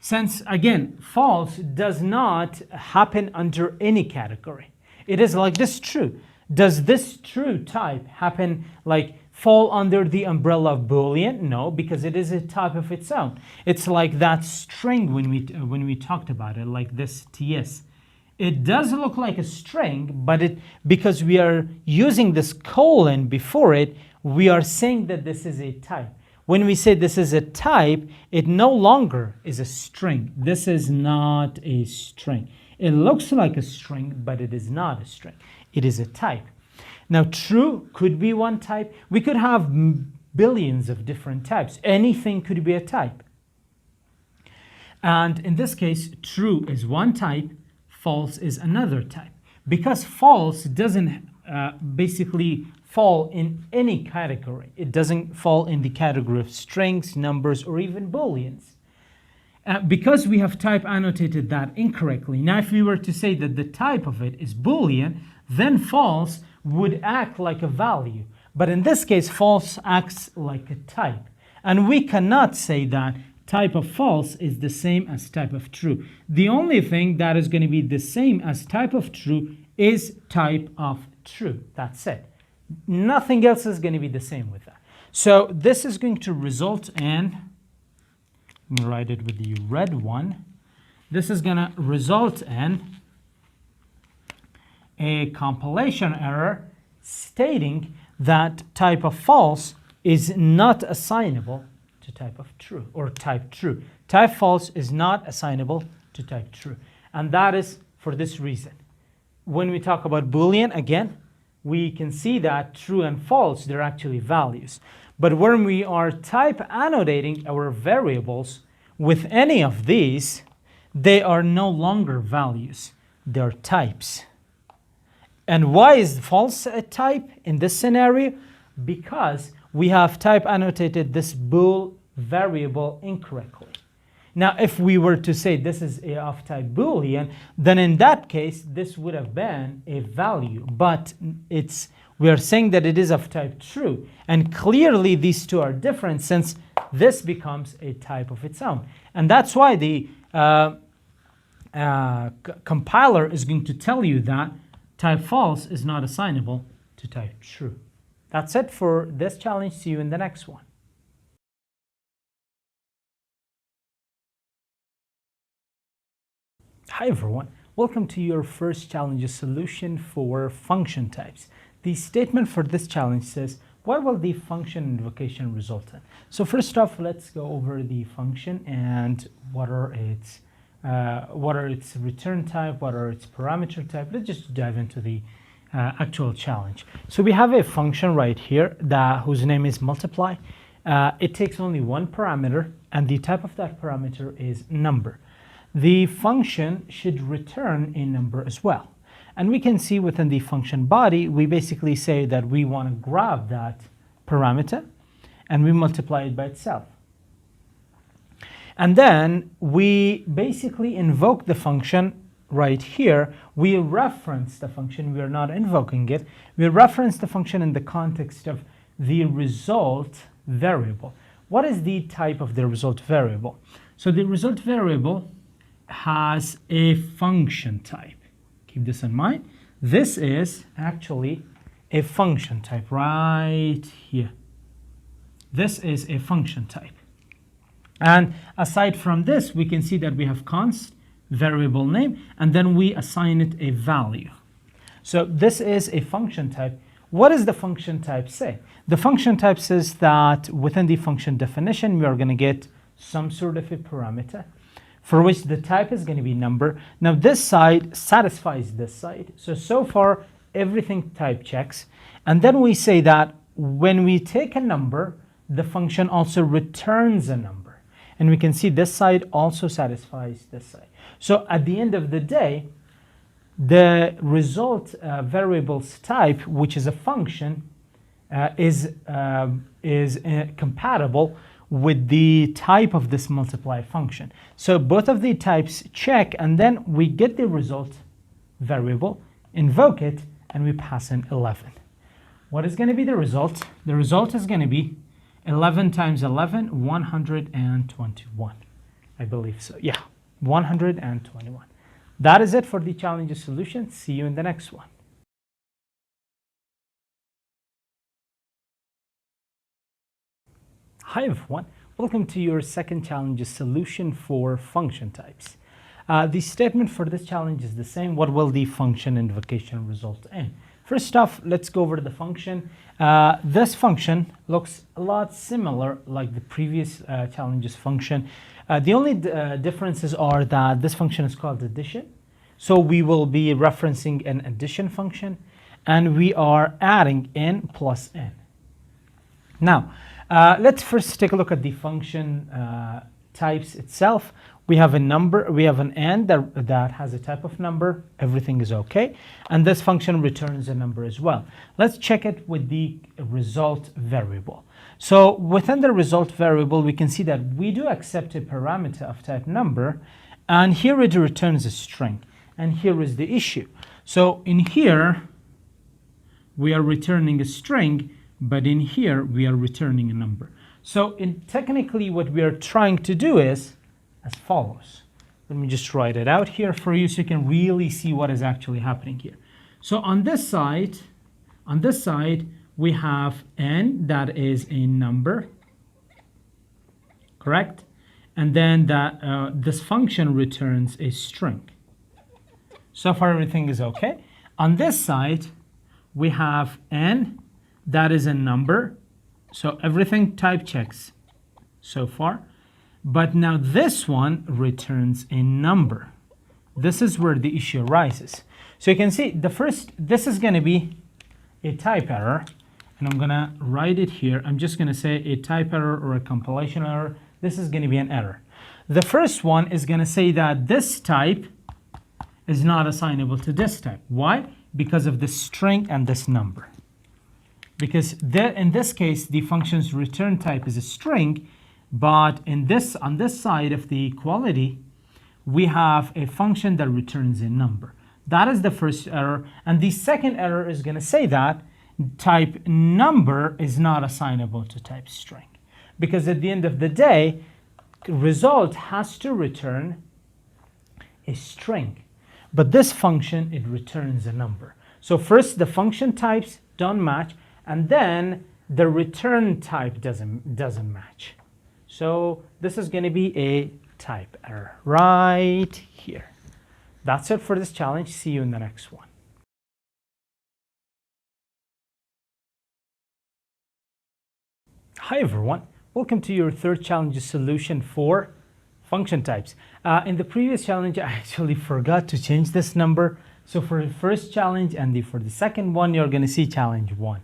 A: Since, again, false does not happen under any category. It is like this true. Does this true type happen like fall under the umbrella of Boolean? No, because it is a type of its own. It's like that string when we talked about it, like this TS. It does look like a string, but because we are using this colon before it, we are saying that this is a type. When we say this is a type, it no longer is a string. This is not a string. It looks like a string, but it is not a string. It is a type. Now, true could be one type. We could have billions of different types. Anything could be a type. And in this case, true is one type, false is another type. Because false doesn't basically fall in any category. It doesn't fall in the category of strings, numbers, or even booleans. Because we have type annotated that incorrectly. Now, if we were to say that the type of it is Boolean, then false would act like a value. But in this case, false acts like a type. And we cannot say that type of false is the same as type of true. The only thing that is going to be the same as type of true is type of true. That's it. Nothing else is going to be the same with that. So this is going to result in, let me write it with the red one. This is going to result in a compilation error stating that type of false is not assignable to type of true or type true. Type false is not assignable to type true. And that is for this reason. When we talk about Boolean, again, we can see that true and false, they're actually values. But when we are type annotating our variables with any of these, they are no longer values. They're types. And why is false a type in this scenario? Because we have type annotated this bool variable incorrectly. Now, if we were to say this is a of type Boolean, then in that case, this would have been a value. But we are saying that it is of type true. And clearly, these two are different since this becomes a type of its own. And that's why the compiler is going to tell you that type false is not assignable to type true. That's it for this challenge. See you in the next one. Hi everyone, welcome to your first challenge solution for function types. The statement for this challenge says, what will the function invocation result in? So first off, let's go over the function and what are its return type, what are its parameter type. Let's just dive into the actual challenge. So we have a function right here whose name is multiply. It takes only one parameter, and the type of that parameter is number. The function should return a number as well. And we can see within the function body, we basically say that we want to grab that parameter and we multiply it by itself. And then we basically invoke the function right here. We reference the function. We are not invoking it. We reference the function in the context of the result variable. What is the type of the result variable? So the result variable has a function type. Keep this in mind. This is actually a function type right here. This is a function type. And aside from this, we can see that we have const variable name, and then we assign it a value. So this is a function type. What does the function type say? The function type says that within the function definition, we are going to get some sort of a parameter for which the type is going to be number. Now this side satisfies this side. So far, everything type checks. And then we say that when we take a number, the function also returns a number. And we can see this side also satisfies this side. So at the end of the day, the result variable's type, which is a function, is compatible with the type of this multiply function. So both of the types check, and then we get the result variable, invoke it, and we pass in 11. What is going to be the result? The result is going to be 11 times 11, 121. I believe so. Yeah, 121. That is it for the challenges solution. See you in the next one. Hi everyone, welcome to your second challenges solution for function types. The statement for this challenge is the same. What will the function invocation result in? First off, let's go over the function. This function looks a lot similar like the previous challenges function. The only differences are that this function is called addition. So we will be referencing an addition function, and we are adding n plus n. Now, let's first take a look at the function types itself. We have a number, we have an n that has a type of number, everything is okay. And this function returns a number as well. Let's check it with the result variable. So within the result variable, we can see that we do accept a parameter of type number, and here it returns a string. And here is the issue. So in here, we are returning a string, but in here, we are returning a number. So technically, what we are trying to do is as follows. Let me just write it out here for you so you can really see what is actually happening here. So on this side, we have n, that is a number, correct? And then this function returns a string. So far, everything is okay. On this side, we have n, that is a number. So everything type checks so far. But now this one returns a number. This is where the issue arises. So you can see this is going to be a type error. And I'm going to write it here. I'm just going to say a type error or a compilation error. This is going to be an error. The first one is going to say that this type is not assignable to this type. Why? Because of the string and this number. Because in this case, the function's return type is a string, but on this side of the equality, we have a function that returns a number. That is the first error. And the second error is going to say that type number is not assignable to type string. Because at the end of the day, result has to return a string. But this function, it returns a number. So first, the function types don't match, and then the return type doesn't match. So this is going to be a type error right here. That's it for this challenge. See you in the next one. Hi everyone, welcome to your third challenge solution for function types. In the previous challenge, I actually forgot to change this number. So for the first challenge and for the second one, you're going to see challenge 1,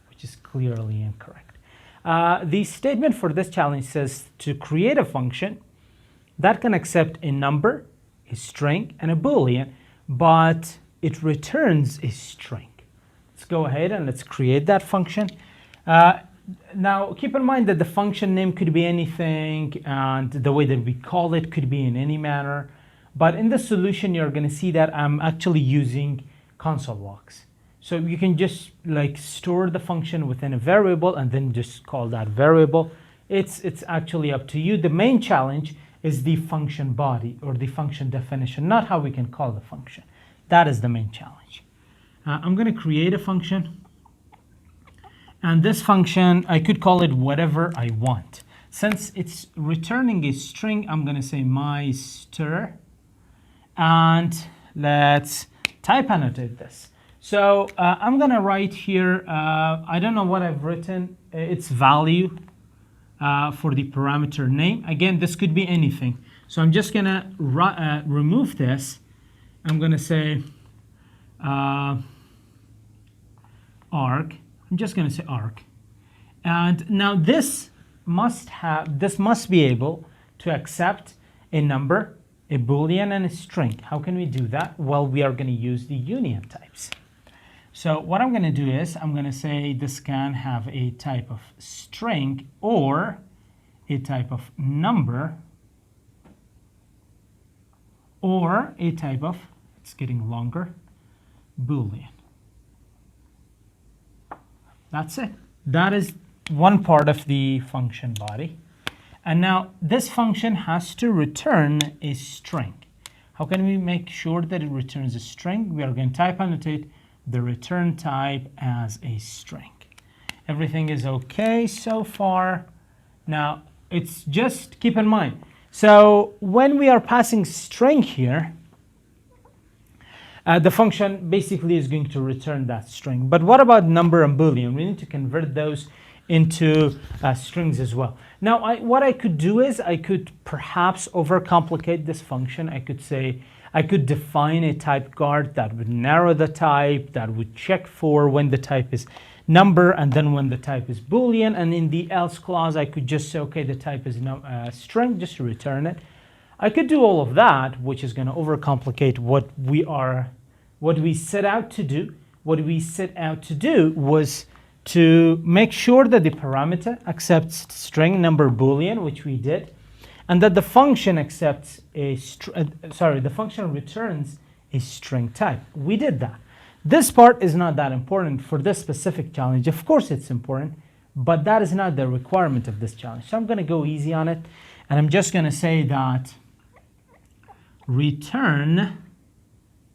A: which is clearly incorrect. The statement for this challenge says to create a function that can accept a number, a string, and a boolean, but it returns a string. Let's go ahead and let's create that function. Now, keep in mind that the function name could be anything, and the way that we call it could be in any manner. But in the solution, you're going to see that I'm actually using console logs. So you can just like store the function within a variable and then just call that variable. It's actually up to you. The main challenge is the function body or the function definition, not how we can call the function. That is the main challenge. I'm going to create a function. And this function, I could call it whatever I want. Since it's returning a string, I'm going to say my_. And let's type annotate this. So I'm going to write here, I don't know what I've written. It's value for the parameter name. Again, this could be anything. So I'm just going to remove this. I'm going to say arg. I'm just going to say arg. And now this must be able to accept a number, a boolean, and a string. How can we do that? Well, we are going to use the union types. So what I'm going to do is I'm going to say this can have a type of string or a type of number or a type of, it's getting longer, boolean. That's it. That is one part of the function body. And now this function has to return a string. How can we make sure that it returns a string? We are going to type annotate the return type as a string. Everything is okay so far. Now it's just keep in mind. So when we are passing string here, the function basically is going to return that string. But what about number and boolean? We need to convert those into strings as well. Now, what I could do is I could perhaps overcomplicate this function. I could say, I could define a type guard that would narrow the type, that would check for when the type is number and then when the type is boolean. And in the else clause, I could just say, okay, the type is string, just to return it. I could do all of that, which is going to overcomplicate what we set out to do. What we set out to do was to make sure that the parameter accepts string, number, boolean, which we did, and that the function accepts the function returns a string type. We did that. This part is not that important for this specific challenge. Of course it's important, but that is not the requirement of this challenge. So I'm going to go easy on it, and I'm just going to say that return,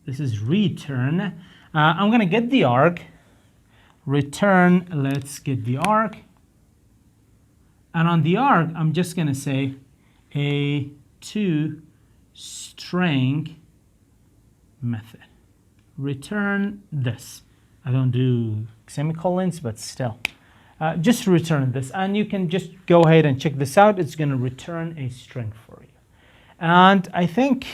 A: this is return, I'm going to get the arg, return, let's get the arg, and on the arg, I'm just going to say a to string method. Return this. I don't do semicolons, but still. Just return this, and you can just go ahead and check this out. It's going to return a string for you. And I think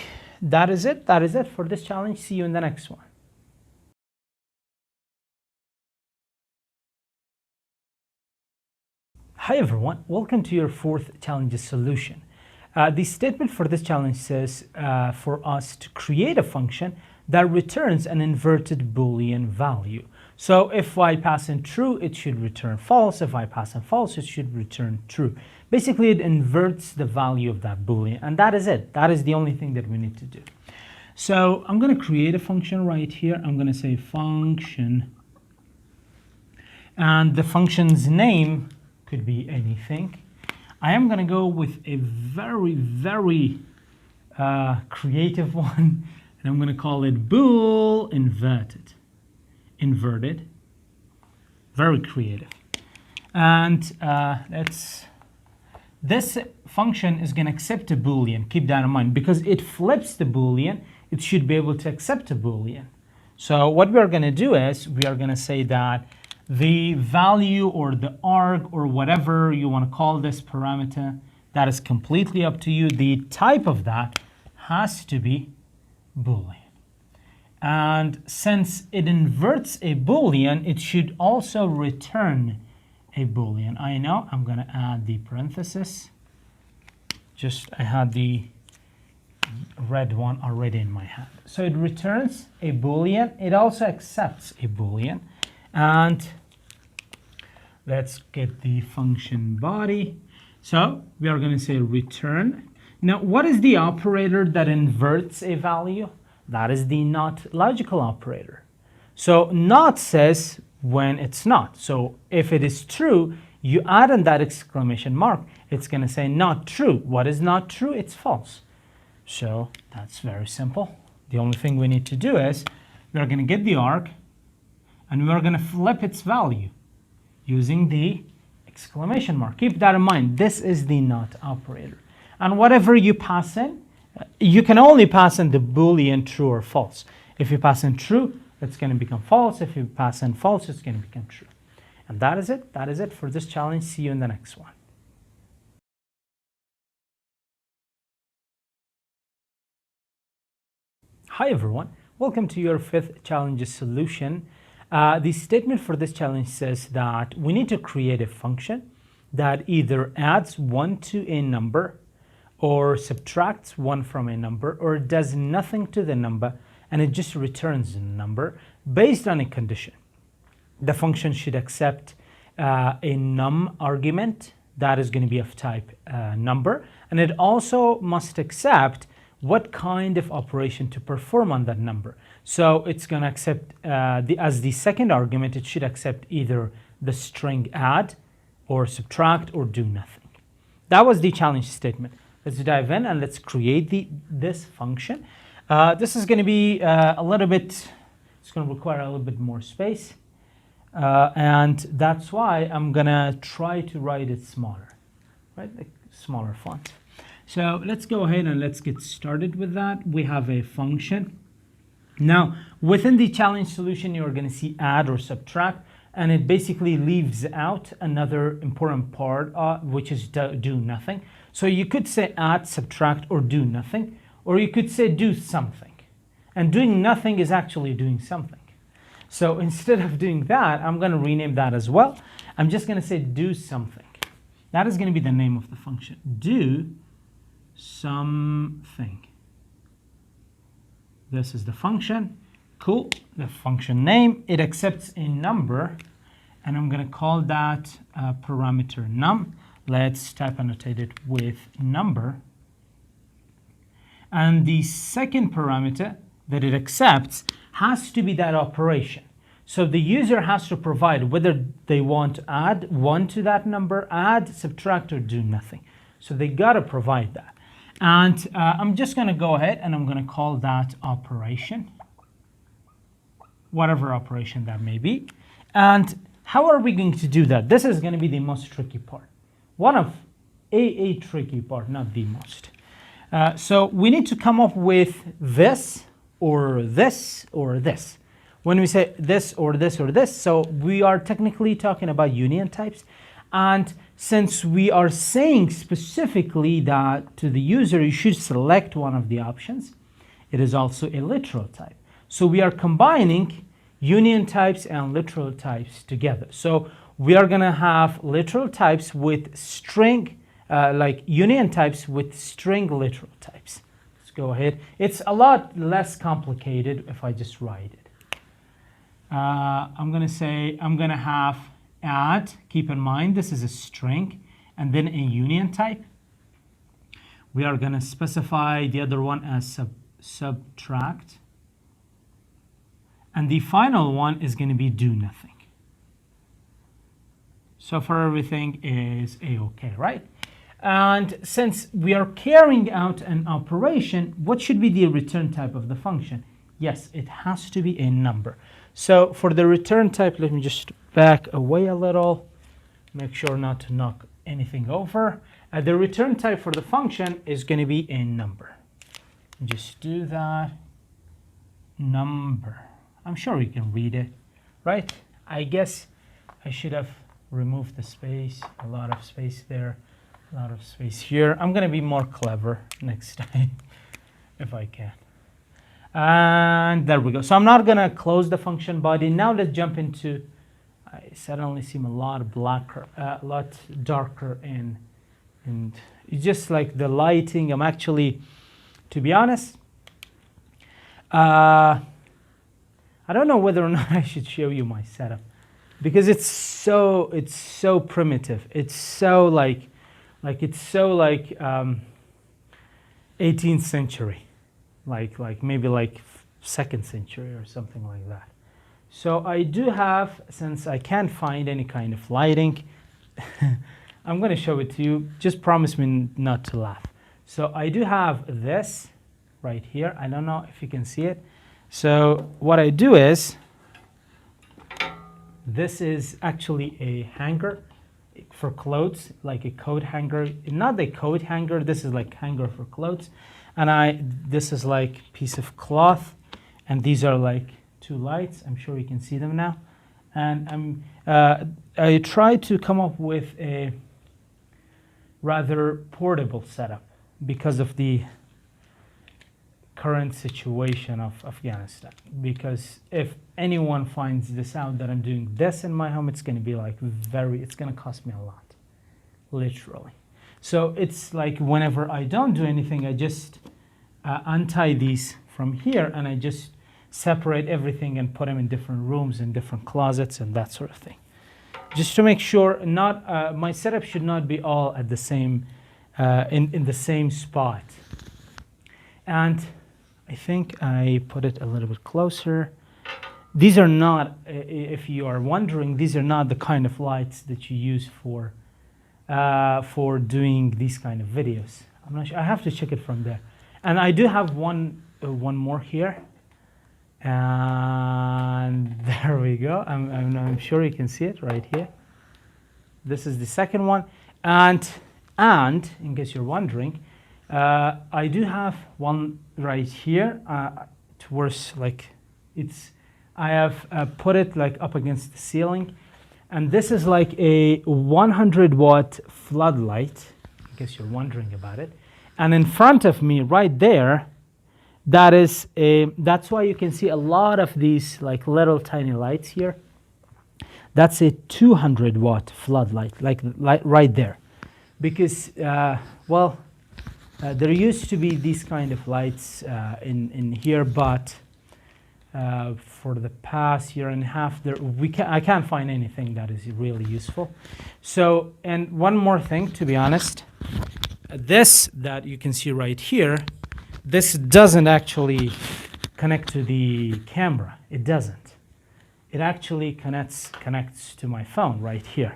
A: that is it. That is it for this challenge. See you in the next one. Hi everyone, welcome to your fourth challenge solution. The statement for this challenge says for us to create a function that returns an inverted Boolean value. So if I pass in true, it should return false. If I pass in false, it should return true. Basically, it inverts the value of that Boolean, and that is it. That is the only thing that we need to do. So I'm going to create a function right here. I'm going to say function, and the function's name could be anything. I am going to go with a very creative one, and I'm going to call it bool inverted. Very creative. And this function is going to accept a Boolean. Keep that in mind, because it flips the Boolean, it should be able to accept a Boolean. So what we are going to do is we are going to say that the value or the arg or whatever you want to call this parameter, that is completely up to you. The type of that has to be Boolean. And since it inverts a Boolean, it should also return a Boolean. I know, I'm going to add the parenthesis. Just, I had the red one already in my hand. So it returns a Boolean. It also accepts a Boolean. And let's get the function body. So we are going to say return. Now, what is the operator that inverts a value? That is the not logical operator. So not says when it's not. So if it is true, you add in that exclamation mark, it's going to say not true. What is not true? It's false. So that's very simple. The only thing we need to do is we're going to get the arg, and we're going to flip its value using the exclamation mark. Keep that in mind. This is the not operator. And whatever you pass in, you can only pass in the Boolean true or false. If you pass in true, it's going to become false. If you pass in false, it's going to become true. And that is it. That is it for this challenge. See you in the next one. Hi everyone, welcome to your fifth challenge solution. The statement for this challenge says that we need to create a function that either adds 1 to a number or subtracts 1 from a number or does nothing to the number and it just returns a number based on a condition. The function should accept a num argument that is going to be of type number, and it also must accept what kind of operation to perform on that number. So it's going to accept, as the second argument, it should accept either the string add or subtract or do nothing. That was the challenge statement. Let's dive in and let's create this function. This is going to be a little bit, it's going to require a little bit more space. And that's why I'm going to try to write it smaller, right? Like smaller font. So let's go ahead and let's get started with that. We have a function. Now, within the challenge solution, you're going to see add or subtract, and it basically leaves out another important part, which is do nothing. So you could say add, subtract, or do nothing, or you could say do something. And doing nothing is actually doing something. So instead of doing that, I'm going to rename that as well. I'm just going to say do something. That is going to be the name of the function. Do something. This is the function. Cool. The function name. It accepts a number, and I'm going to call that parameter num. Let's type annotate it with number. And the second parameter that it accepts has to be that operation. So the user has to provide whether they want to add 1 to that number, add, subtract, or do nothing. So they got to provide that. And I'm just going to go ahead and I'm going to call that operation, whatever operation that may be. And how are we going to do that? This is going to be the most tricky part. One of a tricky part, not the most. So we need to come up with this or this or this. When we say this or this or this, so we are technically talking about union types. And since we are saying specifically that to the user, you should select one of the options, it is also a literal type. So we are combining union types and literal types together. So we are going to have literal types with string, like union types with string literal types. Let's go ahead. It's a lot less complicated if I just write it. I'm going to say I'm going to have add. Keep in mind this is a string and then a union type. We are going to specify the other one as subtract. And the final one is going to be do nothing. So far everything is a-okay, right? And since we are carrying out an operation, what should be the return type of the function? Yes, it has to be a number. So for the return type, let me just back away a little, make sure not to knock anything over. The return type for the function is going to be a number. Just do that. Number. I'm sure you can read it, right? I guess I should have removed the space, a lot of space there, a lot of space here. I'm going to be more clever next time if I can. And there we go. So I'm not going to close the function body. Now let's jump into, I suddenly seem a lot blacker, a lot darker, and it's just like the lighting. I'm actually, to be honest, I don't know whether or not I should show you my setup, because it's so primitive. It's so like 18th century, like maybe like 2nd century or something like that. So I do have, since I can't find any kind of lighting, I'm going to show it to you. Just promise me not to laugh. So I do have this right here. I don't know if you can see it. So what I do is, this is actually a hanger for clothes, like a coat hanger. Not the coat hanger, this is like hanger for clothes. And this is like piece of cloth, and these are like 2 lights. I'm sure you can see them now. And I tried to come up with a rather portable setup because of the current situation of Afghanistan. Because if anyone finds this out that I'm doing this in my home, it's going to be like it's going to cost me a lot, literally. So it's like whenever I don't do anything, I just untie these from here, and I just separate everything and put them in different rooms and different closets and that sort of thing. Just to make sure my setup should not be all at the same, in the same spot. And I think I put it a little bit closer. These are not, if you are wondering, these are not the kind of lights that you use for doing these kind of videos. I'm not sure. I have to check it from there. And I do have one more here. And there we go. I'm sure you can see it right here. This is the second one. And in case you're wondering, I do have one right here towards like I have put it like up against the ceiling, and this is like a 100-watt floodlight, in case you're wondering about it. And in front of me right there, that's why you can see a lot of these like little tiny lights here. That's a 200-watt floodlight, like right there, because there used to be these kind of lights in here, but for the past year and a half, I can't find anything that is really useful. So, and one more thing, to be honest, this that you can see right here, this doesn't actually connect to the camera. It doesn't. It actually connects to my phone right here.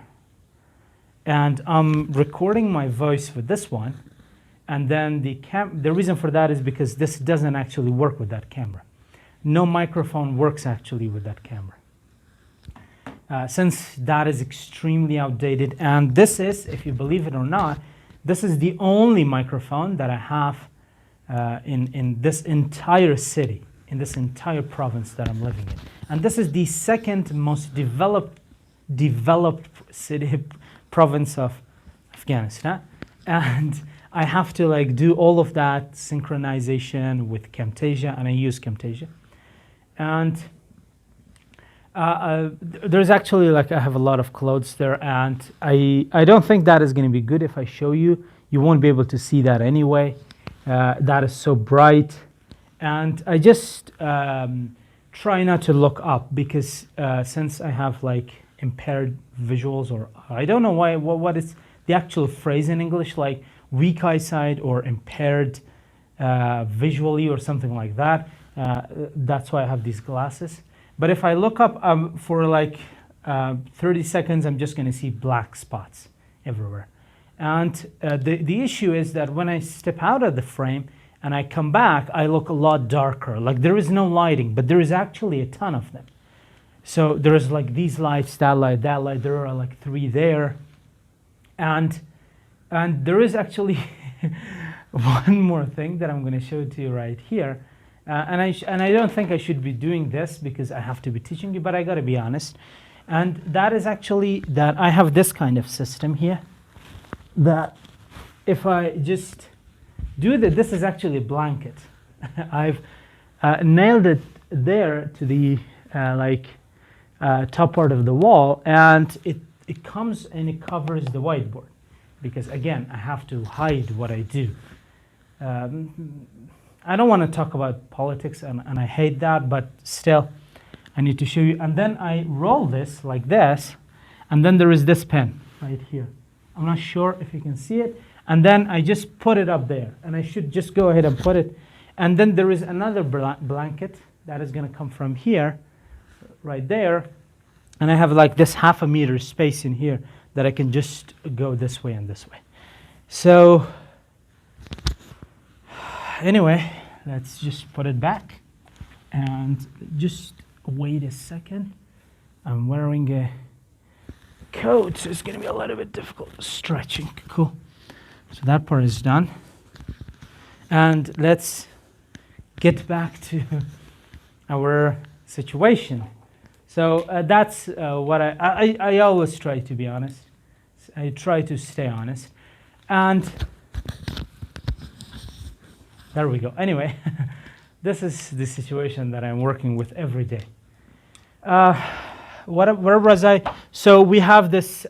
A: And I'm recording my voice with this one. And then the reason for that is because this doesn't actually work with that camera. No microphone works actually with that camera. Since that is extremely outdated, and this is, if you believe it or not, this is the only microphone that I have in this entire city, in this entire province that I'm living in. And this is the second most developed city province of Afghanistan. And I have to like do all of that synchronization with Camtasia, and I use Camtasia. And there's actually like I have a lot of clothes there, and I don't think that is going to be good if I show you. You won't be able to see that anyway. That is so bright, and I just try not to look up because since I have like impaired visuals, or I don't know what is the actual phrase in English, like weak eyesight or impaired visually or something like that. That's why I have these glasses. But if I look up for like 30 seconds, I'm just going to see black spots everywhere. And the issue is that when I step out of the frame and I come back, I look a lot darker. Like there is no lighting, but there is actually a ton of them. So there's like these lights, that light, that light. There are like 3 there. And there is actually one more thing that I'm going to show to you right here. And I don't think I should be doing this because I have to be teaching you, but I got to be honest. And that is actually that I have this kind of system here that if I just do that, this is actually a blanket. nailed it there to the top part of the wall, and it comes and it covers the whiteboard, because again I have to hide what I do. I don't want to talk about politics, and I hate that, but still I need to show you. And then I roll this like this, and then there is this pen right here. I'm not sure if you can see it. And then I just put it up there, and I should just go ahead and put it. And then there is another blanket that is going to come from here, right there. And I have like this 1/2 meter space in here that I can just go this way and this way. So anyway, let's just put it back. And just wait a second. I'm wearing a coat, so it's going to be a little bit difficult stretching. Cool. So that part is done. And let's get back to our situation. So that's what I always try to be honest. I try to stay honest. And there we go. Anyway, this is the situation that I'm working with every day. Where was I? So we have this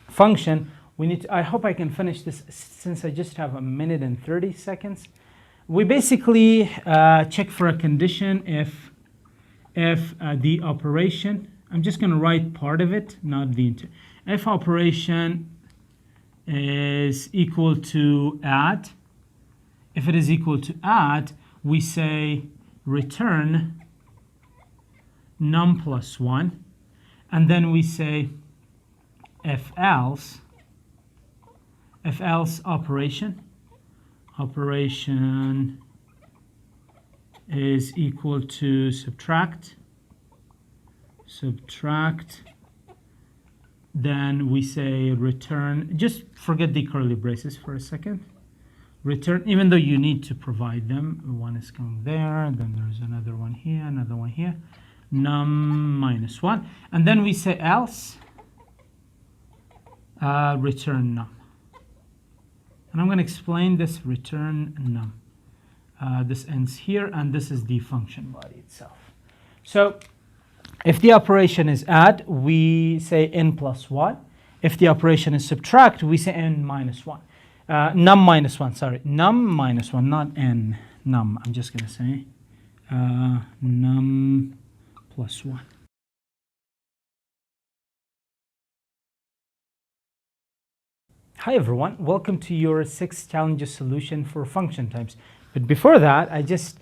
A: function. We need to, I hope I can finish this since I just have 1 minute and 30 seconds. We basically check for a condition if the operation, I'm just going to write part of it, not the entire. If operation is equal to add, if it is equal to add, we say return num plus 1, and then we say if else operation is equal to subtract, then we say return, just forget the curly braces for a second, return, even though you need to provide them, one is coming there, and then there's another one here, num minus 1, and then we say else return num. And I'm going to explain this return num. This ends here, and this is the function body itself. So if the operation is add, we say n plus 1. If the operation is subtract, we say n minus 1. Num minus 1, sorry. Num minus 1, not n. Num. I'm just going to say num plus 1. Hi everyone, welcome to your 6 challenges solution for function types. But before that, it just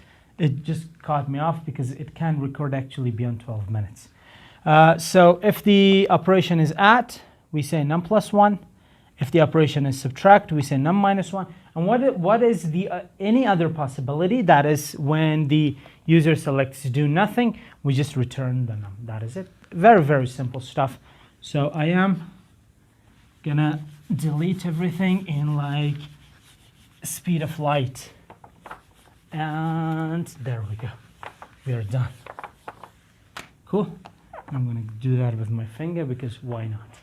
A: caught me off because it can record actually beyond 12 minutes. So if the operation is add, we say num plus 1. If the operation is subtract, we say num minus 1. And what is the any other possibility? That is when the user selects do nothing, we just return the num. That is it. Very, very simple stuff. So I am gonna delete everything in like speed of light. And there we go. We are done. Cool. I'm going to do that with my finger because why not?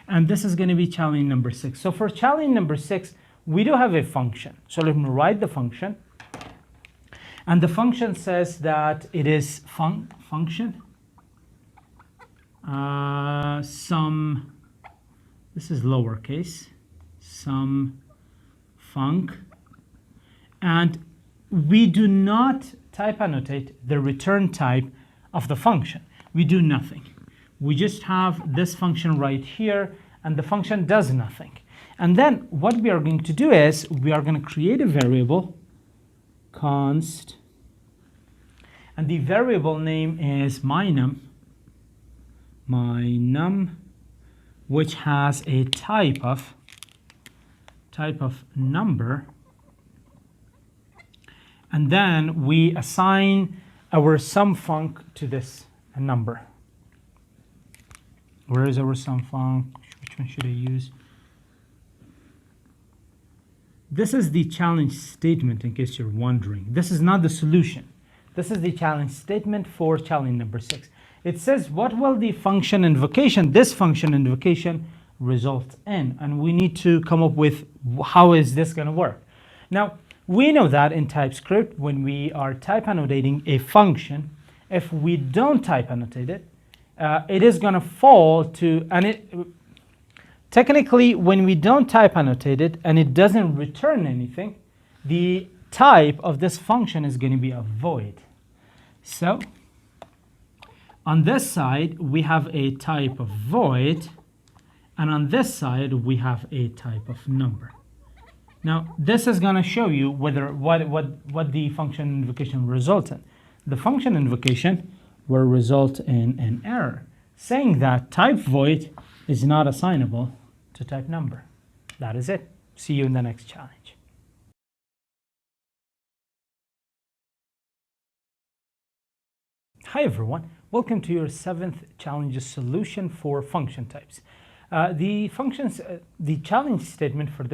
A: And this is going to be challenge number 6. So for challenge number 6, we do have a function. So let me write the function. And the function says that it is function some, this is lowercase, some func, and we do not type annotate the return type of the function. We do nothing. We just have this function right here, and the function does nothing. And then what we are going to do is we are going to create a variable, const, and the variable name is mynum, which has a type of number. And then we assign our sum func to this number. Where is our sum func? Which one should I use? This is the challenge statement, in case you're wondering. This is not the solution. This is the challenge statement for challenge number 6. It says, what will the function invocation, this function invocation, result in? And we need to come up with how is this going to work. Now, We know that in TypeScript, when we are type annotating a function, if we don't type annotate it, it is going to fall to, and it technically, when we don't type annotate it and it doesn't return anything, the type of this function is going to be a void. So on this side, we have a type of void, and on this side, we have a type of number. Now, this is going to show you whether what the function invocation will result in. The function invocation will result in an error saying that type void is not assignable to type number. That is it. See you in the next challenge. Hi everyone, welcome to your 7th challenge solution for function types. The challenge statement for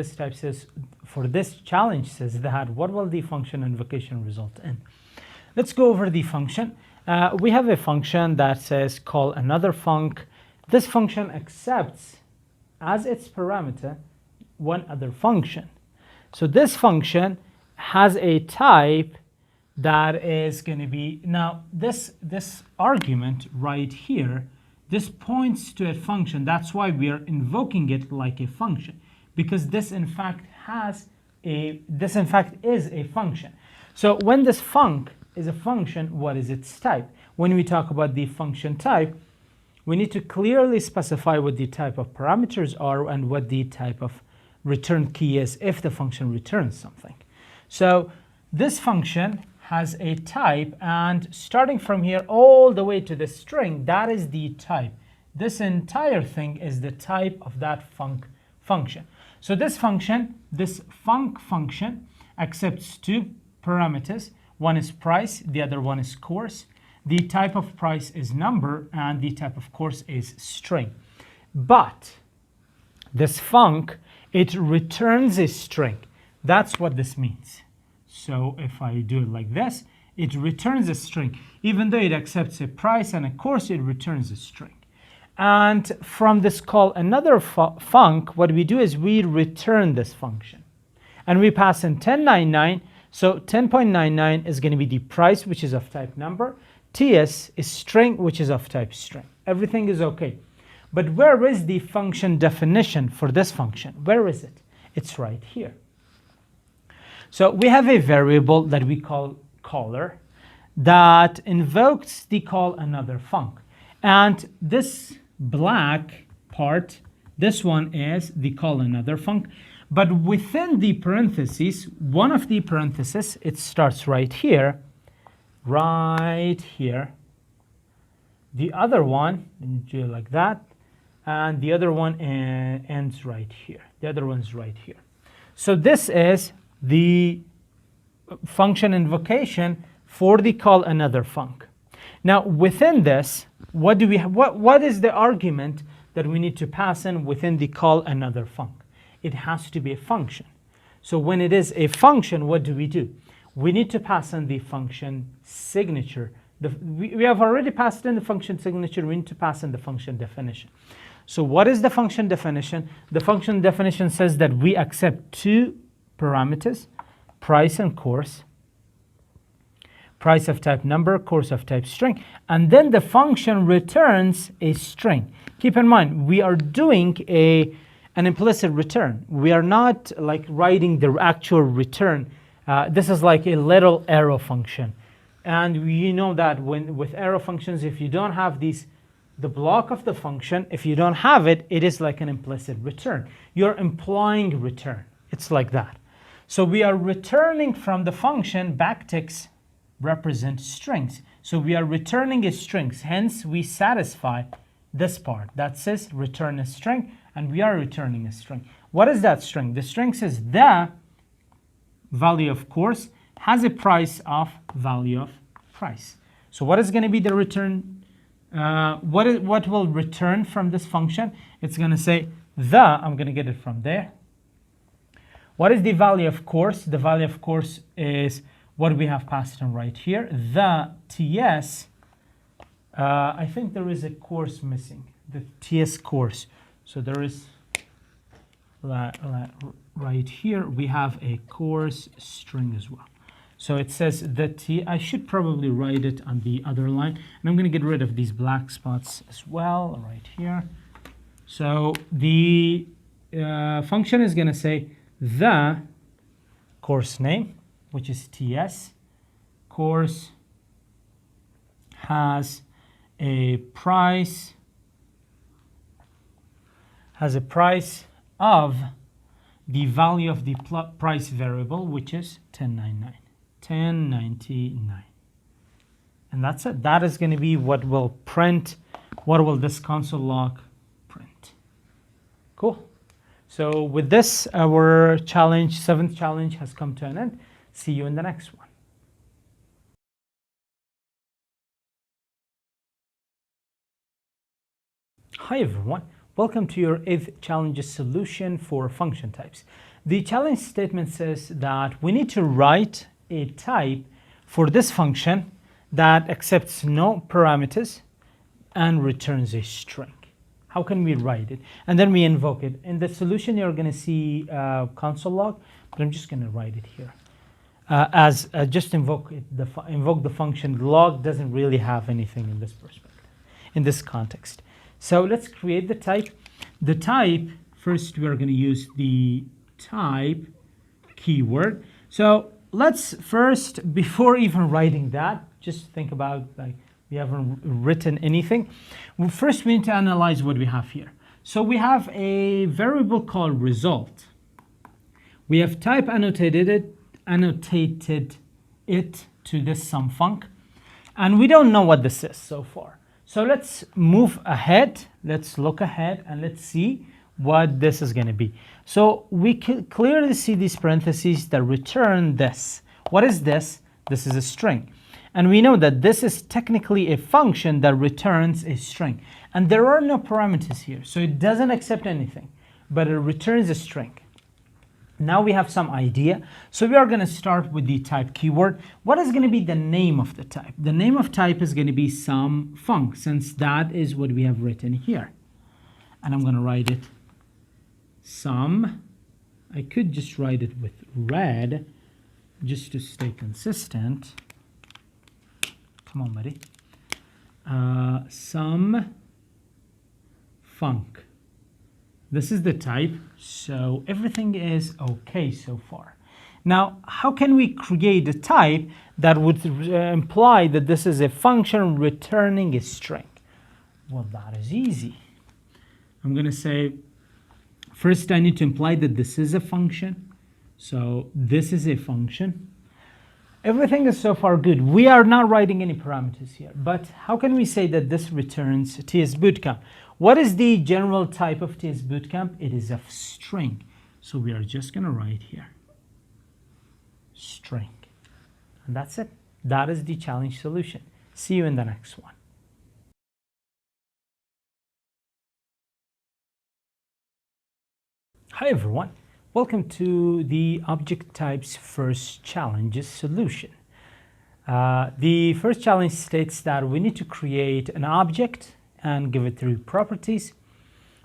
A: this challenge says that what will the function invocation result in? Let's go over the function. We have a function that says call another func. This function accepts as its parameter one other function. So this function has a type that is going to be, now this argument right here, this points to a function. That's why we are invoking it like a function, because this in fact is a function. So when this func is a function, what is its type? When we talk about the function type, we need to clearly specify what the type of parameters are and what the type of return key is if the function returns something. So this function has a type, and starting from here all the way to the string, that is the type. This entire thing is the type of that func function. So this function, this func function, accepts two parameters. One is price, the other one is course. The type of price is number, and the type of course is string. But this func, it returns a string. That's what this means. So if I do it like this, it returns a string. Even though it accepts a price and a course, it returns a string. And from this call another func, what we do is we return this function. And we pass in 1099. So 10.99 is going to be the price, which is of type number. TS is string, which is of type string. Everything is okay. But where is the function definition for this function? Where is it? It's right here. So we have a variable that we call caller that invokes the call another func. And this black part, this one is the call another func. But within the parentheses, one of the parentheses, it starts right here. The other one, do it like that. And the other one ends right here. The other one's right here. So this is the function invocation for the call another func. Now within this, what do we have? What is the argument that we need to pass in within the call another func? It has to be a function. So when it is a function, what do? We need to pass in the function signature. We have already passed in the function signature. We need to pass in the function definition. So what is the function definition? The function definition says that we accept two parameters, price and course. Price of type number, course of type string, and then the function returns a string. Keep in mind, we are doing an implicit return. We are not like writing the actual return. This is like a little arrow function. And you know that with arrow functions, if you don't have the block of the function, if you don't have it, it is like an implicit return. You're implying return. It's like that. So we are returning from the function, backticks represent strings. So we are returning a string. Hence, we satisfy this part that says return a string, and we are returning a string. What is that string? The string says the value of course has a price of value of price. So what is going to be the return? What will return from this function? It's going to say I'm going to get it from there. What is the value of course? The value of course is what we have passed in right here. The TS, I think there is a course missing, the TS course. So there is, right here, we have a course string as well. So it says that I should probably write it on the other line. And I'm going to get rid of these black spots as well right here. So the function is going to say the course name, which is TS. Course has a price of the value of the price variable, which is 1099. And that's it. That is going to be what will print. What will this console log print? Cool. So with this, our challenge, 7th challenge, has come to an end. See you in the next one. Hi everyone. Welcome to your 8th challenge solution for function types. The challenge statement says that we need to write a type for this function that accepts no parameters and returns a string. How can we write it? And then we invoke it. In the solution, you're going to see console log, but I'm just going to write it here. Just invoke it, invoke the function. Log doesn't really have anything in this perspective, in this context. So let's create the type. The type, first we're going to use the type keyword. So let's first, before even writing that, just think about, like, we haven't written anything. Well, first we need to analyze what we have here. So we have a variable called result. We have type annotated it to this sum func, and we don't know what this is so far. So let's move ahead. Let's look ahead and let's see what this is going to be. So we can clearly see these parentheses that return this. What is this? This is a string. And we know that this is technically a function that returns a string. And there are no parameters here, so it doesn't accept anything, but it returns a string. Now we have some idea. So we are going to start with the type keyword. What is going to be the name of the type? The name of type is going to be sum func, since that is what we have written here. And I'm going to write it sum. I could just write it with red just to stay consistent. Come on, buddy. Sum func. This is the type, so everything is okay so far. Now, how can we create a type that would imply that this is a function returning a string? Well, that is easy. I'm going to say, first I need to imply that this is a function. So this is a function. Everything is so far good. We are not writing any parameters here, but how can we say that this returns TS Bootcamp? What is the general type of TS Bootcamp? It is a string. So we are just going to write here string. And that's it. That is the challenge solution. See you in the next one. Hi everyone. Welcome to the object types first challenges solution. The first challenge states that we need to create an object and give it 3 properties.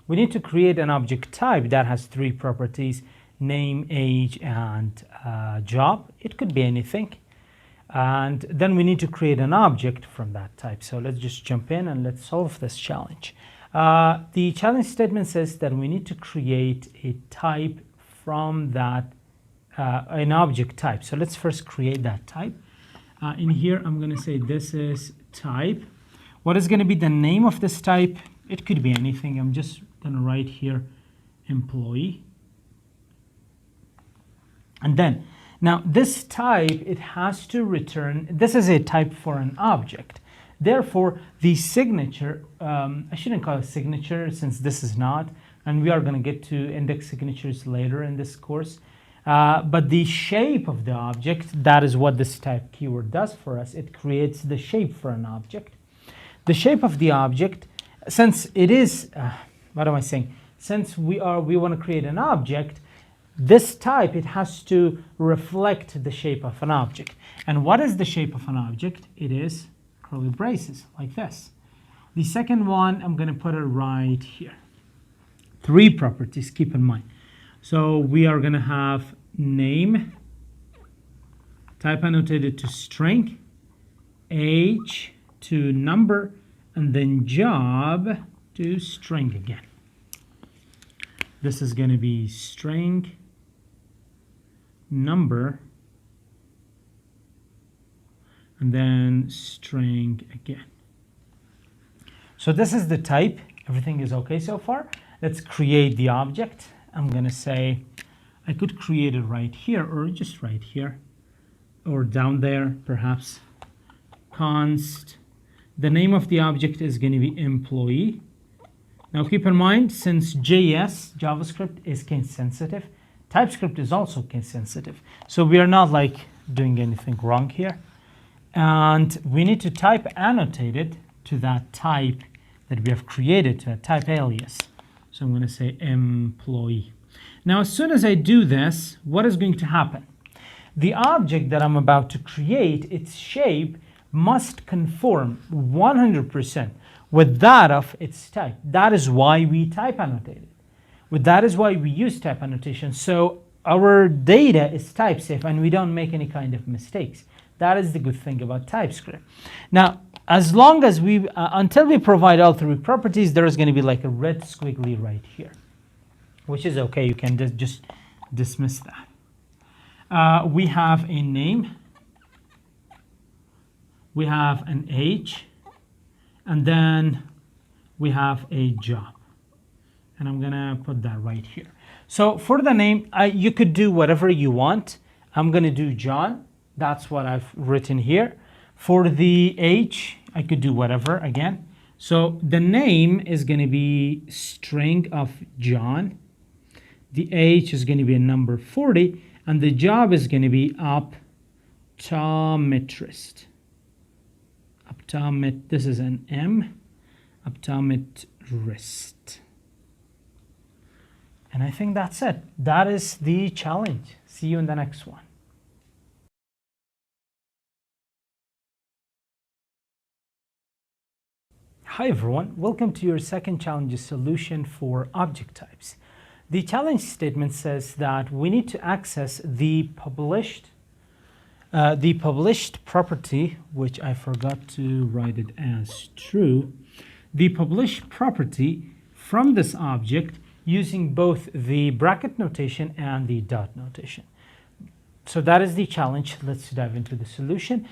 A: We need to create an object type that has 3 properties: name, age, and job. It could be anything. And then we need to create an object from that type. So let's just jump in and let's solve this challenge. The challenge statement says that we need to create a type from that, an object type. So let's first create that type. In here, I'm going to say this is type. What is going to be the name of this type? It could be anything. I'm just going to write here employee. And then, now this type, it has to return, this is a type for an object. Therefore, the signature, I shouldn't call it signature since this is not, and we are going to get to index signatures later in this course. But the shape of the object, that is what this type keyword does for us. It creates the shape for an object. The shape of the object, since it is, what am I saying? Since we want to create an object, this type, it has to reflect the shape of an object. And what is the shape of an object? It is curly braces, like this. The second one, I'm going to put it right here. 3 properties, keep in mind. So we are going to have name, type annotated to string, age to number, and then job to string again. This is going to be string, number, and then string again. So this is the type. Everything is okay so far. Let's create the object. I'm going to say, I could create it right here or just right here or down there perhaps. Const. The name of the object is going to be employee. Now keep in mind, since JS, JavaScript, is case sensitive, TypeScript is also case sensitive. So we are not like doing anything wrong here. And we need to type annotated to that type that we have created, to a type alias. So I'm going to say employee. Now as soon as I do this, what is going to happen? The object that I'm about to create, its shape must conform 100% with that of its type. That is why we type annotated. That is why we use type annotation. So our data is type safe and we don't make any kind of mistakes. That is the good thing about TypeScript. Now, as long as we, until we provide all three properties, there is going to be like a red squiggly right here, which is okay. You can just dismiss that. We have a name. We have an age. And then we have a job. And I'm going to put that right here. So for the name, you could do whatever you want. I'm going to do John. That's what I've written here. For the age, I could do whatever again. So the name is going to be string of John. The age is going to be a number 40. And the job is going to be optometrist. This is an M, optometrist. And I think that's it. That is the challenge. See you in the next one. Hi everyone, welcome to your second challenge solution for object types. The challenge statement says that we need to access the published property, which I forgot to write it as true, the published property from this object using both the bracket notation and the dot notation. So that is the challenge. Let's dive into the solution.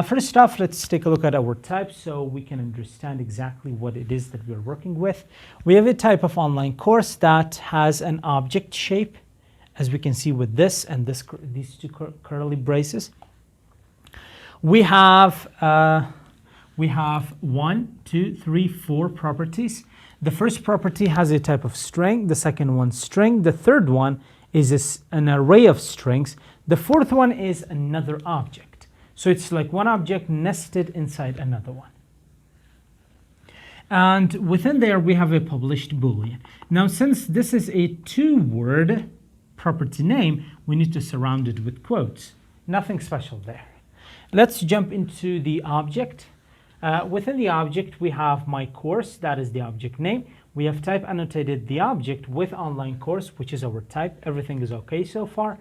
A: First off, let's take a look at our type so we can understand exactly what it is that we're working with. We have a type of online course that has an object shape, as we can see with this and these two curly braces. We have 1, 2, 3, 4 properties. The first property has a type of string, the second one string, the third one is an array of strings, the fourth one is another object. So it's like one object nested inside another one. And within there we have a published boolean. Now since this is a two-word property name, we need to surround it with quotes. Nothing special there. Let's jump into the object. Within the object, we have my course, that is the object name. We have type annotated the object with online course, which is our type. Everything is okay so far.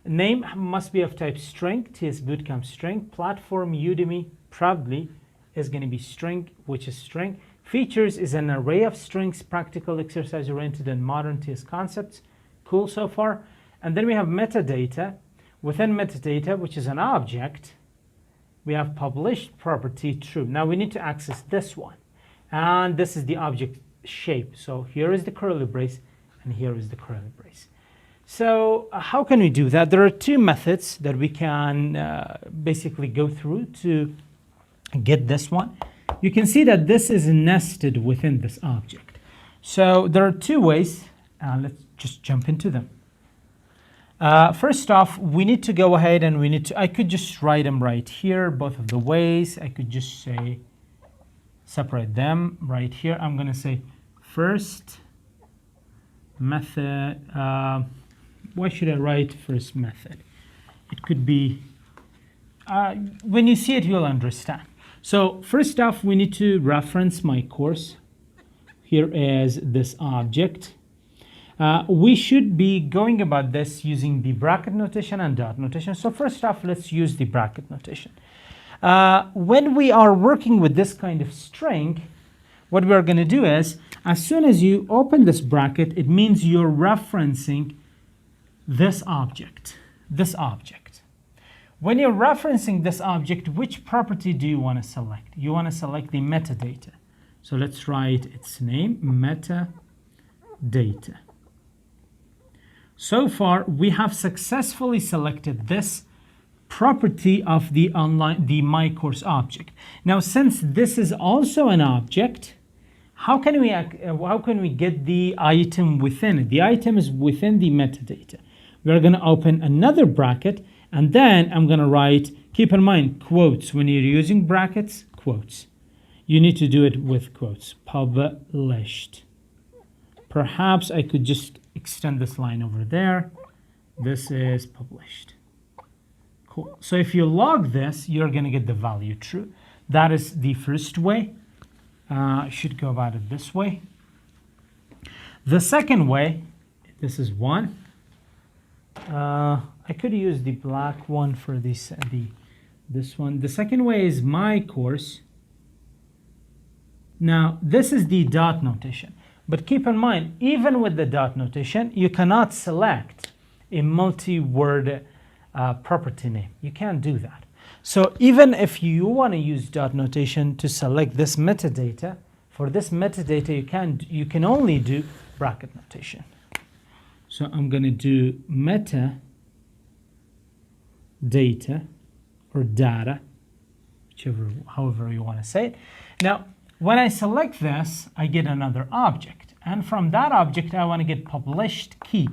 A: Name must be of type string, TS Bootcamp string. Platform, Udemy, proudly is going to be string, which is string. Features is an array of strings, practical, exercise-oriented, and modern TS concepts. Cool so far. And then we have metadata. Within metadata, which is an object, we have published property true. Now we need to access this one. And this is the object shape. So here is the curly brace and here is the curly brace. So how can we do that? There are two methods that we can basically go through to get this one. You can see that this is nested within this object. So there are two ways. Let's just jump into them. First off, we need to go ahead and we need to, I could just write them right here, both of the ways. I could just say, separate them right here. I'm going to say first method. Why should I write first method? It could be, when you see it, you'll understand. So first off, we need to reference my course. Here is this object. We should be going about this using the bracket notation and dot notation. So first off, let's use the bracket notation. When we are working with this kind of string, what we're going to do is, as soon as you open this bracket, it means you're referencing this object. When you're referencing this object, which property do you want to select? You want to select the metadata. So let's write its name, metadata. So far, we have successfully selected this property of the my course object. Now, since this is also an object, how can we get the item within it? The item is within the metadata. We're going to open another bracket, and then I'm going to write, keep in mind, quotes. When you're using brackets, quotes. You need to do it with quotes. Published. Perhaps I could just extend this line over there. This is published. Cool. So if you log this, you're going to get the value true. That is the first way. I should go about it this way. The second way, this is one. I could use the black one for this one. The second way is my course. Now, this is the dot notation. But keep in mind, even with the dot notation, you cannot select a multi-word property name. You can't do that. So even if you want to use dot notation to select this metadata, for this metadata you can only do bracket notation. So I'm going to do metadata or data, however you want to say it. Now, when I select this, I get another object. And from that object, I want to get published key.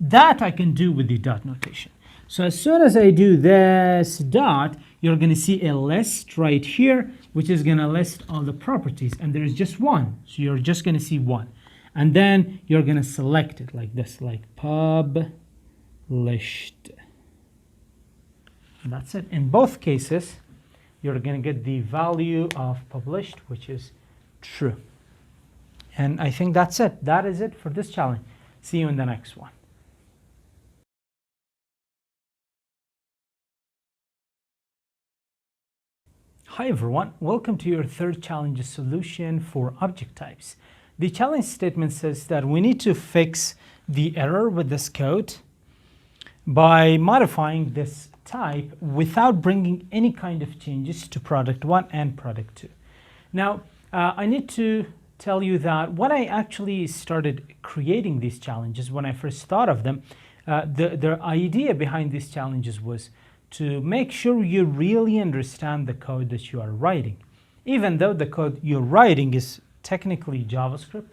A: That I can do with the dot notation. So as soon as I do this dot, you're going to see a list right here, which is going to list all the properties. And there's just one. So you're just going to see one. And then you're going to select it like this, like published. And that's it. In both cases, you're going to get the value of published, which is true. And I think that's it. That is it for this challenge. See you in the next one. Hi everyone, welcome to your third challenge solution for object types. The challenge statement says that we need to fix the error with this code by modifying this type without bringing any kind of changes to product 1 and product 2. Now, I need to tell you that when I actually started creating these challenges, when I first thought of them, the idea behind these challenges was to make sure you really understand the code that you are writing. Even though the code you're writing is technically JavaScript,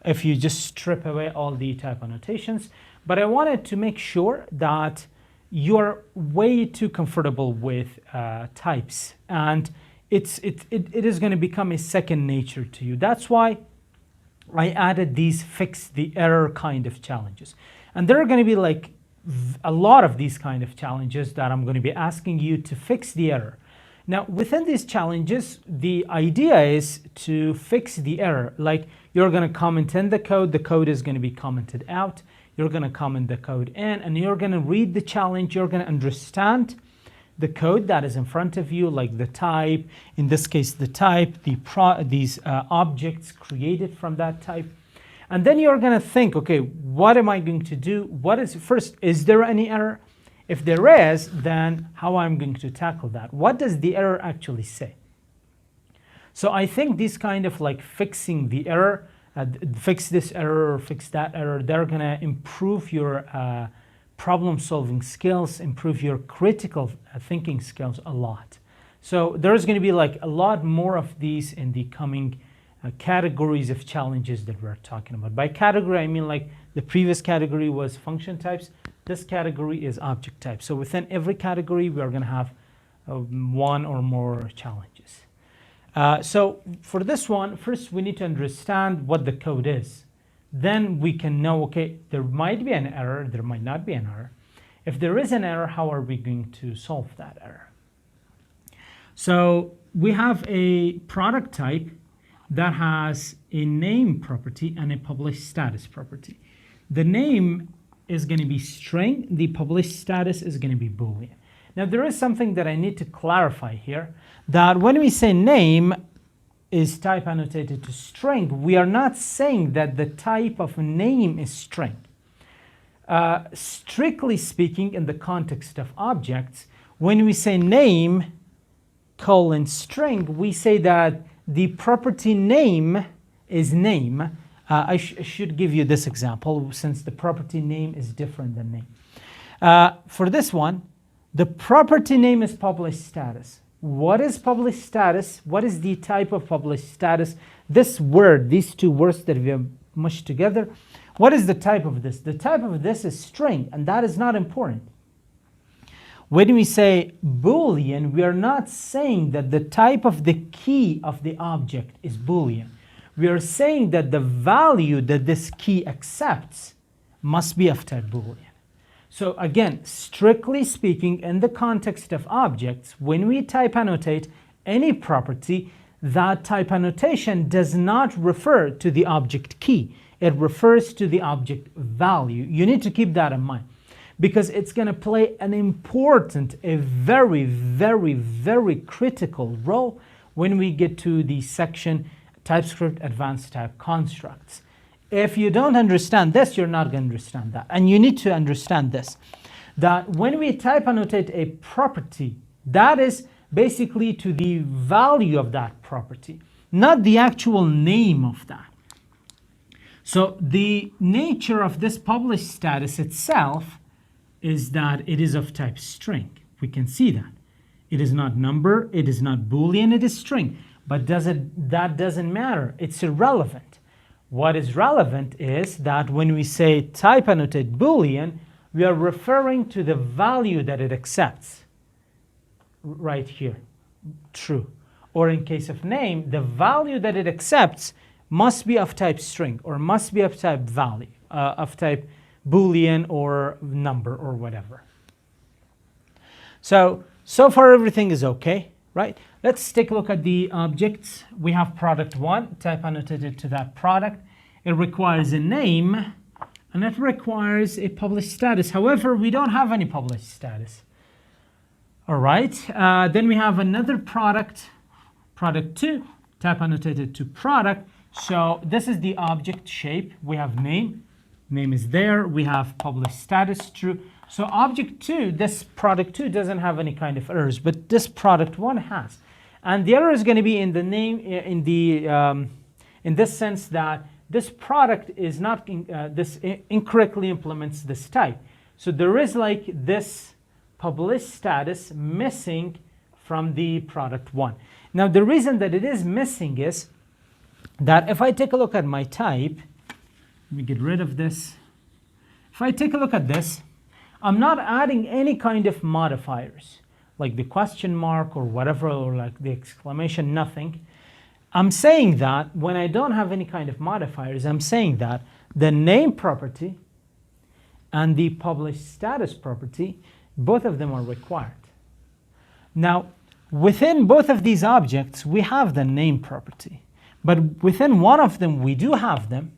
A: if you just strip away all the type annotations, but I wanted to make sure that you're way too comfortable with types, and it is going to become a second nature to you. That's why I added these fix the error kind of challenges. And there are going to be like a lot of these kind of challenges that I'm going to be asking you to fix the error. Now, within these challenges, the idea is to fix the error. Like, you're going to comment in the code is going to be commented out, you're going to comment the code in, and you're going to read the challenge, you're going to understand the code that is in front of you, like the type, in this case the type, these objects created from that type. And then you're going to think, okay, what am I going to do? First, is there any error? If there is, then how I'm going to tackle that? What does the error actually say? So I think this kind of like fixing the error, fix this error or fix that error, they're going to improve your problem solving skills, improve your critical thinking skills a lot. So there's going to be like a lot more of these in the coming categories of challenges that we're talking about. By category, I mean like the previous category was function types. This category is object types. So within every category, we are going to have one or more challenges. So for this one, first we need to understand what the code is. Then we can know, okay, there might be an error, there might not be an error. If there is an error, how are we going to solve that error? So we have a product type that has a name property and a published status property. The name is going to be string. The published status is going to be Boolean. Now, there is something that I need to clarify here, that when we say name is type annotated to string, we are not saying that the type of name is string. Strictly speaking, in the context of objects, when we say name colon string, we say that the property name is name. I should give you this example since the property name is different than name. For this one, the property name is published status. What is published status? What is the type of published status? This word, these two words that we have mushed together, what is the type of this? The type of this is string, and that is not important. When we say Boolean, we are not saying that the type of the key of the object is Boolean. We are saying that the value that this key accepts must be of type Boolean. So again, strictly speaking, in the context of objects, when we type annotate any property, that type annotation does not refer to the object key. It refers to the object value. You need to keep that in mind because it's going to play an important, a very, very, very critical role when we get to the section TypeScript Advanced Type Constructs. If you don't understand this, you're not going to understand that. And you need to understand this, that when we type annotate a property, that is basically to the value of that property, not the actual name of that. So the nature of this published status itself is that it is of type string. We can see that. It is not number, it is not Boolean, it is string. But that doesn't matter. It's irrelevant. What is relevant is that when we say type annotate Boolean, we are referring to the value that it accepts. Right here, true. Or in case of name, the value that it accepts must be of type string or must be of type value, of type Boolean or number or whatever. So far everything is okay, right? Let's take a look at the objects. We have product 1, type annotated to that product. It requires a name and it requires a published status. However, we don't have any published status. All right, then we have another product, product 2, type annotated to product. So this is the object shape. We have name is there. We have published status true. So object 2, this product 2 doesn't have any kind of errors, but this product 1 has. And the error is going to be in the name, in this sense that this product is not, this incorrectly implements this type. So there is like this published status missing from the product 1. Now the reason that it is missing is that if I take a look at my type, let me get rid of this. If I take a look at this, I'm not adding any kind of modifiers like the question mark or whatever, or like the exclamation, nothing. I'm saying that when I don't have any kind of modifiers, I'm saying that the name property and the published status property, both of them are required. Now, within both of these objects, we have the name property. But within one of them, we do have them.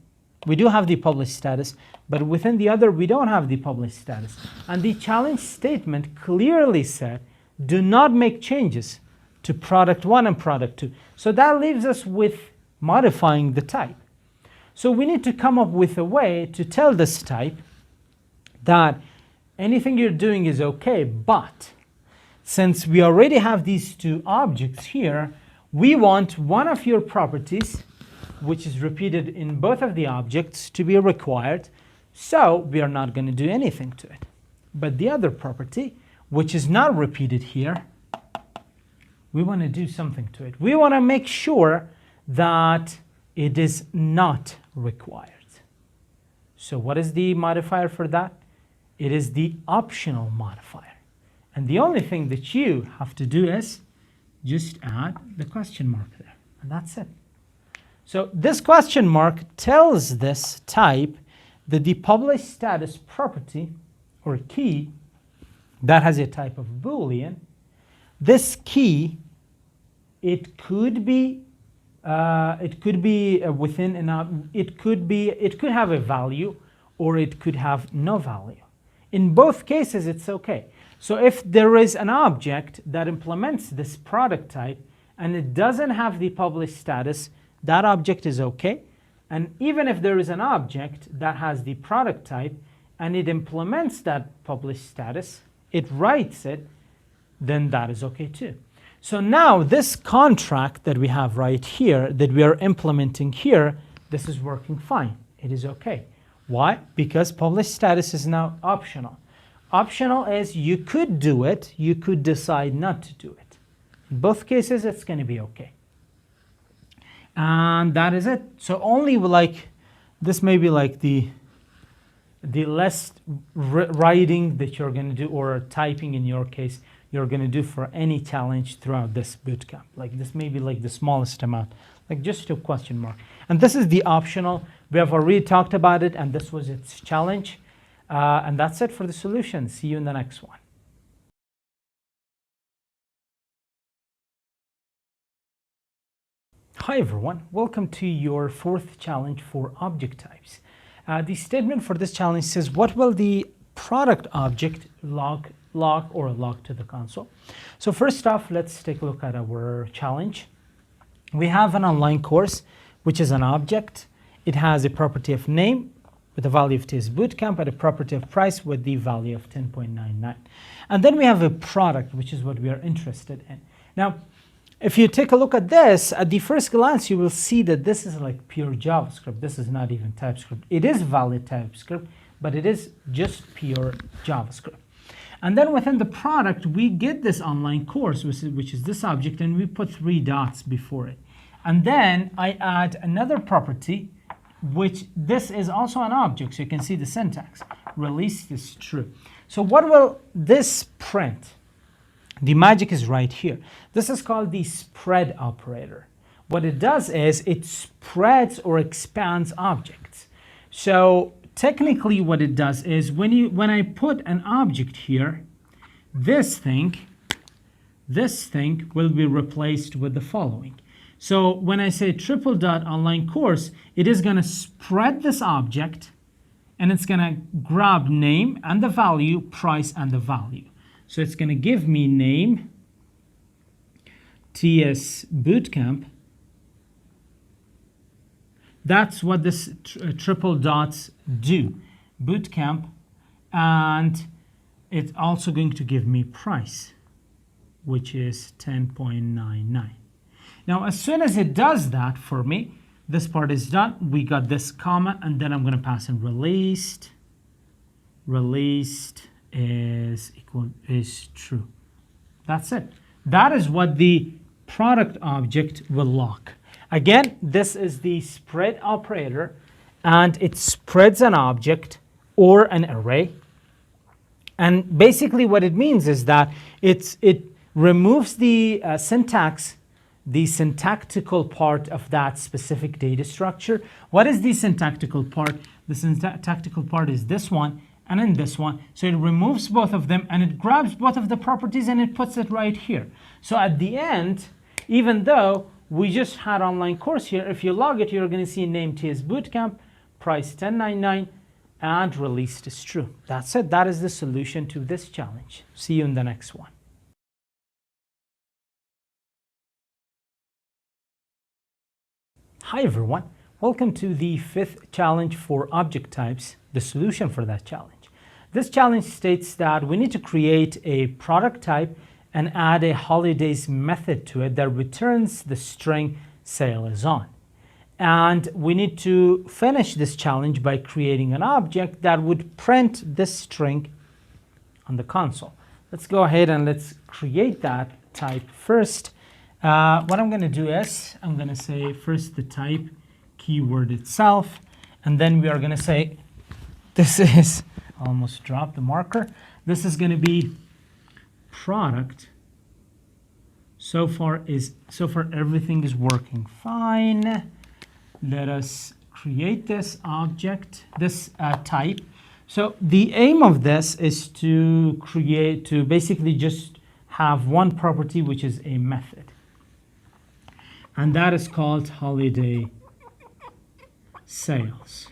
A: We do have the published status, but within the other, we don't have the published status. And the challenge statement clearly said, do not make changes to product 1 and product 2. So that leaves us with modifying the type. So we need to come up with a way to tell this type that anything you're doing is okay, but since we already have these two objects here, we want one of your properties, which is repeated in both of the objects, to be required. So we are not going to do anything to it. But the other property, which is not repeated here, we want to do something to it. We want to make sure that it is not required. So what is the modifier for that? It is the optional modifier. And the only thing that you have to do is just add the question mark there. And that's it. So this question mark tells this type that the published status property or key that has a type of Boolean, this key, it could have a value, or it could have no value. In both cases, it's okay. So if there is an object that implements this product type and it doesn't have the published status, that object is okay. And even if there is an object that has the product type and it implements that published status, it writes it, then that is okay too. So now this contract that we have right here, that we are implementing here, this is working fine. It is okay. Why? Because published status is now optional. Optional is you could do it, you could decide not to do it. In both cases, it's going to be okay. And that is it. So only like, this may be like the less writing that you're going to do, or typing in your case, you're going to do for any challenge throughout this bootcamp. Like this may be like the smallest amount, like just a question mark. And this is the optional. We have already talked about it, and this was its challenge. And that's it for the solution. See you in the next one. Hi everyone, welcome to your fourth challenge for object types. The statement for this challenge says, what will the product object log to the console? So first off, let's take a look at our challenge. We have an online course, which is an object. It has a property of name with the value of TS Bootcamp and a property of price with the value of 10.99. And then we have a product, which is what we are interested in. Now, if you take a look at this, at the first glance, you will see that this is like pure JavaScript. This is not even TypeScript. It is valid TypeScript, but it is just pure JavaScript. And then within the product, we get this online course, which is this object, and we put 3 dots before it. And then I add another property, which this is also an object. So you can see the syntax. Release is true. So what will this print? The magic is right here. This is called the spread operator. What it does is it spreads or expands objects. So technically what it does is when I put an object here, this thing will be replaced with the following. So when I say triple dot online course, it is going to spread this object, and it's going to grab name and the value, price and the value. So it's going to give me name, TS Bootcamp. That's what this triple dots do, Bootcamp, and it's also going to give me price, which is 10.99. Now, as soon as it does that for me, this part is done. We got this comma, and then I'm going to pass in released. Released is true. That's it. That is what the product object will lock. Again, this is the spread operator, and it spreads an object or an array. And basically what it means is that it removes the syntax, the syntactical part of that specific data structure. What is the syntactical part? The syntactical part is this one and then this one. So it removes both of them, and it grabs both of the properties and it puts it right here. So at the end, even though we just had online course here, if you log it, you're going to see name TS Bootcamp, price 10.99, and released is true. That's it. That is the solution to this challenge. See you in the next one. Hi everyone, welcome to the 5th challenge for object types, the solution for that challenge. This challenge states that we need to create a product type and add a holidays method to it that returns the string sale is on. And we need to finish this challenge by creating an object that would print this string on the console. Let's go ahead and let's create that type first. What I'm going to do is I'm going to say first the type keyword itself, and then we are going to say this is, almost dropped the marker, this is going to be product. So far everything is working fine. Let us create this object, this type. So the aim of this is to basically just have one property, which is a method. And that is called holiday sales.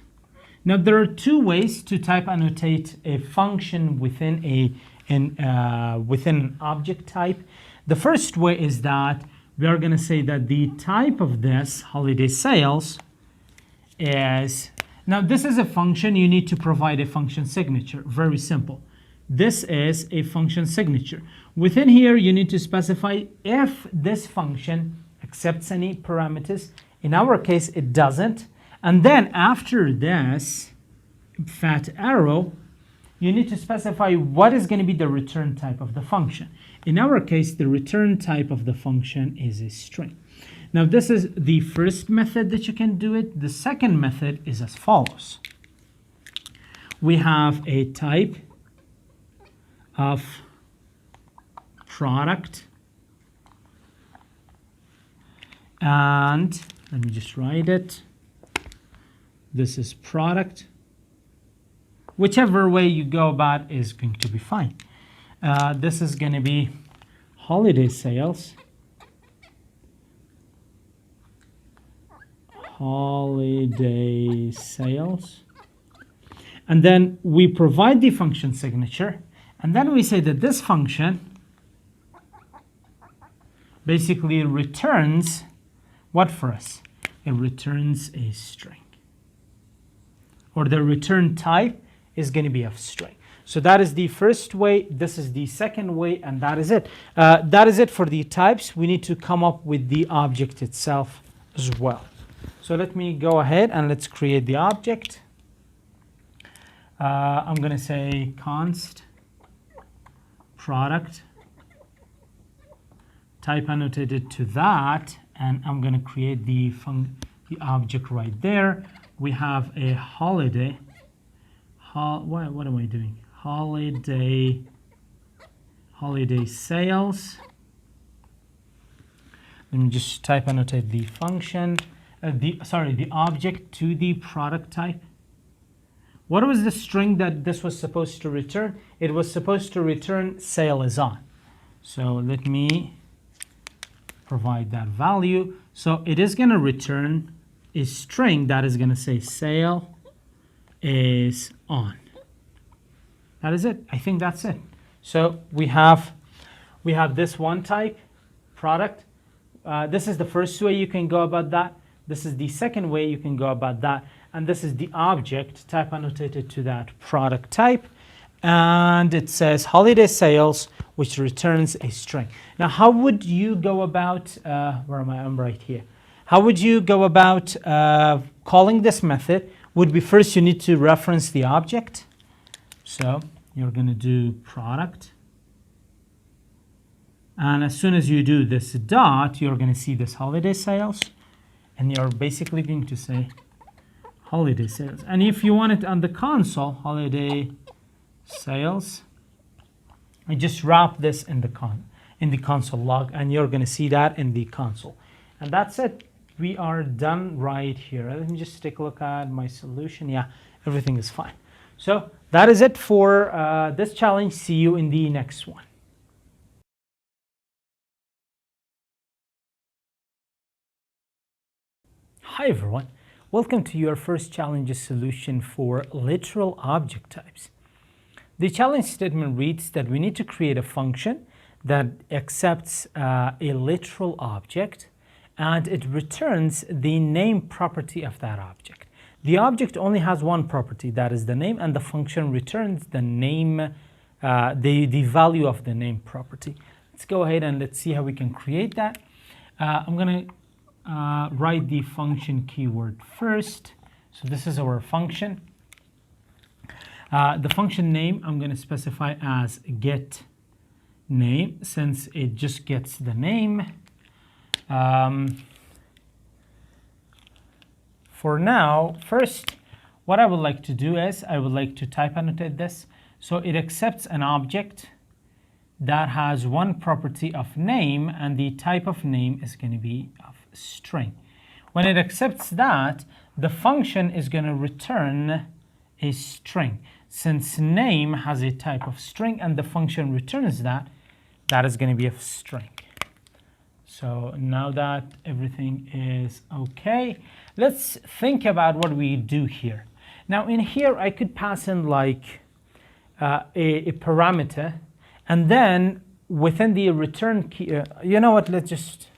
A: Now there are two ways to type annotate a function within an object type. The first way is that we are going to say that the type of this holiday sales is, now this is a function, you need to provide a function signature. Very simple. This is a function signature. Within here, you need to specify if this function accepts any parameters. In our case, it doesn't. And then after this fat arrow, you need to specify what is going to be the return type of the function. In our case, the return type of the function is a string. Now, this is the first method that you can do it. The second method is as follows. We have a type of product, and let me just write it. This is product. Whichever way you go about is going to be fine. This is going to be holiday sales. Holiday sales. And then we provide the function signature. And then we say that this function basically returns what for us? It returns a string. Or the return type is going to be a string. So that is the first way, this is the second way, and that is it. That is it for the types. We need to come up with the object itself as well. So let me go ahead and let's create the object. I'm going to say const product type annotated to that, and I'm going to create the object right there. We have a holiday. What am I doing? Holiday sales. Let me just type annotate the function. The object to the product type. What was the string that this was supposed to return? It was supposed to return sale is on. So let me provide that value. So it is going to return a string that is going to say sale is on. That is it. I think that's it. So we have this one type, product. This is the first way you can go about that. This is the second way you can go about that. And this is the object type annotated to that product type. And it says holiday sales, which returns a string. Now, how would you go about, where am I? I'm right here. How would you go about calling this method? Would be first you need to reference the object. So you're going to do product. And as soon as you do this dot, you're going to see this holiday sales. And you're basically going to say holiday sales. And if you want it on the console, holiday sales, I just wrap this in the console log, and you're going to see that in the console. And that's it. We are done right here. Let me just take a look at my solution. Yeah, everything is fine. So that is it for this challenge. See you in the next one. Hi everyone. Welcome to your first challenges solution for literal object types. The challenge statement reads that we need to create a function that accepts a literal object, and it returns the name property of that object. The object only has one property, that is the name, and the function returns the name, the value of the name property. Let's go ahead and let's see how we can create that. I'm going to write the function keyword first. So this is our function. The function name I'm going to specify as get name, since it just gets the name. For now, first, what I would like to do is I would like to type annotate this. So it accepts an object that has one property of name, and the type of name is going to be of string. When it accepts that, the function is going to return a string. Since name has a type of string and the function returns that, that is going to be a string. So now that everything is okay, let's think about what we do here. Now in here, I could pass in like a parameter, and then within the return key, you know what, let's just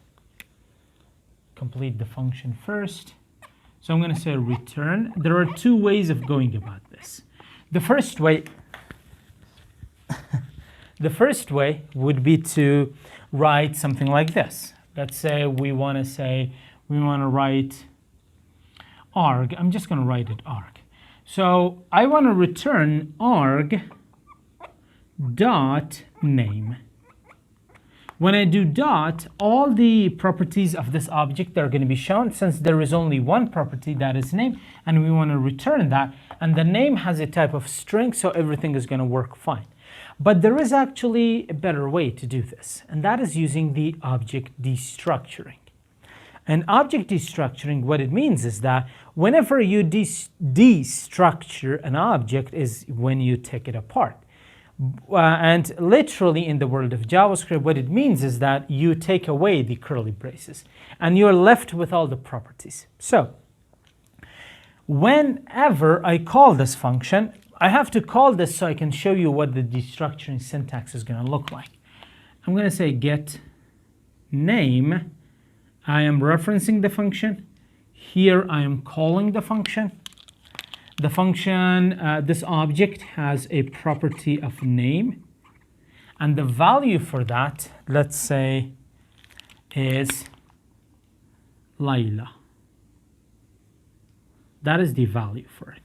A: complete the function first. So I'm going to say return. There are two ways of going about this. The first way would be to write something like this. Let's say we want to write arg. I'm just going to write it arg. So I want to return arg dot name. When I do dot, all the properties of this object are going to be shown, since there is only one property, that is name, and we want to return that. And the name has a type of string, so everything is going to work fine. But there is actually a better way to do this, and that is using the object destructuring. And object destructuring, what it means is that whenever you destructure an object is when you take it apart. And literally in the world of JavaScript, what it means is that you take away the curly braces and you're left with all the properties. So whenever I call this function, I have to call this so I can show you what the destructuring syntax is going to look like. I'm going to say get name. I am referencing the function. Here I am calling the function. The function, this object has a property of name. And the value for that, let's say, is Layla. That is the value for it.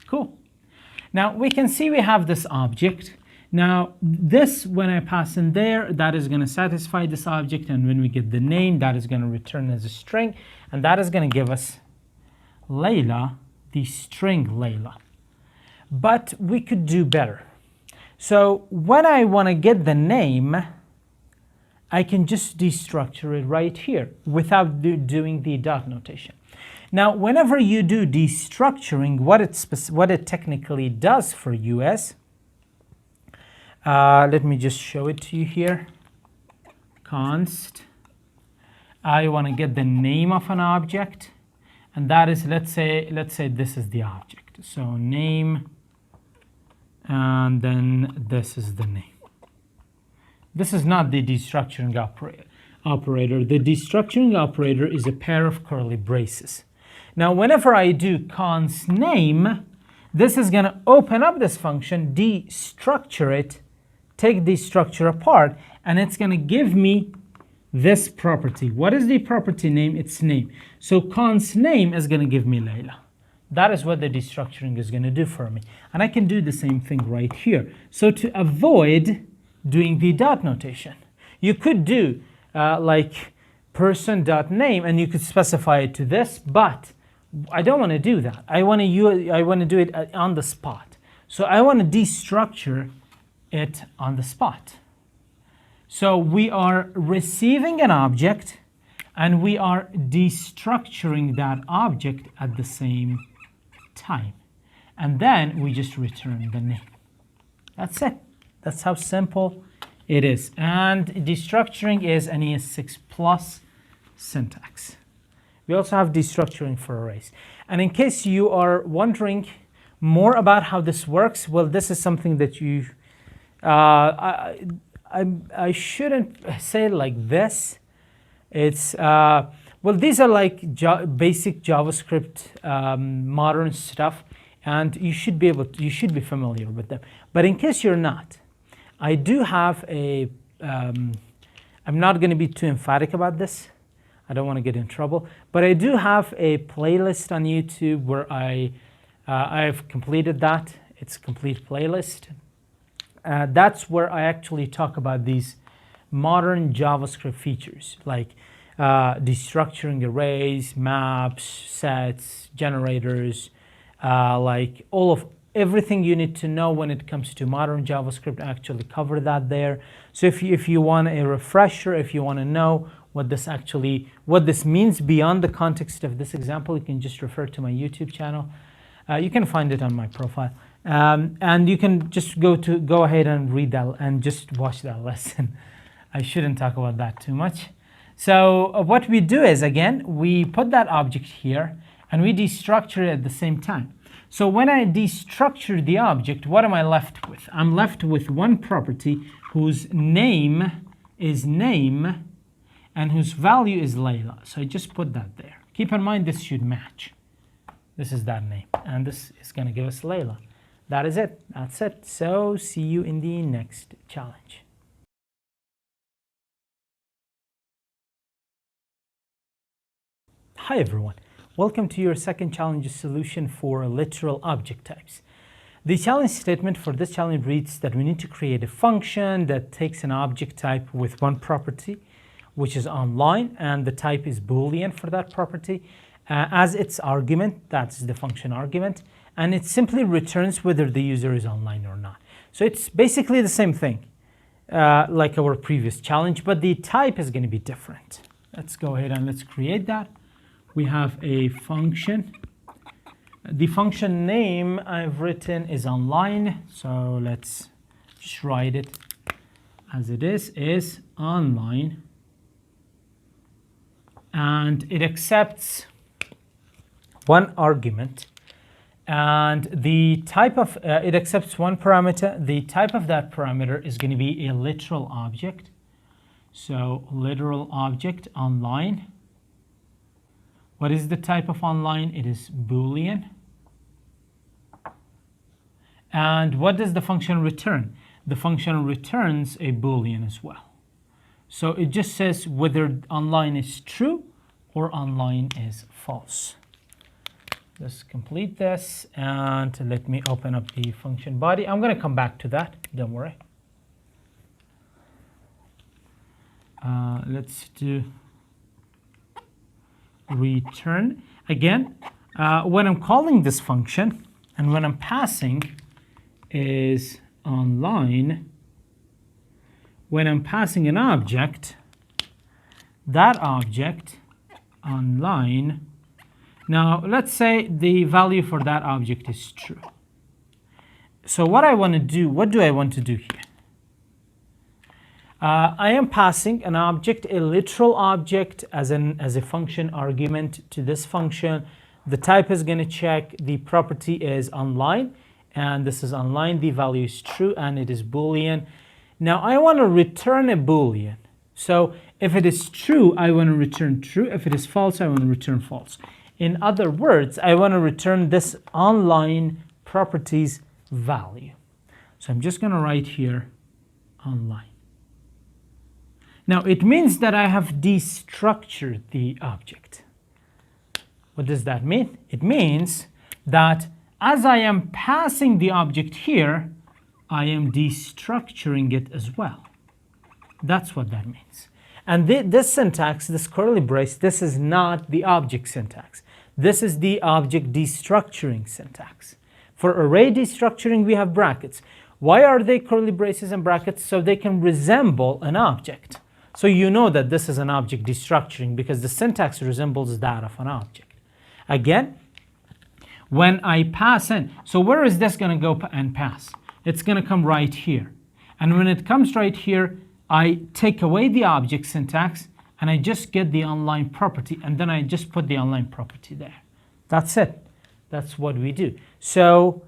A: Cool. Now we can see we have this object. Now this, when I pass in there, that is going to satisfy this object. And when we get the name, that is going to return as a string. And that is going to give us Layla, the string Layla. But we could do better. So when I want to get the name, I can just destructure it right here without doing the dot notation. Now, whenever you do destructuring, what it technically does for you is, let me just show it to you here. Const, I want to get the name of an object. And that is, let's say this is the object. So name, and then this is the name. This is not the destructuring operator. The destructuring operator is a pair of curly braces. Now, whenever I do const name, this is going to open up this function, destructure it, take the structure apart, and it's going to give me this property. What is the property name? It's name. So const name is going to give me Layla. That is what the destructuring is going to do for me. And I can do the same thing right here. So to avoid doing the dot notation, you could do like person.name, and you could specify it to this, but I don't want to do that. I want to do it on the spot. So I want to destructure it on the spot. So we are receiving an object, and we are destructuring that object at the same time. And then we just return the name. That's it. That's how simple it is. And destructuring is an ES6 plus syntax. We also have destructuring for arrays. And in case you are wondering more about how this works, well, this is something that you I shouldn't say it like this. It's well, these are like basic JavaScript modern stuff, and you should be familiar with them. But in case you're not, I do have a. I'm not going to be too emphatic about this. I don't want to get in trouble, but I do have a playlist on YouTube where I've completed that. It's a complete playlist. That's where I actually talk about these modern JavaScript features, like destructuring arrays, maps, sets, generators, like everything you need to know when it comes to modern JavaScript. I actually cover that there. So if you want a refresher, if you want to know what this means beyond the context of this example, you can just refer to my YouTube channel. You can find it on my profile. And you can just go ahead and read that and just watch that lesson. I shouldn't talk about that too much. So what we do is, again, we put that object here and we destructure it at the same time. So when I destructure the object, what am I left with? I'm left with one property whose name is name and whose value is Layla. So I just put that there. Keep in mind this should match. This is that name, and this is going to give us Layla. That is it. That's it. So see you in the next challenge. Hi everyone. Welcome to your second challenge solution for literal object types. The challenge statement for this challenge reads that we need to create a function that takes an object type with one property, which is online, and the type is Boolean for that property. As its argument, that's the function argument, and it simply returns whether the user is online or not. So it's basically the same thing like our previous challenge, but the type is going to be different. Let's go ahead and let's create that. We have a function. The function name I've written is online, so let's just write it as it is online, and it accepts one argument, and the type of it accepts one parameter. The type of that parameter is going to be a literal object, so literal object online. What is the type of online? It is Boolean. And what does the function return? The function returns a Boolean as well. So it just says whether online is true or online is false. Let's complete this, and let me open up the function body. I'm going to come back to that, don't worry. Let's do return. Again, when I'm calling this function and when I'm passing is online, when I'm passing an object, that object online. Now let's say the value for that object is true. So what I want to do, what do I want to do here? I am passing an object, a literal object, as a function argument to this function. The type is going to check. The property is online, and this is online. The value is true, and it is Boolean. Now I want to return a Boolean. So if it is true, I want to return true. If it is false, I want to return false. In other words, I want to return this online property's value. So I'm just going to write here online. Now it means that I have destructured the object. What does that mean? It means that as I am passing the object here, I am destructuring it as well. That's what that means. And this syntax, this curly brace, this is not the object syntax. This is the object destructuring syntax. For array destructuring, we have brackets. Why are they curly braces and brackets? So they can resemble an object. So you know that this is an object destructuring because the syntax resembles that of an object. Again, when I pass in, so where is this going to go and pass? It's going to come right here. And when it comes right here, I take away the object syntax and I just get the online property, and then I just put the online property there. That's it. That's what we do. So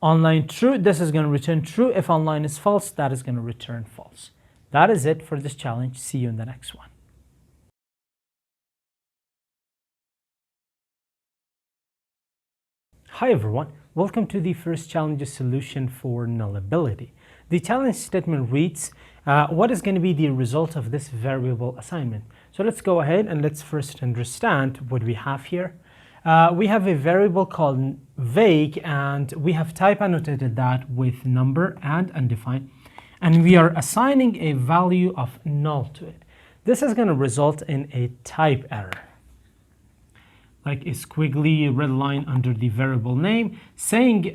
A: online true, this is going to return true. If online is false, that is going to return false. That is it for this challenge. See you in the next one. Hi everyone. Welcome to the first challenge solution for nullability. The challenge statement reads, what is going to be the result of this variable assignment? So let's go ahead and let's first understand what we have here. We have a variable called vague, and we have type annotated that with number and undefined. And we are assigning a value of null to it. This is going to result in a type error, like a squiggly red line under the variable name, saying,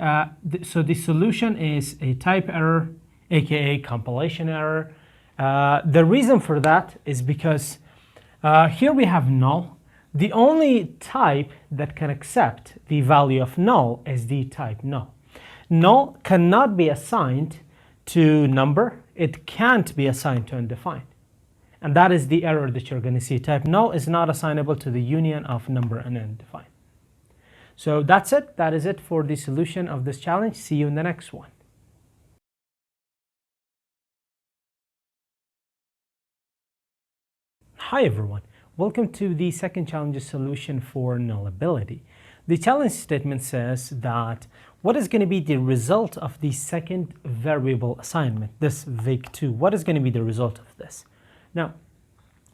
A: so the solution is a type error, aka compilation error. The reason for that is because here we have null. The only type that can accept the value of null is the type null. Null cannot be assigned to number. It can't be assigned to undefined. And that is the error that you're going to see. Type null is not assignable to the union of number and undefined. So that's it. That is it for the solution of this challenge. See you in the next one. Hi everyone. Welcome to the second challenge solution for nullability. The challenge statement says that what is going to be the result of the second variable assignment, this vig2? What is going to be the result of this? Now,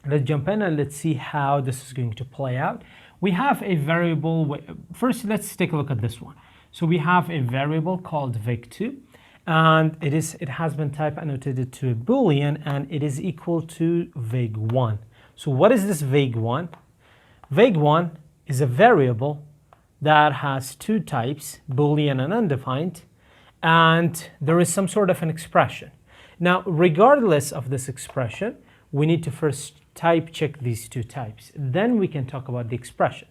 A: let's jump in and let's see how this is going to play out. We have a variable. First, let's take a look at this one. So we have a variable called vig2, and it has been type annotated to a boolean, and it is equal to vig1. So what is this vig1? Vig1 is a variable that has two types, boolean and undefined, and there is some sort of an expression. Now, regardless of this expression, we need to first type check these two types. Then we can talk about the expression.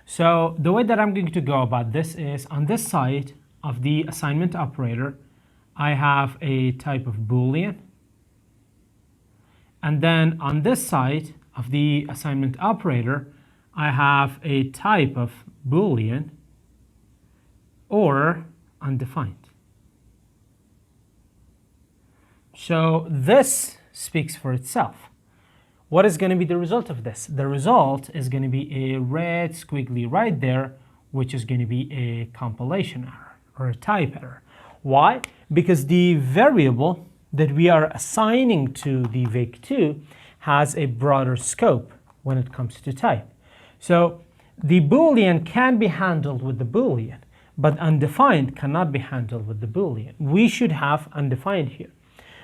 A: So the way that I'm going to go about this is, on this side of the assignment operator, I have a type of boolean. And then on this side of the assignment operator, I have a type of boolean or undefined. So this speaks for itself. What is going to be the result of this? The result is going to be a red squiggly right there, which is going to be a compilation error or a type error. Why? Because the variable that we are assigning to the vig2 has a broader scope when it comes to type. So the boolean can be handled with the boolean, but undefined cannot be handled with the boolean. We should have undefined here.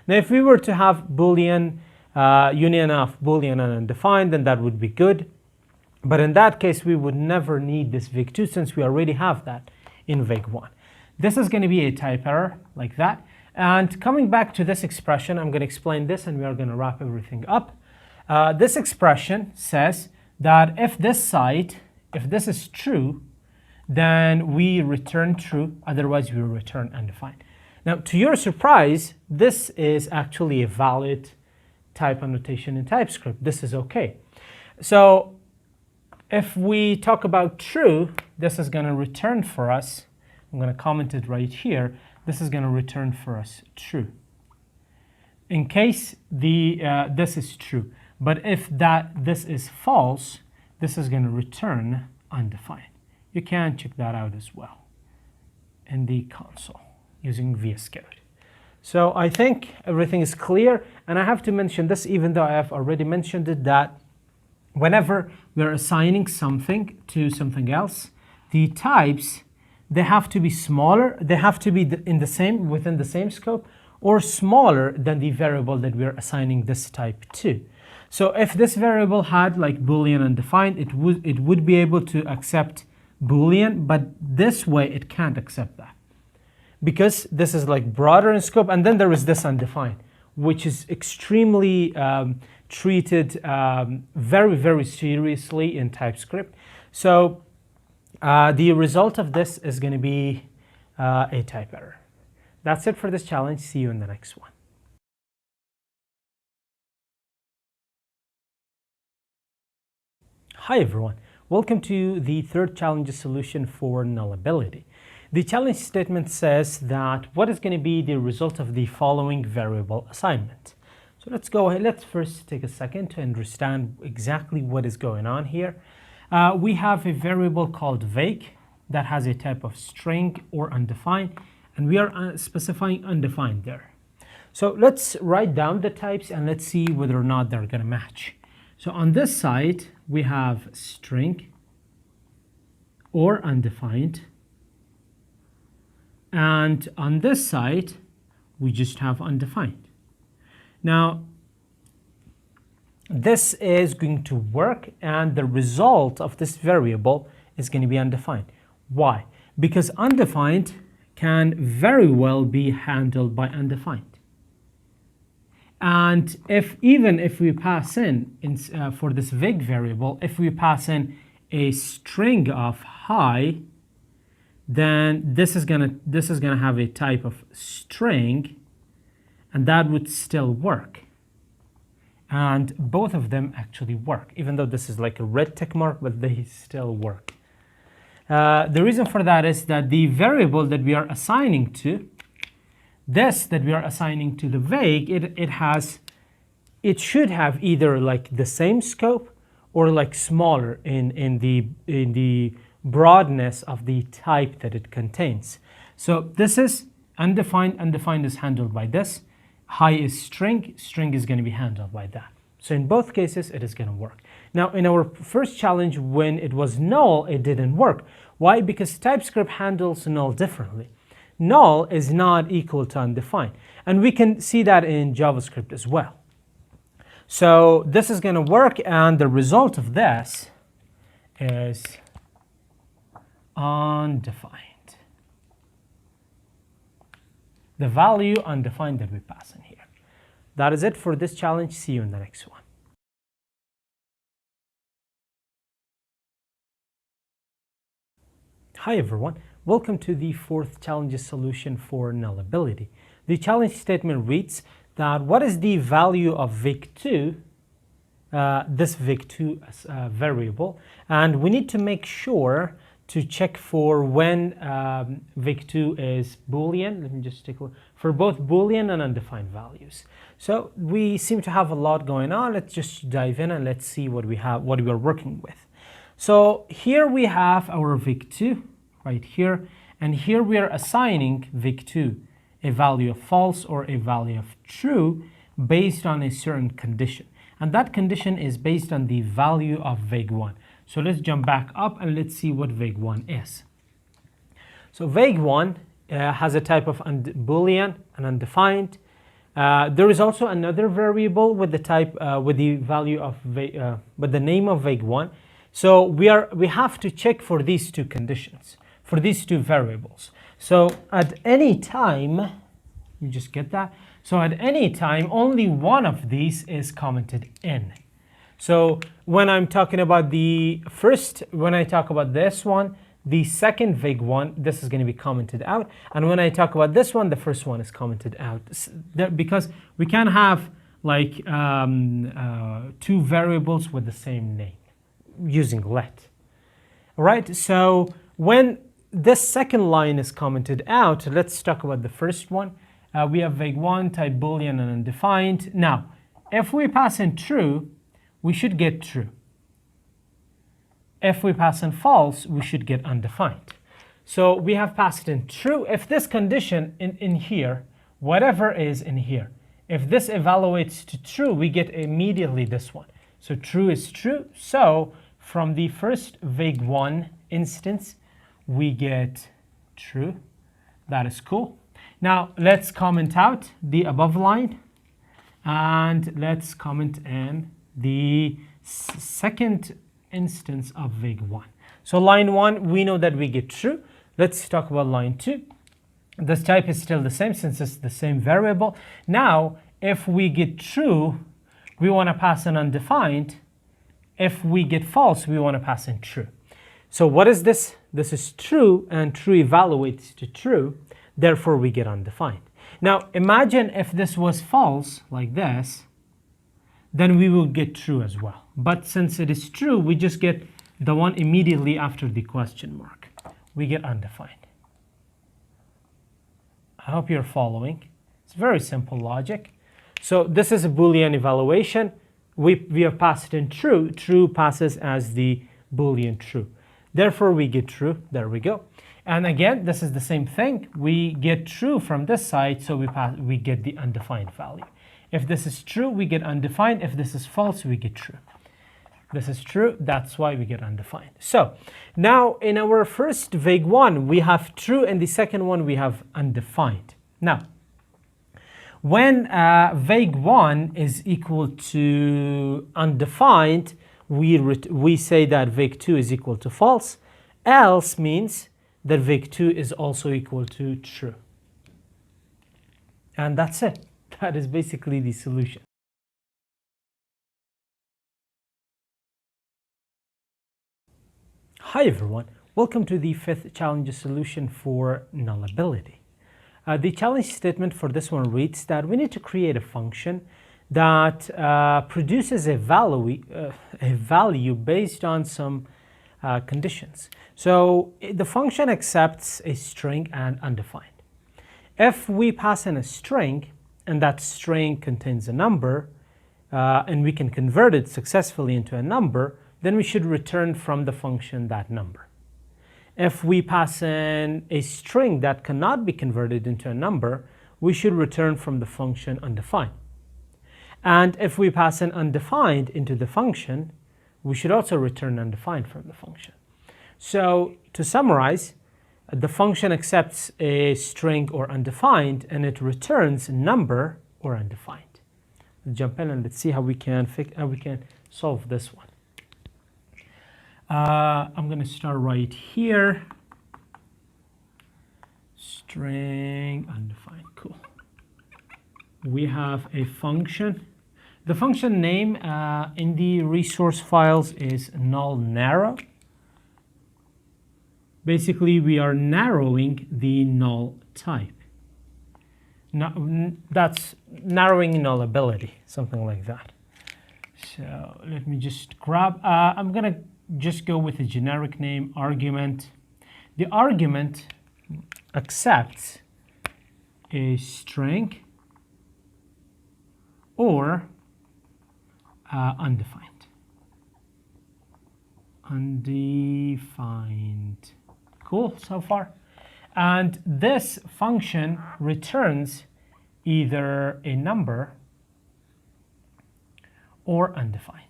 A: Now, if we were to have boolean, union of boolean and undefined, then that would be good. But in that case, we would never need this vig2 since we already have that in vig1. This is going to be a type error like that. And coming back to this expression, I'm going to explain this and we are going to wrap everything up. This expression says that if this is true, then we return true, otherwise we will return undefined. Now, to your surprise, this is actually a valid type annotation in TypeScript. This is okay. So if we talk about true, this is going to return for us. I'm going to comment it right here. This is going to return for us true. In case this is true. But if this is false, this is going to return undefined. You can check that out as well in the console using VS Code. So I think everything is clear. And I have to mention this, even though I have already mentioned it, that whenever we're assigning something to something else, the types, they have to be smaller. They have to be within the same scope or smaller than the variable that we're assigning this type to. So if this variable had like boolean undefined, it would be able to accept boolean, but this way it can't accept that because this is like broader in scope. And then there is this undefined, which is extremely treated very, very seriously in TypeScript. So the result of this is going to be a type error. That's it for this challenge. See you in the next one. Hi everyone. Welcome to the third challenge solution for nullability. The challenge statement says that what is going to be the result of the following variable assignment. So let's go ahead. Let's first take a second to understand exactly what is going on here. We have a variable called vig that has a type of string or undefined, and we are specifying undefined there. So let's write down the types and let's see whether or not they're going to match. So on this side, we have string or undefined. And on this side, we just have undefined. Now, this is going to work, and the result of this variable is going to be undefined. Why? Because undefined can very well be handled by undefined. And even if we pass in for this vig variable, if we pass in a string of hi, then this is gonna have a type of string, and that would still work. And both of them actually work, even though this is like a red tick mark, but they still work. The reason for that is that the variable that we are assigning to, that we are assigning to the vague, it should have either like the same scope or like smaller in the broadness of the type that it contains. So this is undefined. Undefined is handled by this. High is string. String is going to be handled by that. So in both cases, it is going to work. Now, in our first challenge, when it was null, it didn't work. Why? Because TypeScript handles null differently. Null is not equal to undefined. And we can see that in JavaScript as well. So this is going to work, and the result of this is undefined. The value undefined that we pass in here. That is it for this challenge. See you in the next one. Hi everyone, welcome to the fourth challenge solution for nullability. The challenge statement reads that what is the value of vig2, this vig2 variable, and we need to make sure to check for when vig2 is Boolean. Let me just take a look for both Boolean and undefined values. So we seem to have a lot going on. Let's just dive in and let's see what we have, what we are working with. So here we have our vig2 right here, and here we are assigning vig2 a value of false or a value of true based on a certain condition, and that condition is based on the value of vig1. So let's jump back up and let's see what vig1 is. So vig1 has a type of Boolean and undefined. There is also another variable with the type with the value of with the name of vig1. So we have to check for these two conditions, for these two variables. So at any time, you just get that. So at any time, only one of these is commented in. So when I'm talking about the first, when I talk about this one, the second vig1, this is going to be commented out. And when I talk about this one, the first one is commented out. Because we can have like two variables with the same name using let. All right, so when this second line is commented out, let's talk about the first one. We have vig1, type Boolean and undefined. Now, if we pass in true, we should get true. If we pass in false, we should get undefined. So we have passed in true. If this condition in here, whatever is in here, if this evaluates to true, we get immediately this one. So true is true. So from the first vig1 instance, we get true. That is cool. Now let's comment out the above line, and let's comment in the second instance of vig1. So line 1, we know that we get true. Let's talk about line 2. This type is still the same since it's the same variable. Now, if we get true, we want to pass in undefined. If we get false, we want to pass in true. So what is this? This is true, and true evaluates to true. Therefore, we get undefined. Now, imagine if this was false, like this, then we will get true as well. But since it is true, we just get the one immediately after the question mark. We get undefined. I hope you're following. It's very simple logic. So this is a Boolean evaluation. We have passed in true. True passes as the Boolean true. Therefore, we get true. There we go. And again, this is the same thing. We get true from this side, so we get the undefined value. If this is true, we get undefined. If this is false, we get true. This is true, that's why we get undefined. So now in our first vig1, we have true, and the second one we have undefined. Now, when vig1 is equal to undefined, we say that vig2 is equal to false. Else means that vig2 is also equal to true. And that's it. That is basically the solution. Hi everyone, welcome to the fifth challenge solution for nullability. The challenge statement for this one reads that we need to create a function that produces a value based on some conditions. So the function accepts a string and undefined. If we pass in a string and that string contains a number and we can convert it successfully into a number, then we should return from the function that number. If we pass in a string that cannot be converted into a number, we should return from the function undefined. And if we pass in undefined into the function, we should also return undefined from the function. So to summarize, the function accepts a string or undefined, and it returns number or undefined. Let's jump in and let's see how we can solve this one. I'm going to start right here. String undefined. Cool. We have a function. The function name in the resource files is null narrow. Basically, we are narrowing the null type. That's narrowing nullability, something like that. So let me just grab, I'm going to just go with a generic name, argument. The argument accepts a string or undefined. Undefined. Cool so far. And this function returns either a number or undefined.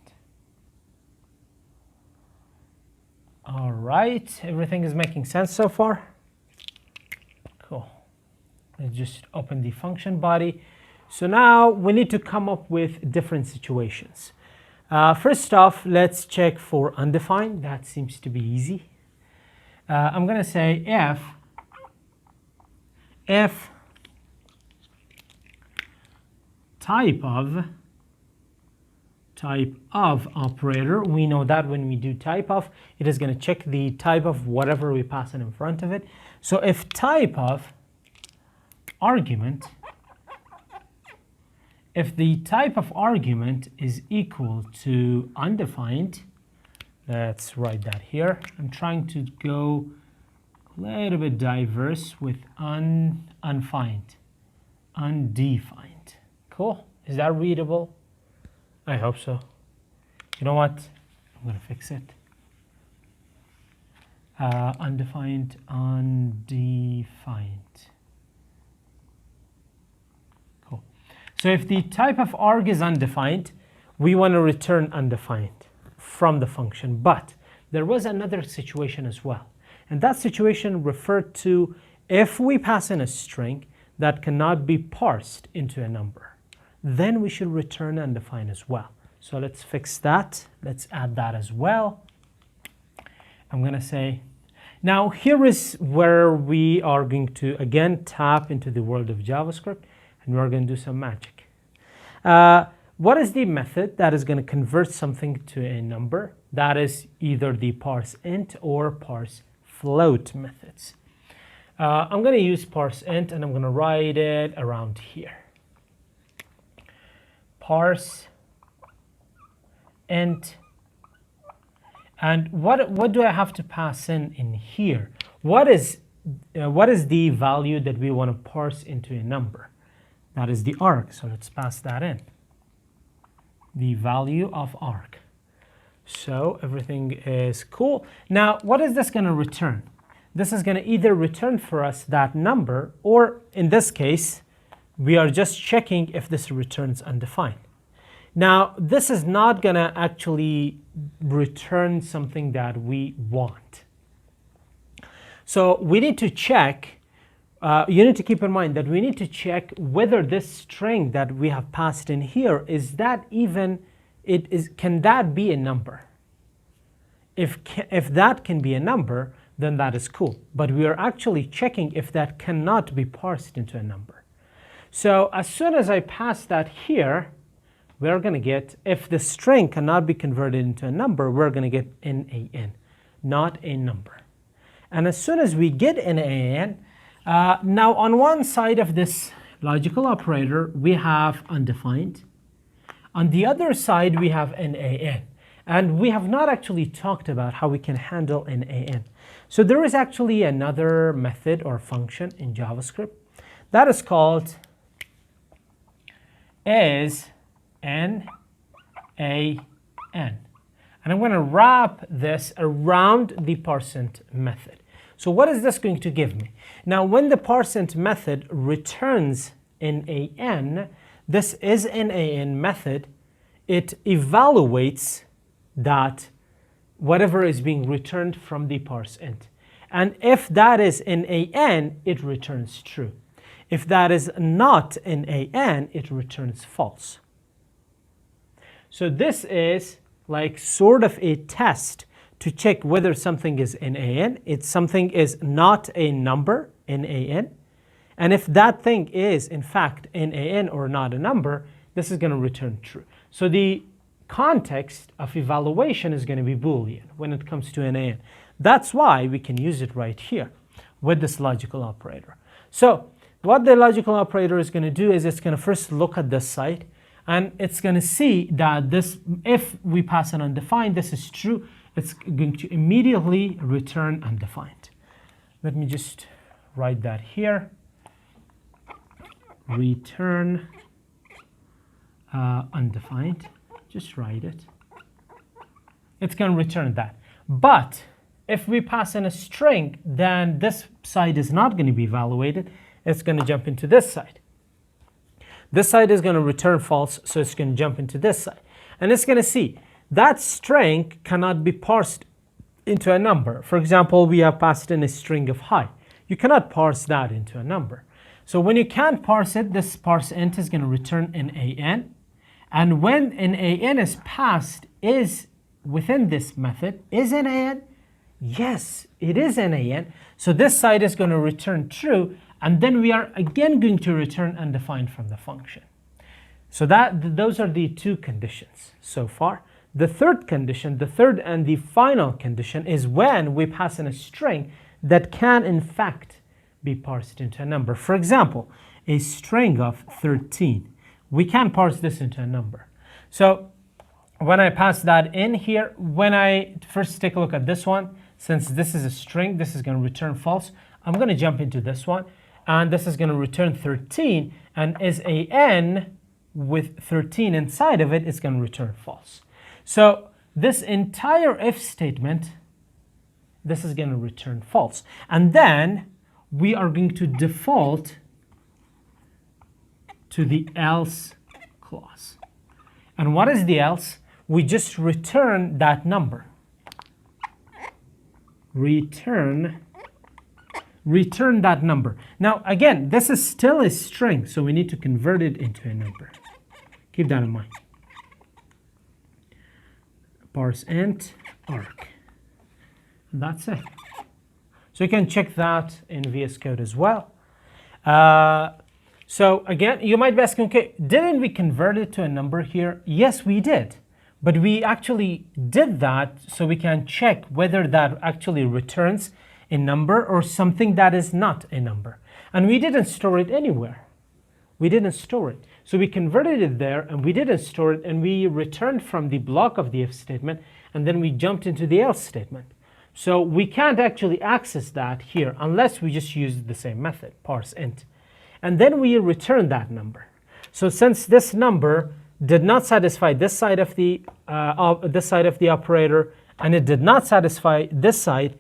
A: All right, everything is making sense so far? Cool. Let's just open the function body. So now we need to come up with different situations. First off, let's check for undefined. That seems to be easy. I'm going to say if type of operator, we know that when we do type of, it is going to check the type of whatever we pass in front of it. So if type of argument, if the type of argument is equal to undefined, let's write that here. I'm trying to go a little bit diverse with undefined. Cool. Is that readable? I hope so. You know what? I'm going to fix it. Undefined. Cool. So if the type of arg is undefined, we want to return undefined from the function. But there was another situation as well. And that situation referred to if we pass in a string that cannot be parsed into a number, then we should return undefined as well. So let's fix that. Let's add that as well. I'm going to say, now here is where we are going to again tap into the world of JavaScript, and we're going to do some magic. What is the method that is going to convert something to a number? That is either the parse int or parse float methods. I'm going to use parse int, and I'm going to write it around here. Parse int. And what do I have to pass in here? What is the value that we want to parse into a number? That is the arg. So let's pass that in. The value of arg. So everything is cool. Now, what is this going to return? This is going to either return for us that number, or in this case, we are just checking if this returns undefined. Now, this is not going to actually return something that we want. So we need to check, you need to keep in mind that we need to check whether this string that we have passed in here, is that even, can that be a number? If that can be a number, then that is cool. But we are actually checking if that cannot be parsed into a number. So as soon as I pass that here, we're going to get, if the string cannot be converted into a number, we're going to get NaN, not a number. And as soon as we get NaN, now on one side of this logical operator, we have undefined. On the other side, we have NaN. And we have not actually talked about how we can handle nan. So there is actually another method or function in JavaScript that is called isNaN. And I'm going to wrap this around the parseInt method. So what is this going to give me? Now, when the parseInt method returns nan, this isNaN method, it evaluates that whatever is being returned from the parseInt. And if that is nan, it returns true. If that is not nan, it returns false. So this is like sort of a test to check whether something is nan, if something is not a number, nan, and if that thing is in fact nan or not a number, this is going to return true. So the context of evaluation is going to be Boolean when it comes to nan. That's why we can use it right here with this logical operator. So what the logical operator is going to do is it's going to first look at this side, and it's going to see that this, if we pass an undefined, this is true, it's going to immediately return undefined. Let me just write that here. Return undefined. Just write it. It's going to return that. But if we pass in a string, then this side is not going to be evaluated. It's going to jump into this side. This side is going to return false, so it's going to jump into this side. And it's going to see that string cannot be parsed into a number. For example, we have passed in a string of hi. You cannot parse that into a number. So when you can't parse it, this parseInt is going to return nan. And when nan is passed is within this method, is nan? Yes, it is nan. So this side is going to return true, and then we are again going to return undefined from the function. So those are the two conditions so far. The third condition, the third and the final condition, is when we pass in a string that can in fact be parsed into a number. For example, a string of 13. We can parse this into a number. So when I pass that in here, when I first take a look at this one, since this is a string, this is going to return false. I'm going to jump into this one, and this is going to return 13, and is a n with 13 inside of it, it's going to return false. So this entire if statement, this is going to return false. And then we are going to default to the else clause. And what is the else? We just return that number. Return that number. Now again, this is still a string, so we need to convert it into a number. Keep that in mind. parseInt arc. That's it. So you can check that in VS Code as well. So again, you might be asking, okay, didn't we convert it to a number here? Yes, we did. But we actually did that so we can check whether that actually returns a number or something that is not a number. And we didn't store it anywhere. We didn't store it. So we converted it there, and we didn't store it, and we returned from the block of the if statement, and then we jumped into the else statement. So we can't actually access that here unless we just use the same method, parseInt. And then we return that number. So since this number did not satisfy this side of the operator, and it did not satisfy this side,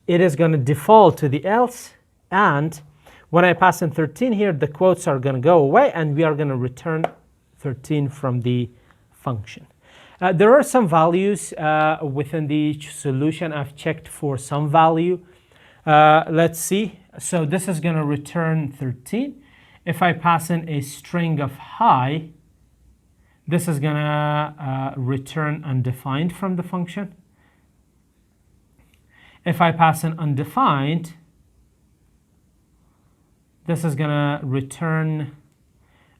A: it is going to default to the else. And when I pass in 13 here, the quotes are going to go away, and we are going to return 13 from the function. There are some values within the solution. I've checked for some value. Let's see. So this is going to return 13. If I pass in a string of hi, this is going to return undefined from the function. If I pass in undefined, this is going to return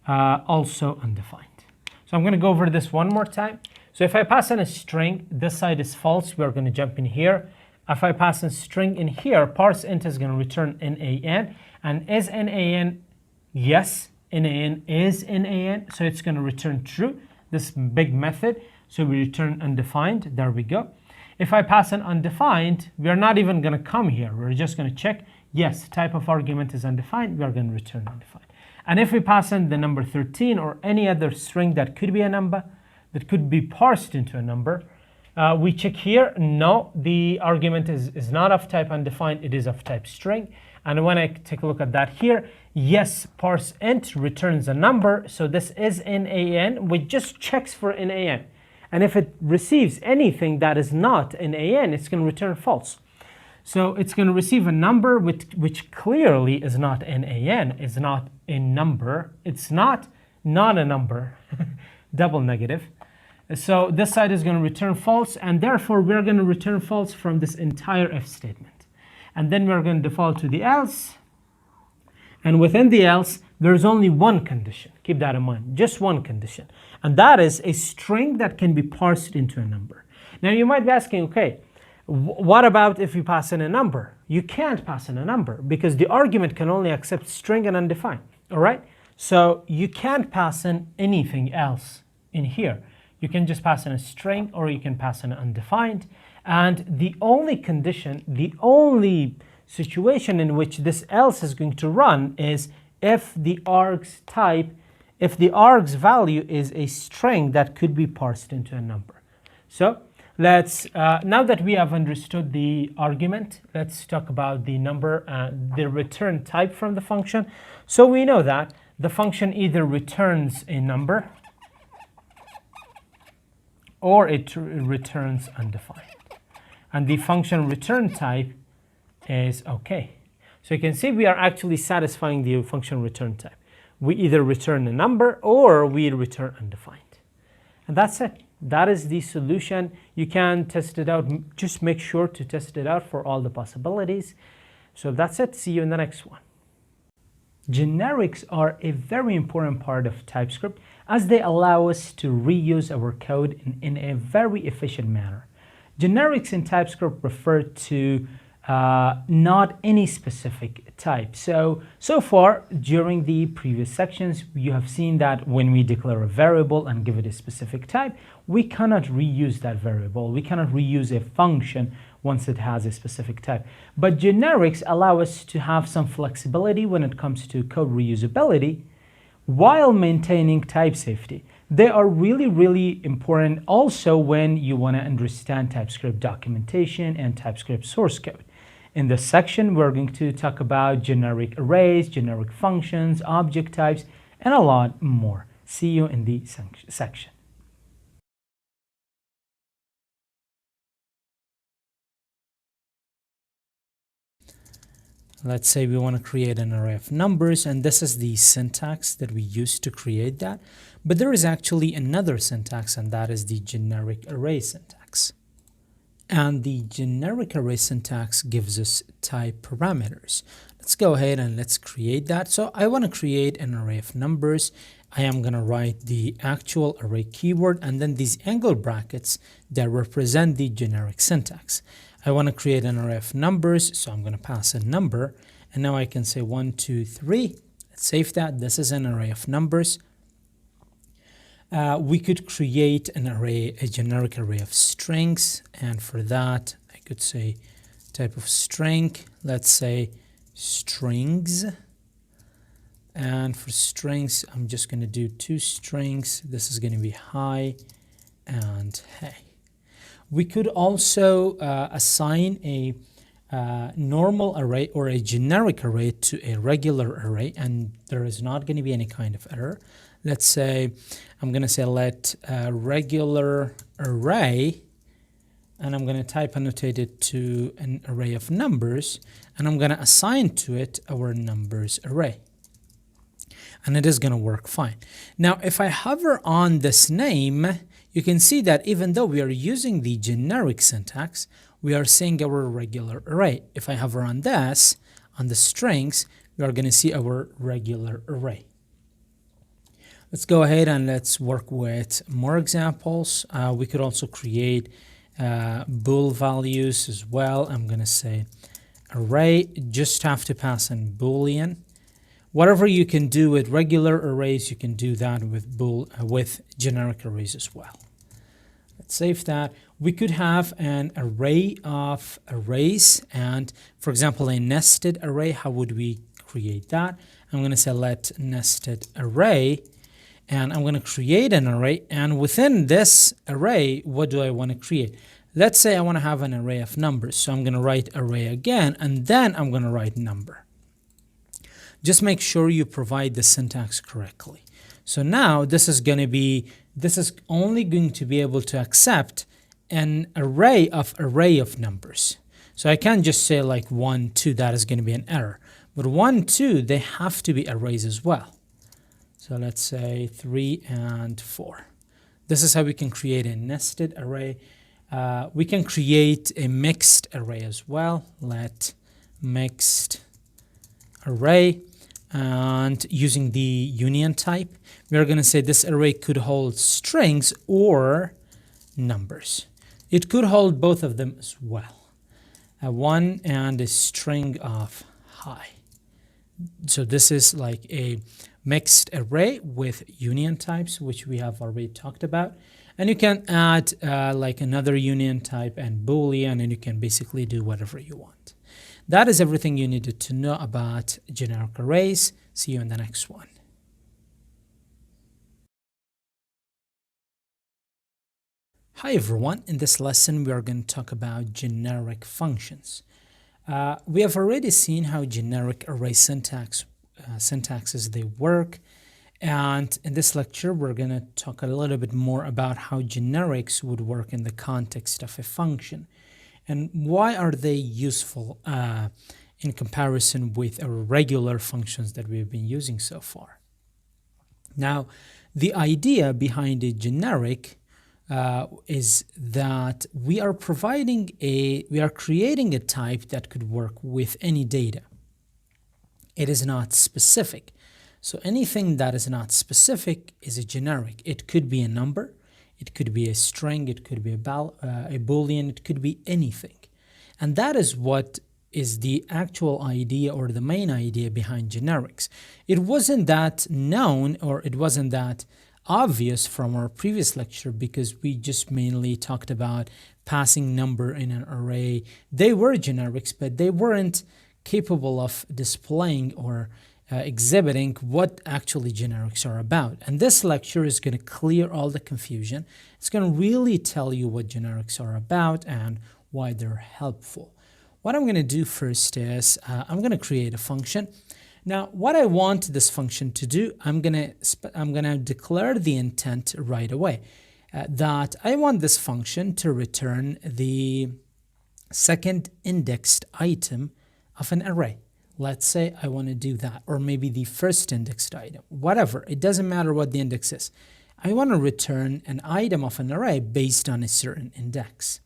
A: also undefined. So I'm going to go over this one more time. So if I pass in a string, this side is false. We're going to jump in here. If I pass a string in here, parseInt is going to return nan. And is nan? Yes, nan is nan. So it's going to return true. this big method. So we return undefined. There we go. If I pass an undefined, we are not even going to come here. We're just going to check, yes, type of argument is undefined. We are going to return undefined. And if we pass in the number 13 or any other string that could be a number, that could be parsed into a number, we check here, no, the argument is not of type undefined, it is of type string. And when I take a look at that here, yes, parse int returns a number, so this is NaN, which just checks for NaN. And if it receives anything that is not NaN, it's going to return false. So it's going to receive a number which clearly is not NaN, is not a number, it's not a number, double negative. So this side is going to return false, and therefore we're going to return false from this entire if statement. And then we're going to default to the else. And within the else, there's only one condition. Keep that in mind, just one condition. And that is a string that can be parsed into a number. Now you might be asking, okay, what about if you pass in a number? You can't pass in a number because the argument can only accept string and undefined, all right? So you can't pass in anything else in here. You can just pass in a string or you can pass in undefined. And the only condition, the only situation in which this else is going to run is if the arg's type, if the arg's value is a string that could be parsed into a number. So let's, now that we have understood the argument, let's talk about the number, the return type from the function. So we know that the function either returns a number or it returns undefined. And the function return type is okay. So you can see we are actually satisfying the function return type. We either return a number or we return undefined. And that's it. That is the solution. You can test it out. Just make sure to test it out for all the possibilities. So that's it. See you in the next one. Generics are a very important part of TypeScript as they allow us to reuse our code in a very efficient manner. Generics in TypeScript refer to not any specific type. So far, during the previous sections, you have seen that when we declare a variable and give it a specific type, we cannot reuse that variable. We cannot reuse a function once it has a specific type. But generics allow us to have some flexibility when it comes to code reusability while maintaining type safety. They are really, really important also when you want to understand TypeScript documentation and TypeScript source code. In this section, we're going to talk about generic arrays, generic functions, object types, and a lot more. See you in the section. Let's say we want to create an array of numbers, and this is the syntax that we use to create that. But there is actually another syntax, and that is the generic array syntax. And the generic array syntax gives us type parameters. Let's go ahead and let's create that. So I want to create an array of numbers. I am going to write the actual array keyword and then these angle brackets that represent the generic syntax. I want to create an array of numbers, so I'm going to pass a number. And now I can say 1, 2, 3. Let's save that. This is an array of numbers. We could create an array, a generic array of strings. And for that, I could say type of string. Let's say strings. And for strings, I'm just going to do 2 strings. This is going to be hi and hey. We could also assign a normal array or a generic array to a regular array, and there is not going to be any kind of error. Let's say I'm going to say let regular array, and I'm going to type annotate it to an array of numbers, and I'm going to assign to it our numbers array. And it is going to work fine. Now, if I hover on this name, you can see that even though we are using the generic syntax, we are seeing our regular array. If I hover on this, on the strings, we are going to see our regular array. Let's go ahead and let's work with more examples. We could also create bool values as well. I'm going to say array, just have to pass in Boolean. Whatever you can do with regular arrays, you can do that with generic arrays as well. Let's save that. We could have an array of arrays, and for example, a nested array. How would we create that? I'm going to say let nested array, and I'm going to create an array, and within this array, what do I want to create? Let's say I want to have an array of numbers, so I'm going to write array again, and then I'm going to write number. Just make sure you provide the syntax correctly. So now this is only going to be able to accept an array of numbers. So I can't just say like 1, 2, that is going to be an error. But 1, 2, they have to be arrays as well. So let's say 3 and 4. This is how we can create a nested array. We can create a mixed array as well. Let mixed array. And using the union type, we're going to say this array could hold strings or numbers. It could hold both of them as well. A 1 and a string of high. So this is like a mixed array with union types, which we have already talked about. And you can add like another union type and Boolean, and you can basically do whatever you want. That is everything you needed to know about generic arrays. See you in the next one. Hi everyone, in this lesson we are going to talk about generic functions. We have already seen how generic array syntaxes they work, and in this lecture we're going to talk a little bit more about how generics would work in the context of a function. And why are they useful in comparison with our regular functions that we've been using so far? Now, the idea behind a generic is that we are creating a type that could work with any data. It is not specific. So anything that is not specific is a generic. It could be a number. It could be a string, it could be a Boolean, it could be anything. And that is what is the actual idea or the main idea behind generics. It wasn't that known or it wasn't that obvious from our previous lecture because we just mainly talked about passing number in an array. They were generics, but they weren't capable of displaying or exhibiting what actually generics are about. And this lecture is going to clear all the confusion. It's going to really tell you what generics are about and why they're helpful. What I'm going to do first is I'm going to create a function. Now, what I want this function to do, I'm going to declare the intent right away that I want this function to return the second indexed item of an array. Let's say I want to do that, or maybe the first indexed item, whatever. It doesn't matter what the index is. I want to return an item of an array based on a certain index.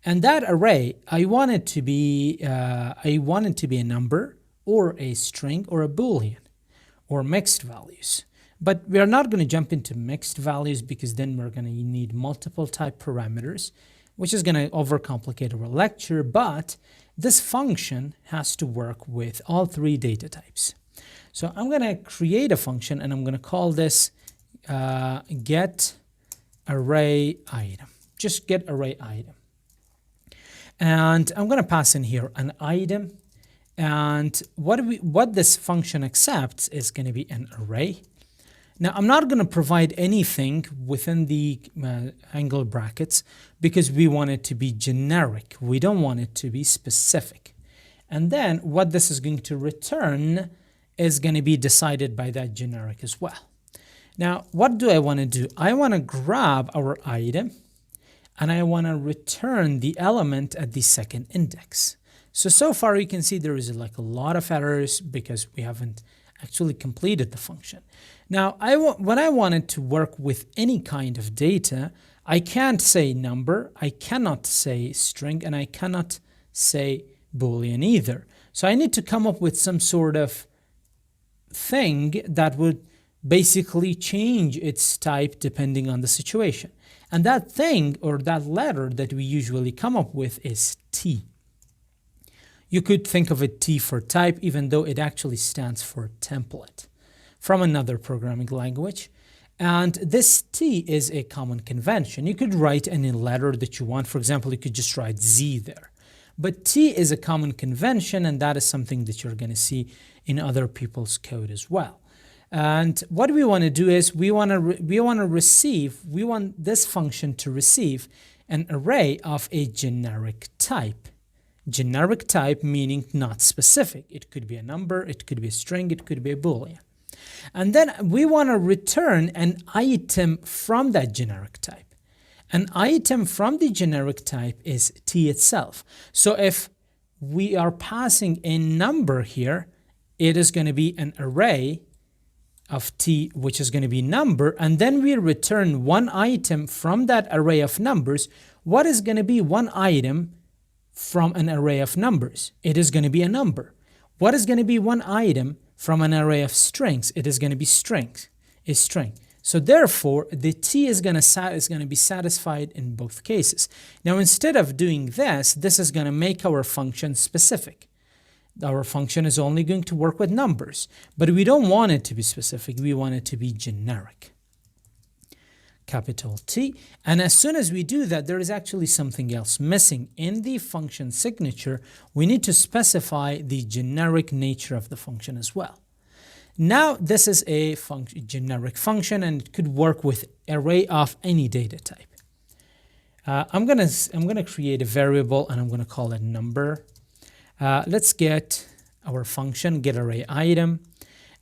A: And that array, I want it to be a number or a string or a Boolean or mixed values. But we are not going to jump into mixed values because then we're going to need multiple type parameters, which is going to overcomplicate our lecture. But this function has to work with all three data types. So I'm going to create a function and I'm going to call this get array item. Just get array item. And I'm going to pass in here an item. And what this function accepts is going to be an array. Now, I'm not going to provide anything within the angle brackets because we want it to be generic. We don't want it to be specific. And then what this is going to return is going to be decided by that generic as well. Now, what do I want to do? I want to grab our item and I want to return the element at the second index. So far you can see there is like a lot of errors because we haven't actually completed the function. Now, when I want it to work with any kind of data, I can't say number, I cannot say string, and I cannot say Boolean either. So I need to come up with some sort of thing that would basically change its type depending on the situation. And that thing or that letter that we usually come up with is T. You could think of it T for type, even though it actually stands for template from another programming language. And this T is a common convention. You could write any letter that you want. For example, you could just write Z there. But T is a common convention, and that is something that you're going to see in other people's code as well. And what we want to do is we want this function to receive an array of a generic type. Generic type meaning not specific. It could be a number, it could be a string, it could be a Boolean. And then we want to return an item from that generic type. An item from the generic type is T itself. So if we are passing a number here, it is going to be an array of T, which is going to be number, and then we return one item from that array of numbers. What is going to be one item from an array of numbers? It is going to be a number. What is going to be one item from an array of strings? It is going to be a string. So therefore, the T is going to be satisfied in both cases. Now, instead of doing this is going to make our function specific. Our function is only going to work with numbers, but we don't want it to be specific. We want it to be generic. Capital T. And as soon as we do that, there is actually something else missing. In the function signature, we need to specify the generic nature of the function as well. Now, this is a generic function, and it could work with array of any data type. I'm gonna create a variable, and I'm gonna call it number. Let's get our function get array item,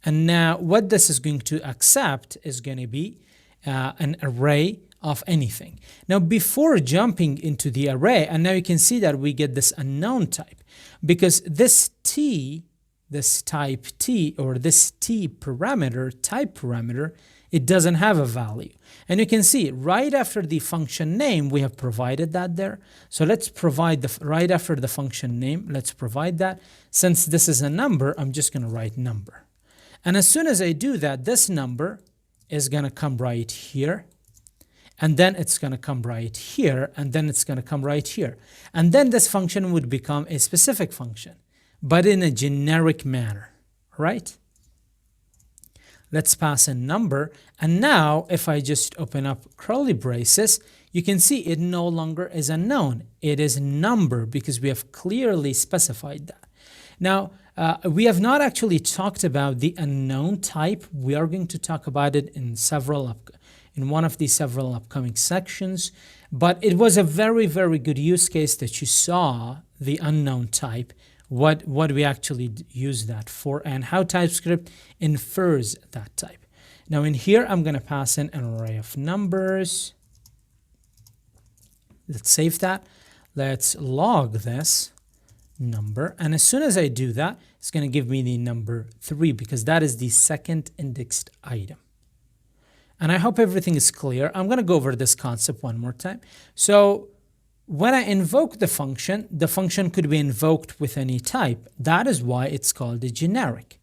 A: and now what this is going to accept is going to be an array of anything. Now, before jumping into the array, and now you can see that we get this unknown type, because this T, this type T, or this T parameter, type parameter, it doesn't have a value. And you can see right after the function name, we have provided that there. So let's provide right after the function name, let's provide that. Since this is a number, I'm just going to write number. And as soon as I do that, this number is going to come right here. And then it's going to come right here. And then it's going to come right here. And then this function would become a specific function, but in a generic manner, right? Let's pass a number, and now if I just open up curly braces, you can see it no longer is unknown. It is number because we have clearly specified that. Now, we have not actually talked about the unknown type. We are going to talk about it in one of the several upcoming sections, but it was a very, very good use case that you saw the unknown type, what we actually use that for, and how TypeScript infers that type. Now in here, I'm going to pass in an array of numbers. Let's save that. Let's log this number. And as soon as I do that, it's going to give me the number 3 because that is the second indexed item. And I hope everything is clear. I'm going to go over this concept one more time. So when I invoke the function could be invoked with any type. That is why it's called a generic,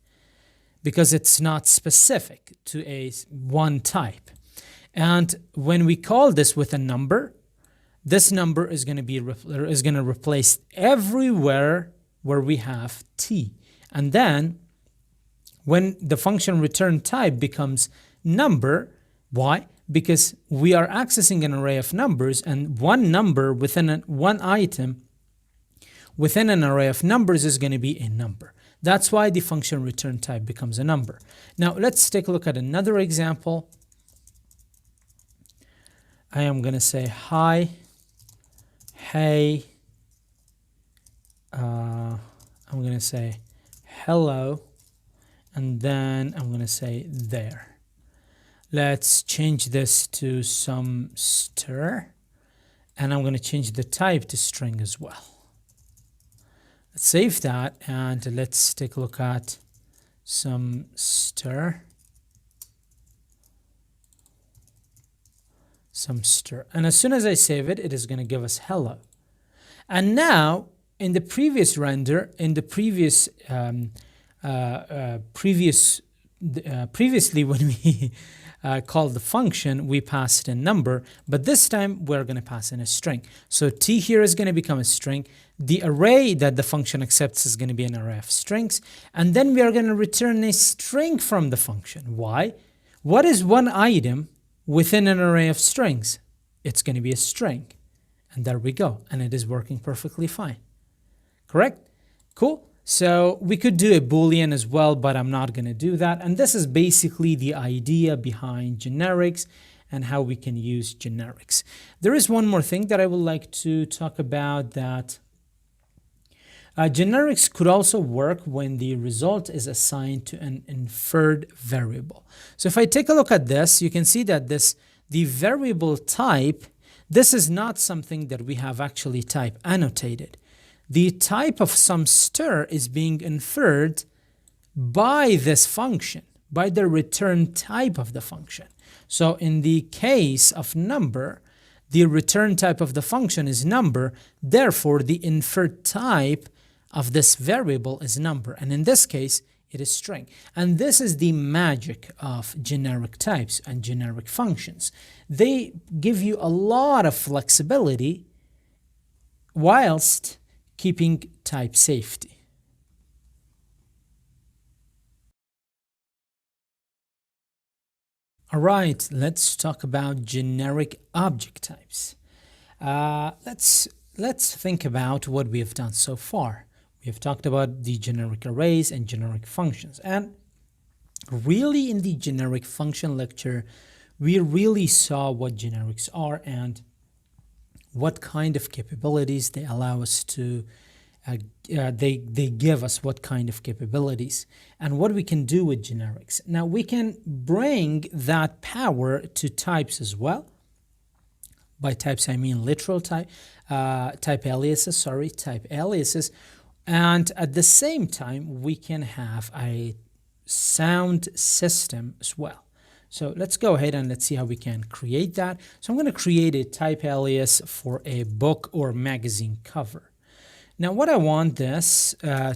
A: because it's not specific to one type. And when we call this with a number, this number is going to replace everywhere where we have T. And then when the function return type becomes number, why? Because we are accessing an array of numbers, and one number within one item within an array of numbers is going to be a number. That's why the function return type becomes a number. Now let's take a look at another example. I am going to say hi, hey, I'm going to say hello, and then I'm going to say there. Let's change this to some stir, and I'm going to change the type to string as well. Let's save that, and let's take a look at some stir. And as soon as I save it, it is going to give us hello. And now, in the previous render, in the previously when we call the function, we passed a number, but this time we're going to pass in a string. So t here is going to become a string. The array that the function accepts is going to be an array of strings, and then we are going to return a string from the function. Why? What is one item within an array of strings? It's going to be a string. And there we go. And it is working perfectly fine. Correct? Cool. So we could do a Boolean as well, but I'm not going to do that. And this is basically the idea behind generics and how we can use generics. There is one more thing that I would like to talk about, that generics could also work when the result is assigned to an inferred variable. So if I take a look at this, you can see that the variable type, this is not something that we have actually type annotated. The type of some stir is being inferred by this function, by the return type of the function. So in the case of number, the return type of the function is number, therefore the inferred type of this variable is number, and in this case it is string. And this is the magic of generic types and generic functions. They give you a lot of flexibility whilst keeping type safety. All right, let's talk about generic object types. Let's think about what we have done so far. We have talked about the generic arrays and generic functions. And really in the generic function lecture, we really saw what generics are and what kind of capabilities they allow us to, they give us what kind of capabilities and what we can do with generics. Now we can bring that power to types as well. By types, I mean literal type aliases. And at the same time, we can have a sound system as well. So let's go ahead and let's see how we can create that. So I'm going to create a type alias for a book or magazine cover. Now what I want this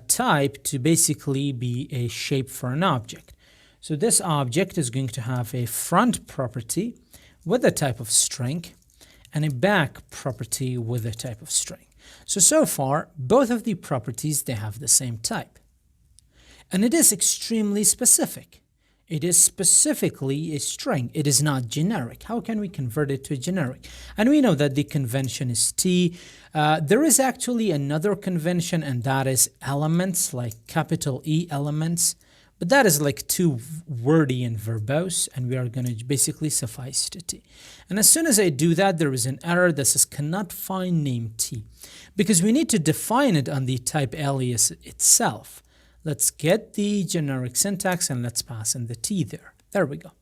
A: type to basically be a shape for an object. So this object is going to have a front property with a type of string and a back property with a type of string. So far, both of the properties, they have the same type. And it is extremely specific. It is specifically a string. It is not generic. How can we convert it to a generic? And we know that the convention is T. There is actually another convention, and that is elements, like capital E elements. But that is like too wordy and verbose, and we are going to basically suffice to T. And as soon as I do that, there is an error that says cannot find name T, because we need to define it on the type alias itself. Let's get the generic syntax and let's pass in the T there. There we go.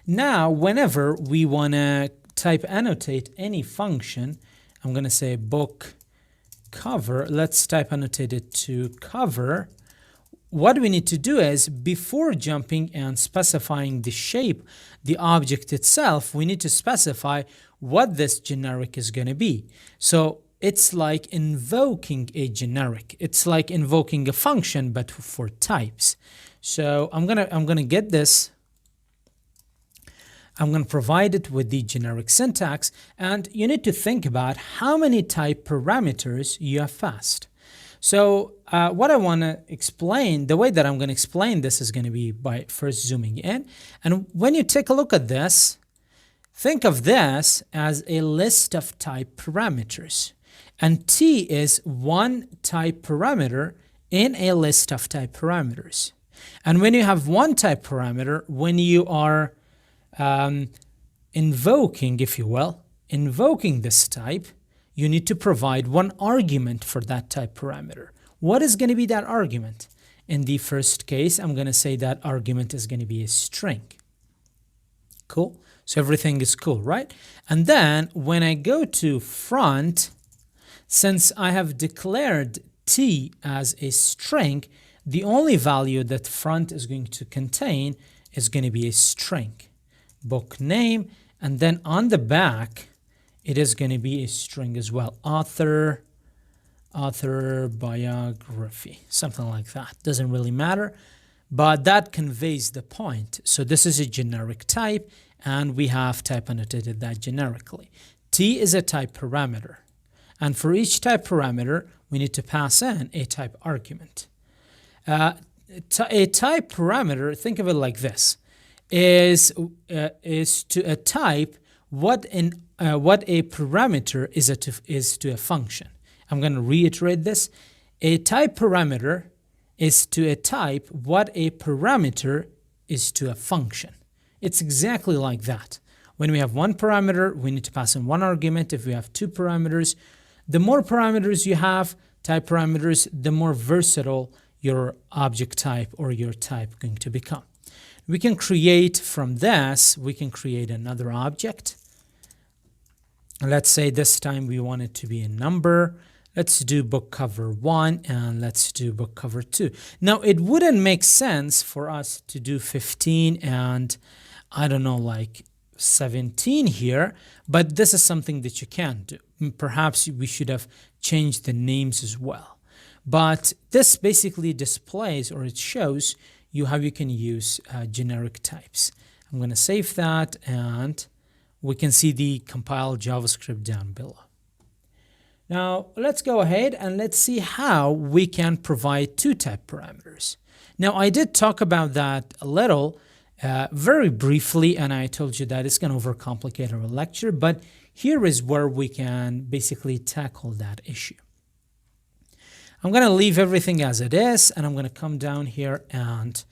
A: Now, whenever we want to type annotate any function, I'm going to say book cover. Let's type annotate it to cover. What we need to do is, before jumping and specifying the shape, the object itself, we need to specify what this generic is going to be. So it's like invoking a generic. It's like invoking a function, but for types. So I'm gonna get this. I'm going to provide it with the generic syntax, and you need to think about how many type parameters you have passed. So what I want to explain, the way that I'm going to explain this is going to be by first zooming in. And when you take a look at this, think of this as a list of type parameters. And T is one type parameter in a list of type parameters. And when you have one type parameter, when you are invoking, if you will, invoking this type, you need to provide one argument for that type parameter. What is going to be that argument? In the first case, I'm going to say that argument is going to be a string. Cool. So everything is cool, right? And then when I go to front, since I have declared T as a string, the only value that front is going to contain is going to be a string. Book name, and then on the back, it is going to be a string as well. Author biography, something like that. Doesn't really matter. but that conveys the point. So this is a generic type, and we have type annotated that generically. T is a type parameter, and for each type parameter, we need to pass in a type argument. A type parameter, think of it like this, is to a type what a parameter is to a function. I'm going to reiterate this. A type parameter is to a type what a parameter is to a function. It's exactly like that. When we have one parameter, we need to pass in one argument. If we have two parameters, the more parameters you have, type parameters, the more versatile your object type or your type going to become. We can create from this, we can create another object. Let's say this time we want it to be a number. Let's do book cover 1 and let's do book cover 2. Now, it wouldn't make sense for us to do 15 and I don't know, like 17 here, but this is something that you can do. Perhaps we should have changed the names as well. But this basically displays, or it shows you how you can use generic types. I'm going to save that, and we can see the compiled JavaScript down below. Now, let's go ahead and let's see how we can provide two type parameters. Now, I did talk about that a little, very briefly, and I told you that it's going to overcomplicate our lecture, but here is where we can basically tackle that issue. I'm going to leave everything as it is, and I'm going to come down here and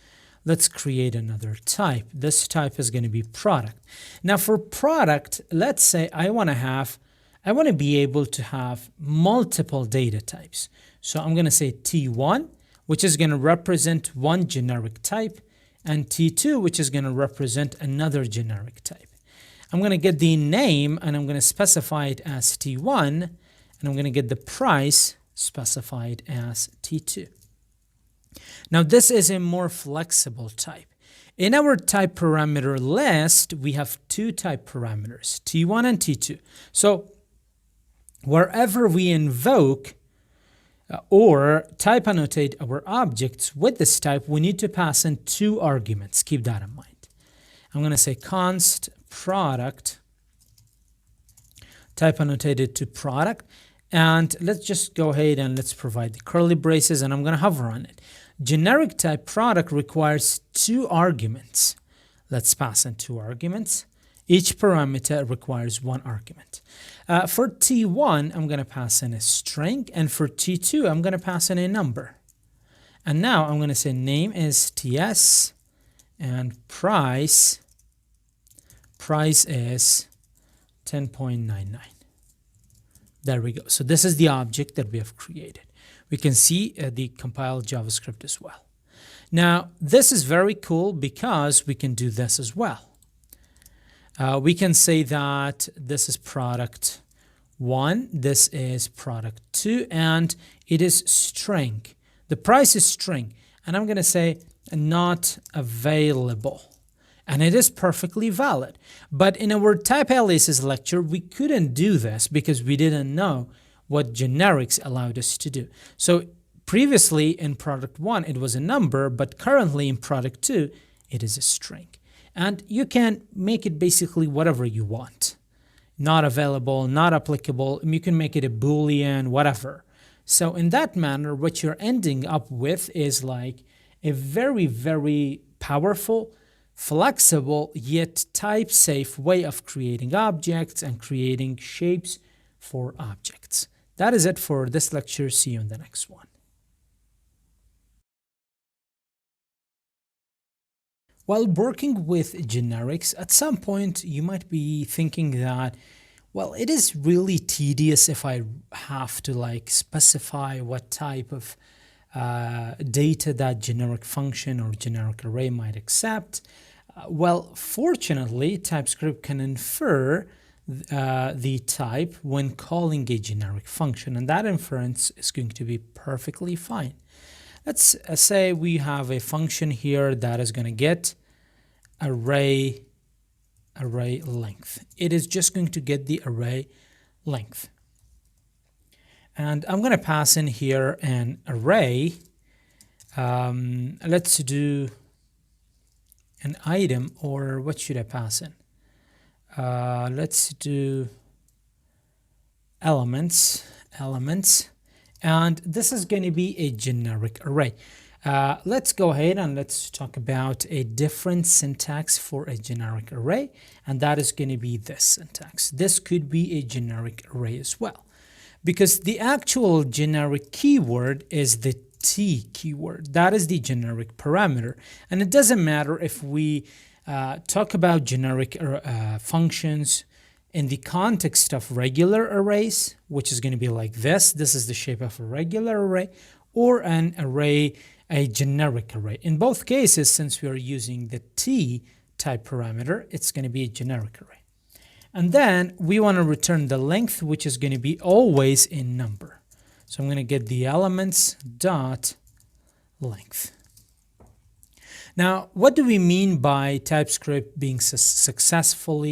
A: let's create another type. This type is going to be product. Now for product, let's say I want to be able to have multiple data types. So I'm going to say T1, which is going to represent one generic type, and T2, which is going to represent another generic type. I'm going to get the name, and I'm going to specify it as T1, and I'm going to get the price specified as T2. Now this is a more flexible type. In our type parameter list, we have two type parameters, T1 and T2. So wherever we invoke or type annotate our objects with this type, we need to pass in two arguments. Keep that in mind. I'm going to say const product, type annotated to product, and let's just go ahead and let's provide the curly braces, and I'm going to hover on it. Generic type product requires two arguments. Let's pass in two arguments. Each parameter requires one argument. For T1, I'm going to pass in a string, and for T2, I'm going to pass in a number. And now I'm going to say name is TS, and price is 10.99. There we go. So this is the object that we have created. We can see the compiled JavaScript as well. Now, this is very cool because we can do this as well. We can say that this is product 1, this is product 2, and it is string. The price is string, and I'm going to say not available. And it is perfectly valid. But in our type aliases lecture, we couldn't do this because we didn't know what generics allowed us to do. So previously in product 1, it was a number, but currently in product 2, it is a string. And you can make it basically whatever you want. Not available, not applicable, you can make it a Boolean, whatever. So in that manner, what you're ending up with is like a very, very powerful, flexible, yet type-safe way of creating objects and creating shapes for objects. That is it for this lecture. See you in the next one. While working with generics, at some point you might be thinking that, well, it is really tedious if I have to like specify what type of data that generic function or generic array might accept. Well, fortunately, TypeScript can infer the type when calling a generic function, and that inference is going to be perfectly fine. Let's say we have a function here that is going to get array length. It is just going to get the array length. And I'm going to pass in here an array Let's do an item, or what should I pass in? Let's do elements, and this is going to be a generic array. Let's go ahead and let's talk about a different syntax for a generic array, and that is going to be this syntax. This could be a generic array as well, because the actual generic keyword is the T keyword. That is the generic parameter, and it doesn't matter if we talk about generic functions in the context of regular arrays, which is going to be like this. This is the shape of a regular array, or an array, a generic array. In both cases, since we are using the T type parameter, it's going to be a generic array. And then we want to return the length, which is going to be always in number. So I'm going to get the elements dot length. Now, what do we mean by TypeScript being successful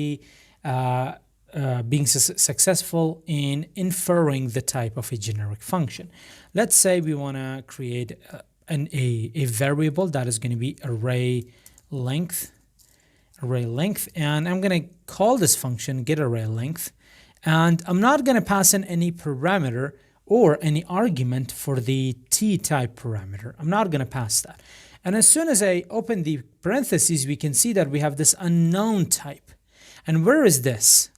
A: in inferring the type of a generic function? Let's say we want to create a variable that is going to be array length, and I'm going to call this function getArrayLength, and I'm not going to pass in any parameter or any argument for the T type parameter. I'm not going to pass that. And as soon as I open the parentheses, we can see that we have this unknown type. And where is this?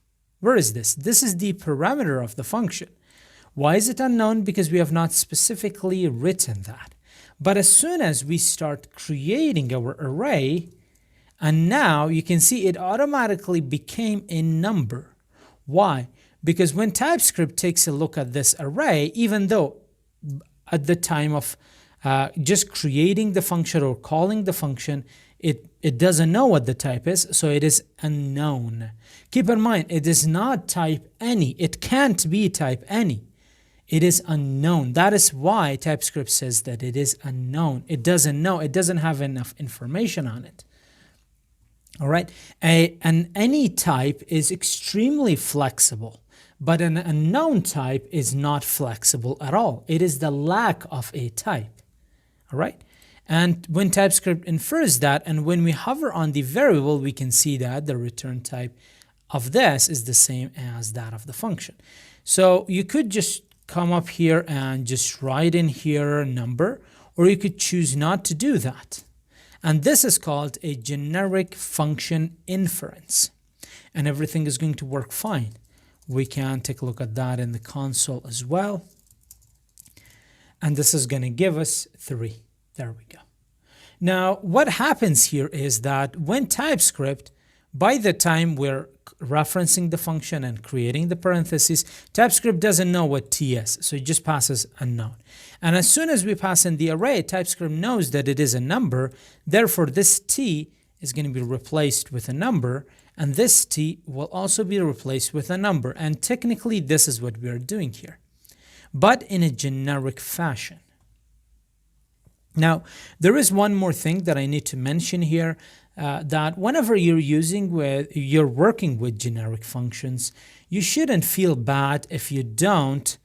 A: This is the parameter of the function. Why is it unknown? Because we have not specifically written that. But as soon as we start creating our array, and now you can see it automatically became a number. Why? Because when TypeScript takes a look at this array, even though at the time of just creating the function or calling the function, it doesn't know what the type is, so it is unknown. Keep in mind, it is not type any. It can't be type any. It is unknown. That is why TypeScript says that it is unknown. It doesn't know. It doesn't have enough information on it. All right. An any type is extremely flexible, but an unknown type is not flexible at all. It is the lack of a type. All right. And when TypeScript infers that, and when we hover on the variable, we can see that the return type of this is the same as that of the function. So you could just come up here and just write in here a number, or you could choose not to do that. And this is called a generic function inference. And everything is going to work fine. We can take a look at that in the console as well. And this is going to give us 3. There we go. Now, what happens here is that when TypeScript, by the time we're referencing the function and creating the parentheses, TypeScript doesn't know what T is, so it just passes unknown. And as soon as we pass in the array, TypeScript knows that it is a number, therefore this T is going to be replaced with a number, and this T will also be replaced with a number, and technically this is what we are doing here, but in a generic fashion. Now, there is one more thing that I need to mention here, that whenever you're working with generic functions, you shouldn't feel bad if you don't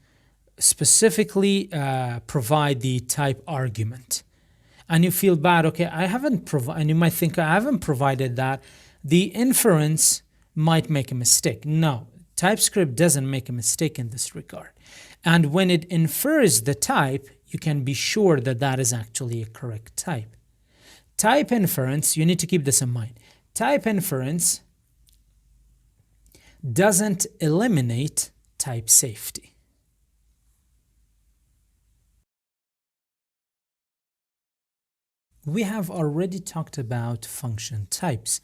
A: specifically provide the type argument. And you feel bad, okay, and you might think I haven't provided that. The inference might make a mistake. No, TypeScript doesn't make a mistake in this regard. And when it infers the type, you can be sure that that is actually a correct type. Type inference, you need to keep this in mind. Type inference doesn't eliminate type safety. We have already talked about function types,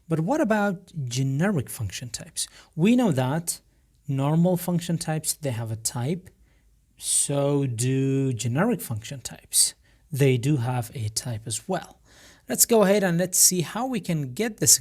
A: but what about generic function types? We know that normal function types, they have a type. So do generic function types. They do have a type as well. Let's go ahead and let's see how we can get this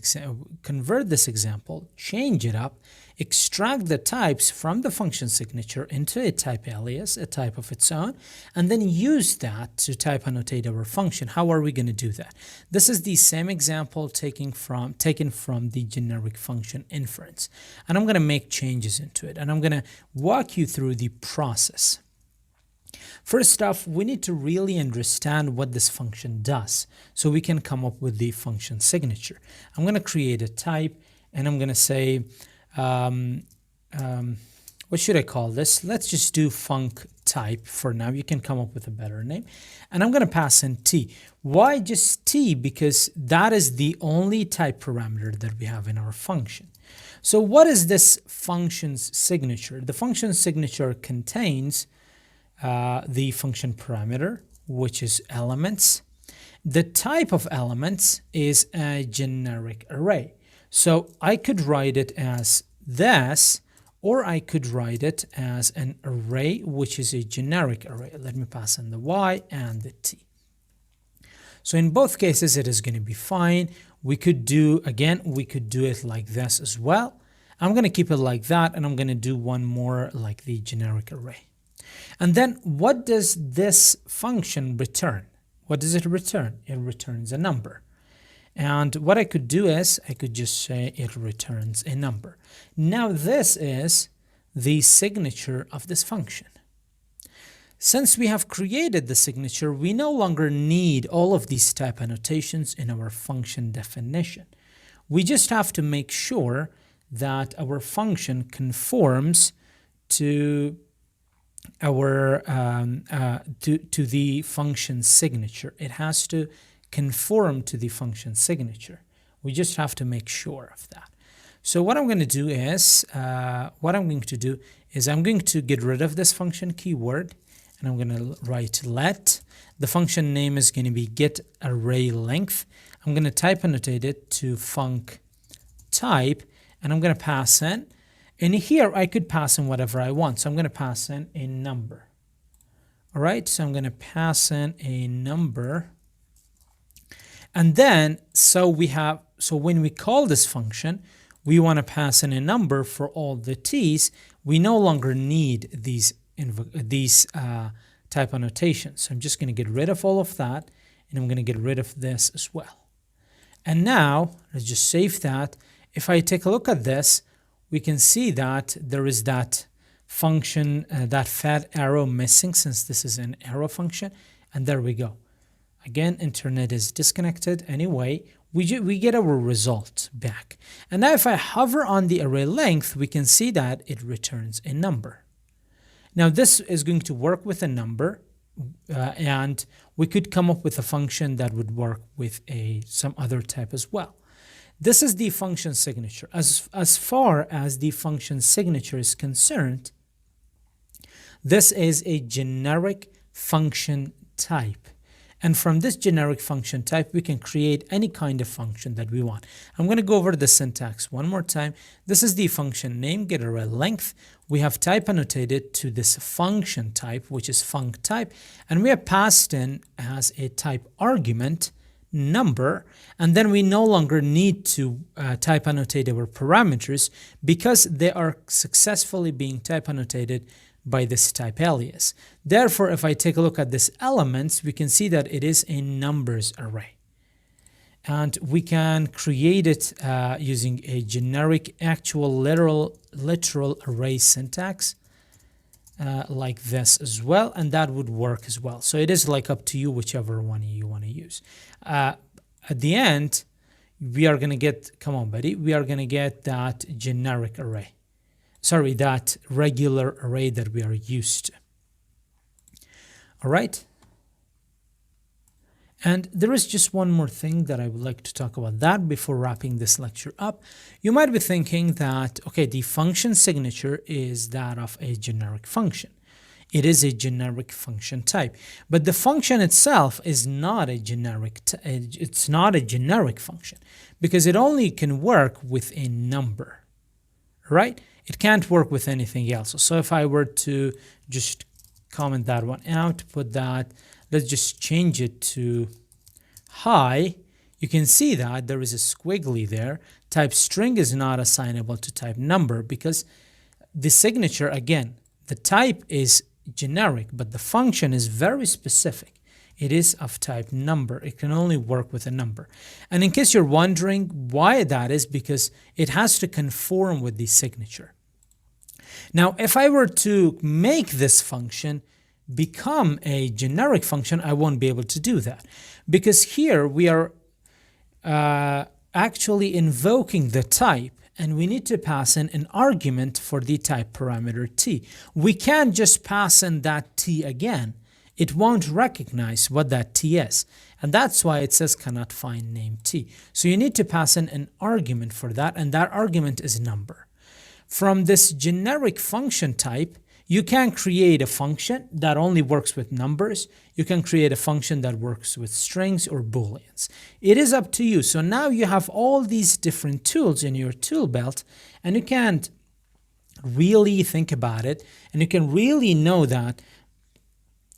A: convert this example, change it up, extract the types from the function signature into a type alias, a type of its own, and then use that to type annotate our function. How are we going to do that? This is the same example taken from the generic function inference. And I'm going to make changes into it, and I'm going to walk you through the process. First off, we need to really understand what this function does so we can come up with the function signature. I'm going to create a type and I'm going to say, what should I call this? Let's just do func type for now. You can come up with a better name. And I'm going to pass in t. Why just t? Because that is the only type parameter that we have in our function. So what is this function's signature? The function signature contains the function parameter, which is elements. The type of elements is a generic array. So I could write it as this, or I could write it as an array, which is a generic array. Let me pass in the y and the t. So in both cases, it is going to be fine. We could do, again, we could do it like this as well. I'm going to keep it like that, and I'm going to do one more like the generic array. And then what does this function return? What does it return? It returns a number. And what I could do is I could just say it returns a number. Now this is the signature of this function. Since we have created the signature, we no longer need all of these type annotations in our function definition. We just have to make sure that our function conforms to our to the function signature. It has to conform to the function signature. We just have to make sure of that. So what I'm going to do is I'm going to get rid of this function keyword, and I'm going to write let. The function name is going to be get array length. I'm going to type annotate it to func type, and I'm going to pass in. And here I could pass in whatever I want. So I'm going to pass in a number. All right, so I'm going to pass in a number. And then, so when we call this function, we want to pass in a number for all the t's. We no longer need these type annotations. So I'm just going to get rid of all of that, and I'm going to get rid of this as well. And now, let's just save that. If I take a look at this, we can see that there is that function, that fat arrow missing, since this is an arrow function. And there we go. Again, internet is disconnected. Anyway, we get our result back. And now if I hover on the array length, we can see that it returns a number. Now this is going to work with a number, and we could come up with a function that would work with some other type as well. This is the function signature. As far as the function signature is concerned, this is a generic function type. And from this generic function type, we can create any kind of function that we want. I'm going to go over the syntax one more time. This is the function name, get array length. We have type annotated to this function type, which is func type. And we have passed in as a type argument number. And then we no longer need to type annotate our parameters because they are successfully being type annotated by this type alias. Therefore, if I take a look at this elements, we can see that it is a numbers array. And we can create it using a generic actual literal array syntax like this as well, and that would work as well. So it is like up to you whichever one you want to use. At the end, we are going to get, come on buddy, we are going to get that generic array. Sorry, that regular array that we are used to. All right. And there is just one more thing that I would like to talk about that before wrapping this lecture up. You might be thinking that, okay, the function signature is that of a generic function. It is a generic function type, but the function itself is not a generic, it's not a generic function because it only can work with a number, right? It can't work with anything else. So if I were to just comment that one out, put that, let's just change it to high, you can see that there is a squiggly there. Type string is not assignable to type number because the signature, again, the type is generic, but the function is very specific. It is of type number. It can only work with a number. And in case you're wondering why that is, because it has to conform with the signature. Now, if I were to make this function become a generic function, I won't be able to do that, because here we are actually invoking the type, and we need to pass in an argument for the type parameter t. We can't just pass in that t again. It won't recognize what that t is, and that's why it says cannot find name t. So you need to pass in an argument for that, and that argument is number. From this generic function type, you can create a function that only works with numbers. You can create a function that works with strings or booleans. It is up to you. So now you have all these different tools in your tool belt, and you can really think about it, and you can really know that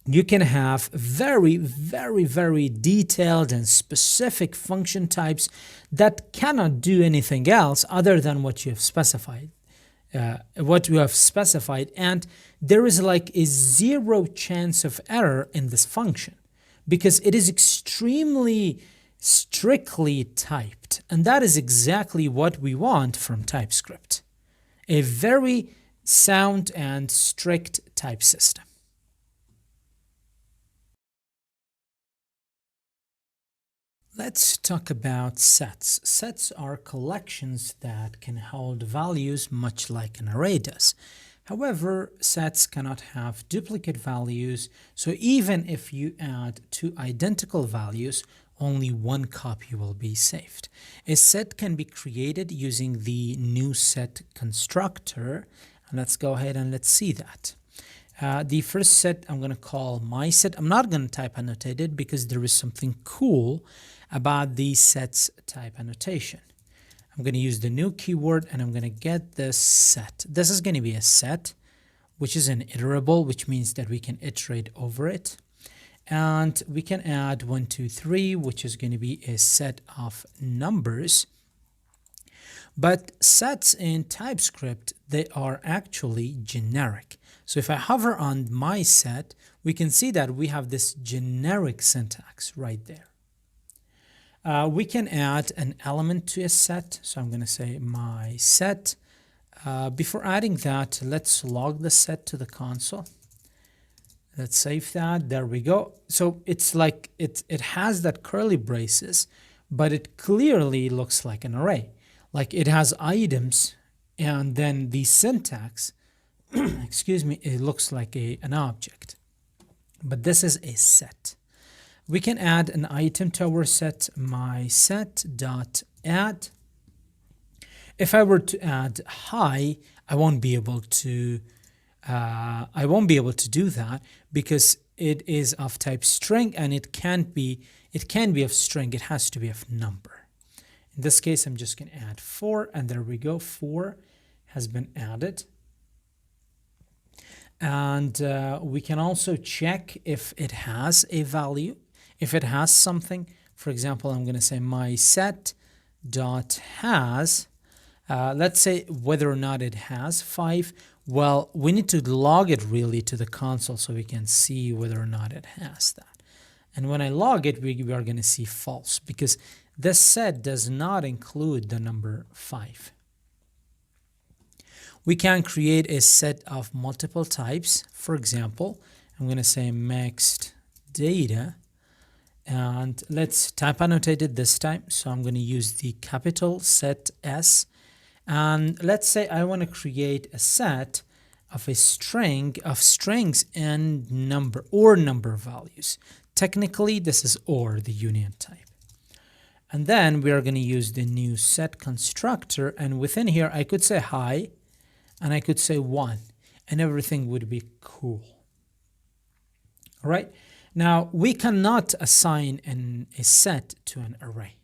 A: you can have very, very, very detailed and specific function types that cannot do anything else other than what you have specified. And there is like a 0 chance of error in this function because it is extremely strictly typed, and that is exactly what we want from TypeScript, a very sound and strict type system. Let's talk about sets. Sets are collections that can hold values much like an array does. However, sets cannot have duplicate values, so even if you add two identical values, only one copy will be saved. A set can be created using the new set constructor, and let's go ahead and let's see that. The first set I'm going to call my set. I'm not going to type annotated because there is something cool about the sets type annotation. I'm going to use the new keyword and I'm going to get this set. This is going to be a set, which is an iterable, which means that we can iterate over it. And we can add 1, 2, 3, which is going to be a set of numbers. But sets in TypeScript, they are actually generic. So if I hover on my set, we can see that we have this generic syntax right there. We can add an element to a set. So I'm going to say my set. Before adding that, let's log the set to the console. Let's save that. There we go. So it's like it has that curly braces, but it clearly looks like an array. Like it has items, and then the syntax, excuse me, it looks like an object. But this is a set. We can add an item to our set, my set.add. If I were to add hi, I won't be able to do that because it is of type string, and it can be of string. It has to be of number. In this case, I'm just going to add 4, and there we go. 4 has been added. And we can also check if it has a value. If it has something, for example, I'm going to say my set.has, let's say whether or not it has 5. Well, we need to log it really to the console so we can see whether or not it has that. And when I log it, we are going to see false because this set does not include the number 5. We can create a set of multiple types. For example, I'm going to say mixed data. And let's type annotated this time. So I'm going to use the capital set S. And let's say I want to create a set of a string of strings and number or number values. Technically, this is OR, the union type. And then we are going to use the new set constructor. And within here, I could say hi, and I could say 1, and everything would be cool. All right. Now, we cannot assign a set to an array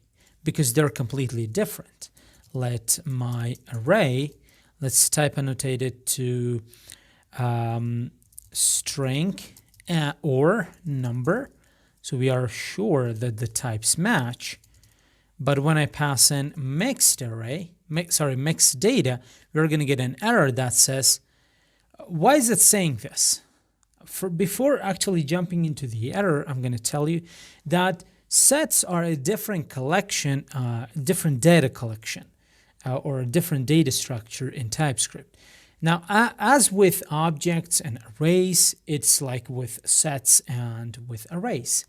A: because they're completely different. Let my array, let's type annotated to string or number. So we are sure that the types match. But when I pass in mixed data, we're going to get an error that says, why is it saying this? Before actually jumping into the error, I'm going to tell you that sets are a different collection, different data collection, or a different data structure in TypeScript. Now, as with objects and arrays, it's like with sets and with arrays.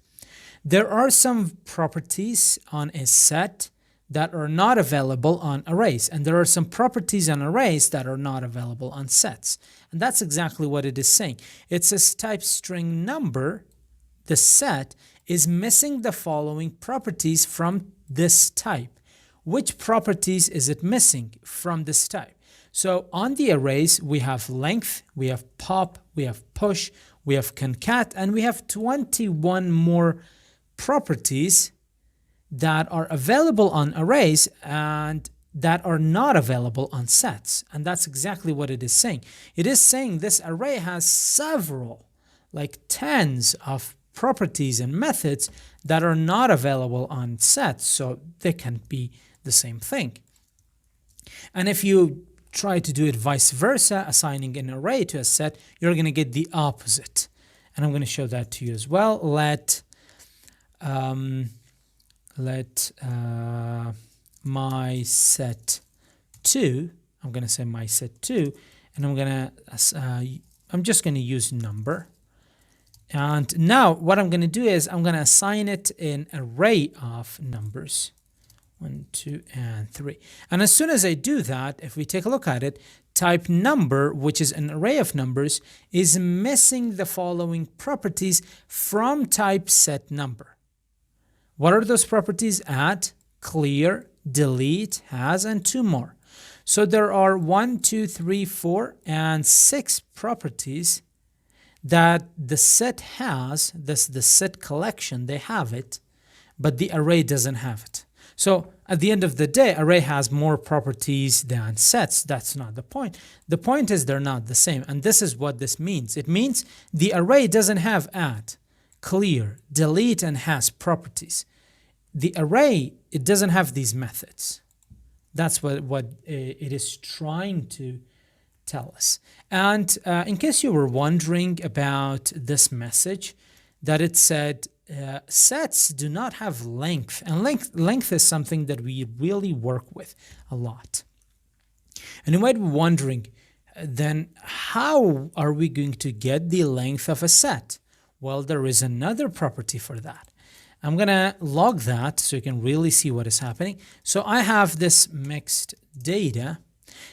A: There are some properties on a set that are not available on arrays, and there are some properties on arrays that are not available on sets. And that's exactly what it is saying. It says type string number, the set, is missing the following properties from this type. Which properties is it missing from this type? So on the arrays, we have length, we have pop, we have push, we have concat, and we have 21 more properties that are available on arrays and that are not available on sets. And that's exactly what it is saying. It is saying this array has several, like tens of properties and methods that are not available on sets, so they can be the same thing. And if you try to do it vice versa, assigning an array to a set, you're going to get the opposite. And I'm going to show that to you as well. Let my set 2, I'm going to say my set 2, and I'm just going to use number. And now what I'm going to do is I'm going to assign it an array of numbers. 1, 2, and 3. And as soon as I do that, if we take a look at it, type number, which is an array of numbers, is missing the following properties from type set number. What are those properties? Add, clear, delete, has, and 2 more. So there are 1, 2, 3, 4, and 6 properties that the set has. The set collection, they have it, but the array doesn't have it. So at the end of the day, array has more properties than sets. That's not the point. The point is they're not the same. And this is what this means. It means the array doesn't have add, clear, delete, and has properties. The array, it doesn't have these methods. That's what it is trying to tell us. And in case you were wondering about this message, that it said, sets do not have length, and length is something that we really work with a lot. And you might be wondering, then how are we going to get the length of a set? Well, there is another property for that. I'm going to log that so you can really see what is happening. So I have this mixed data,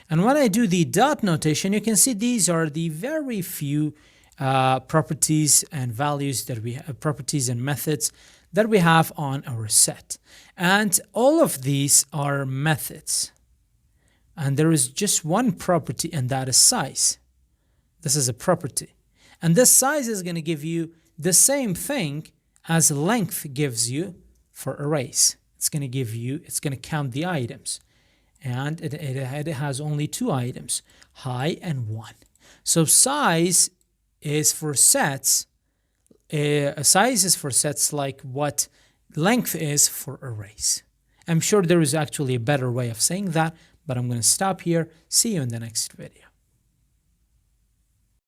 A: and when I do the dot notation, you can see these are the very few properties and values that we have, properties and methods that we have on our set. And all of these are methods. And there is just one property, and that is size. This is a property. And this size is going to give you the same thing as length gives you for arrays. It's going to count the items. And it has only 2 items, high and 1. So size is for sets, size is for sets like what length is for arrays. I'm sure there is actually a better way of saying that, but I'm going to stop here. See you in the next video.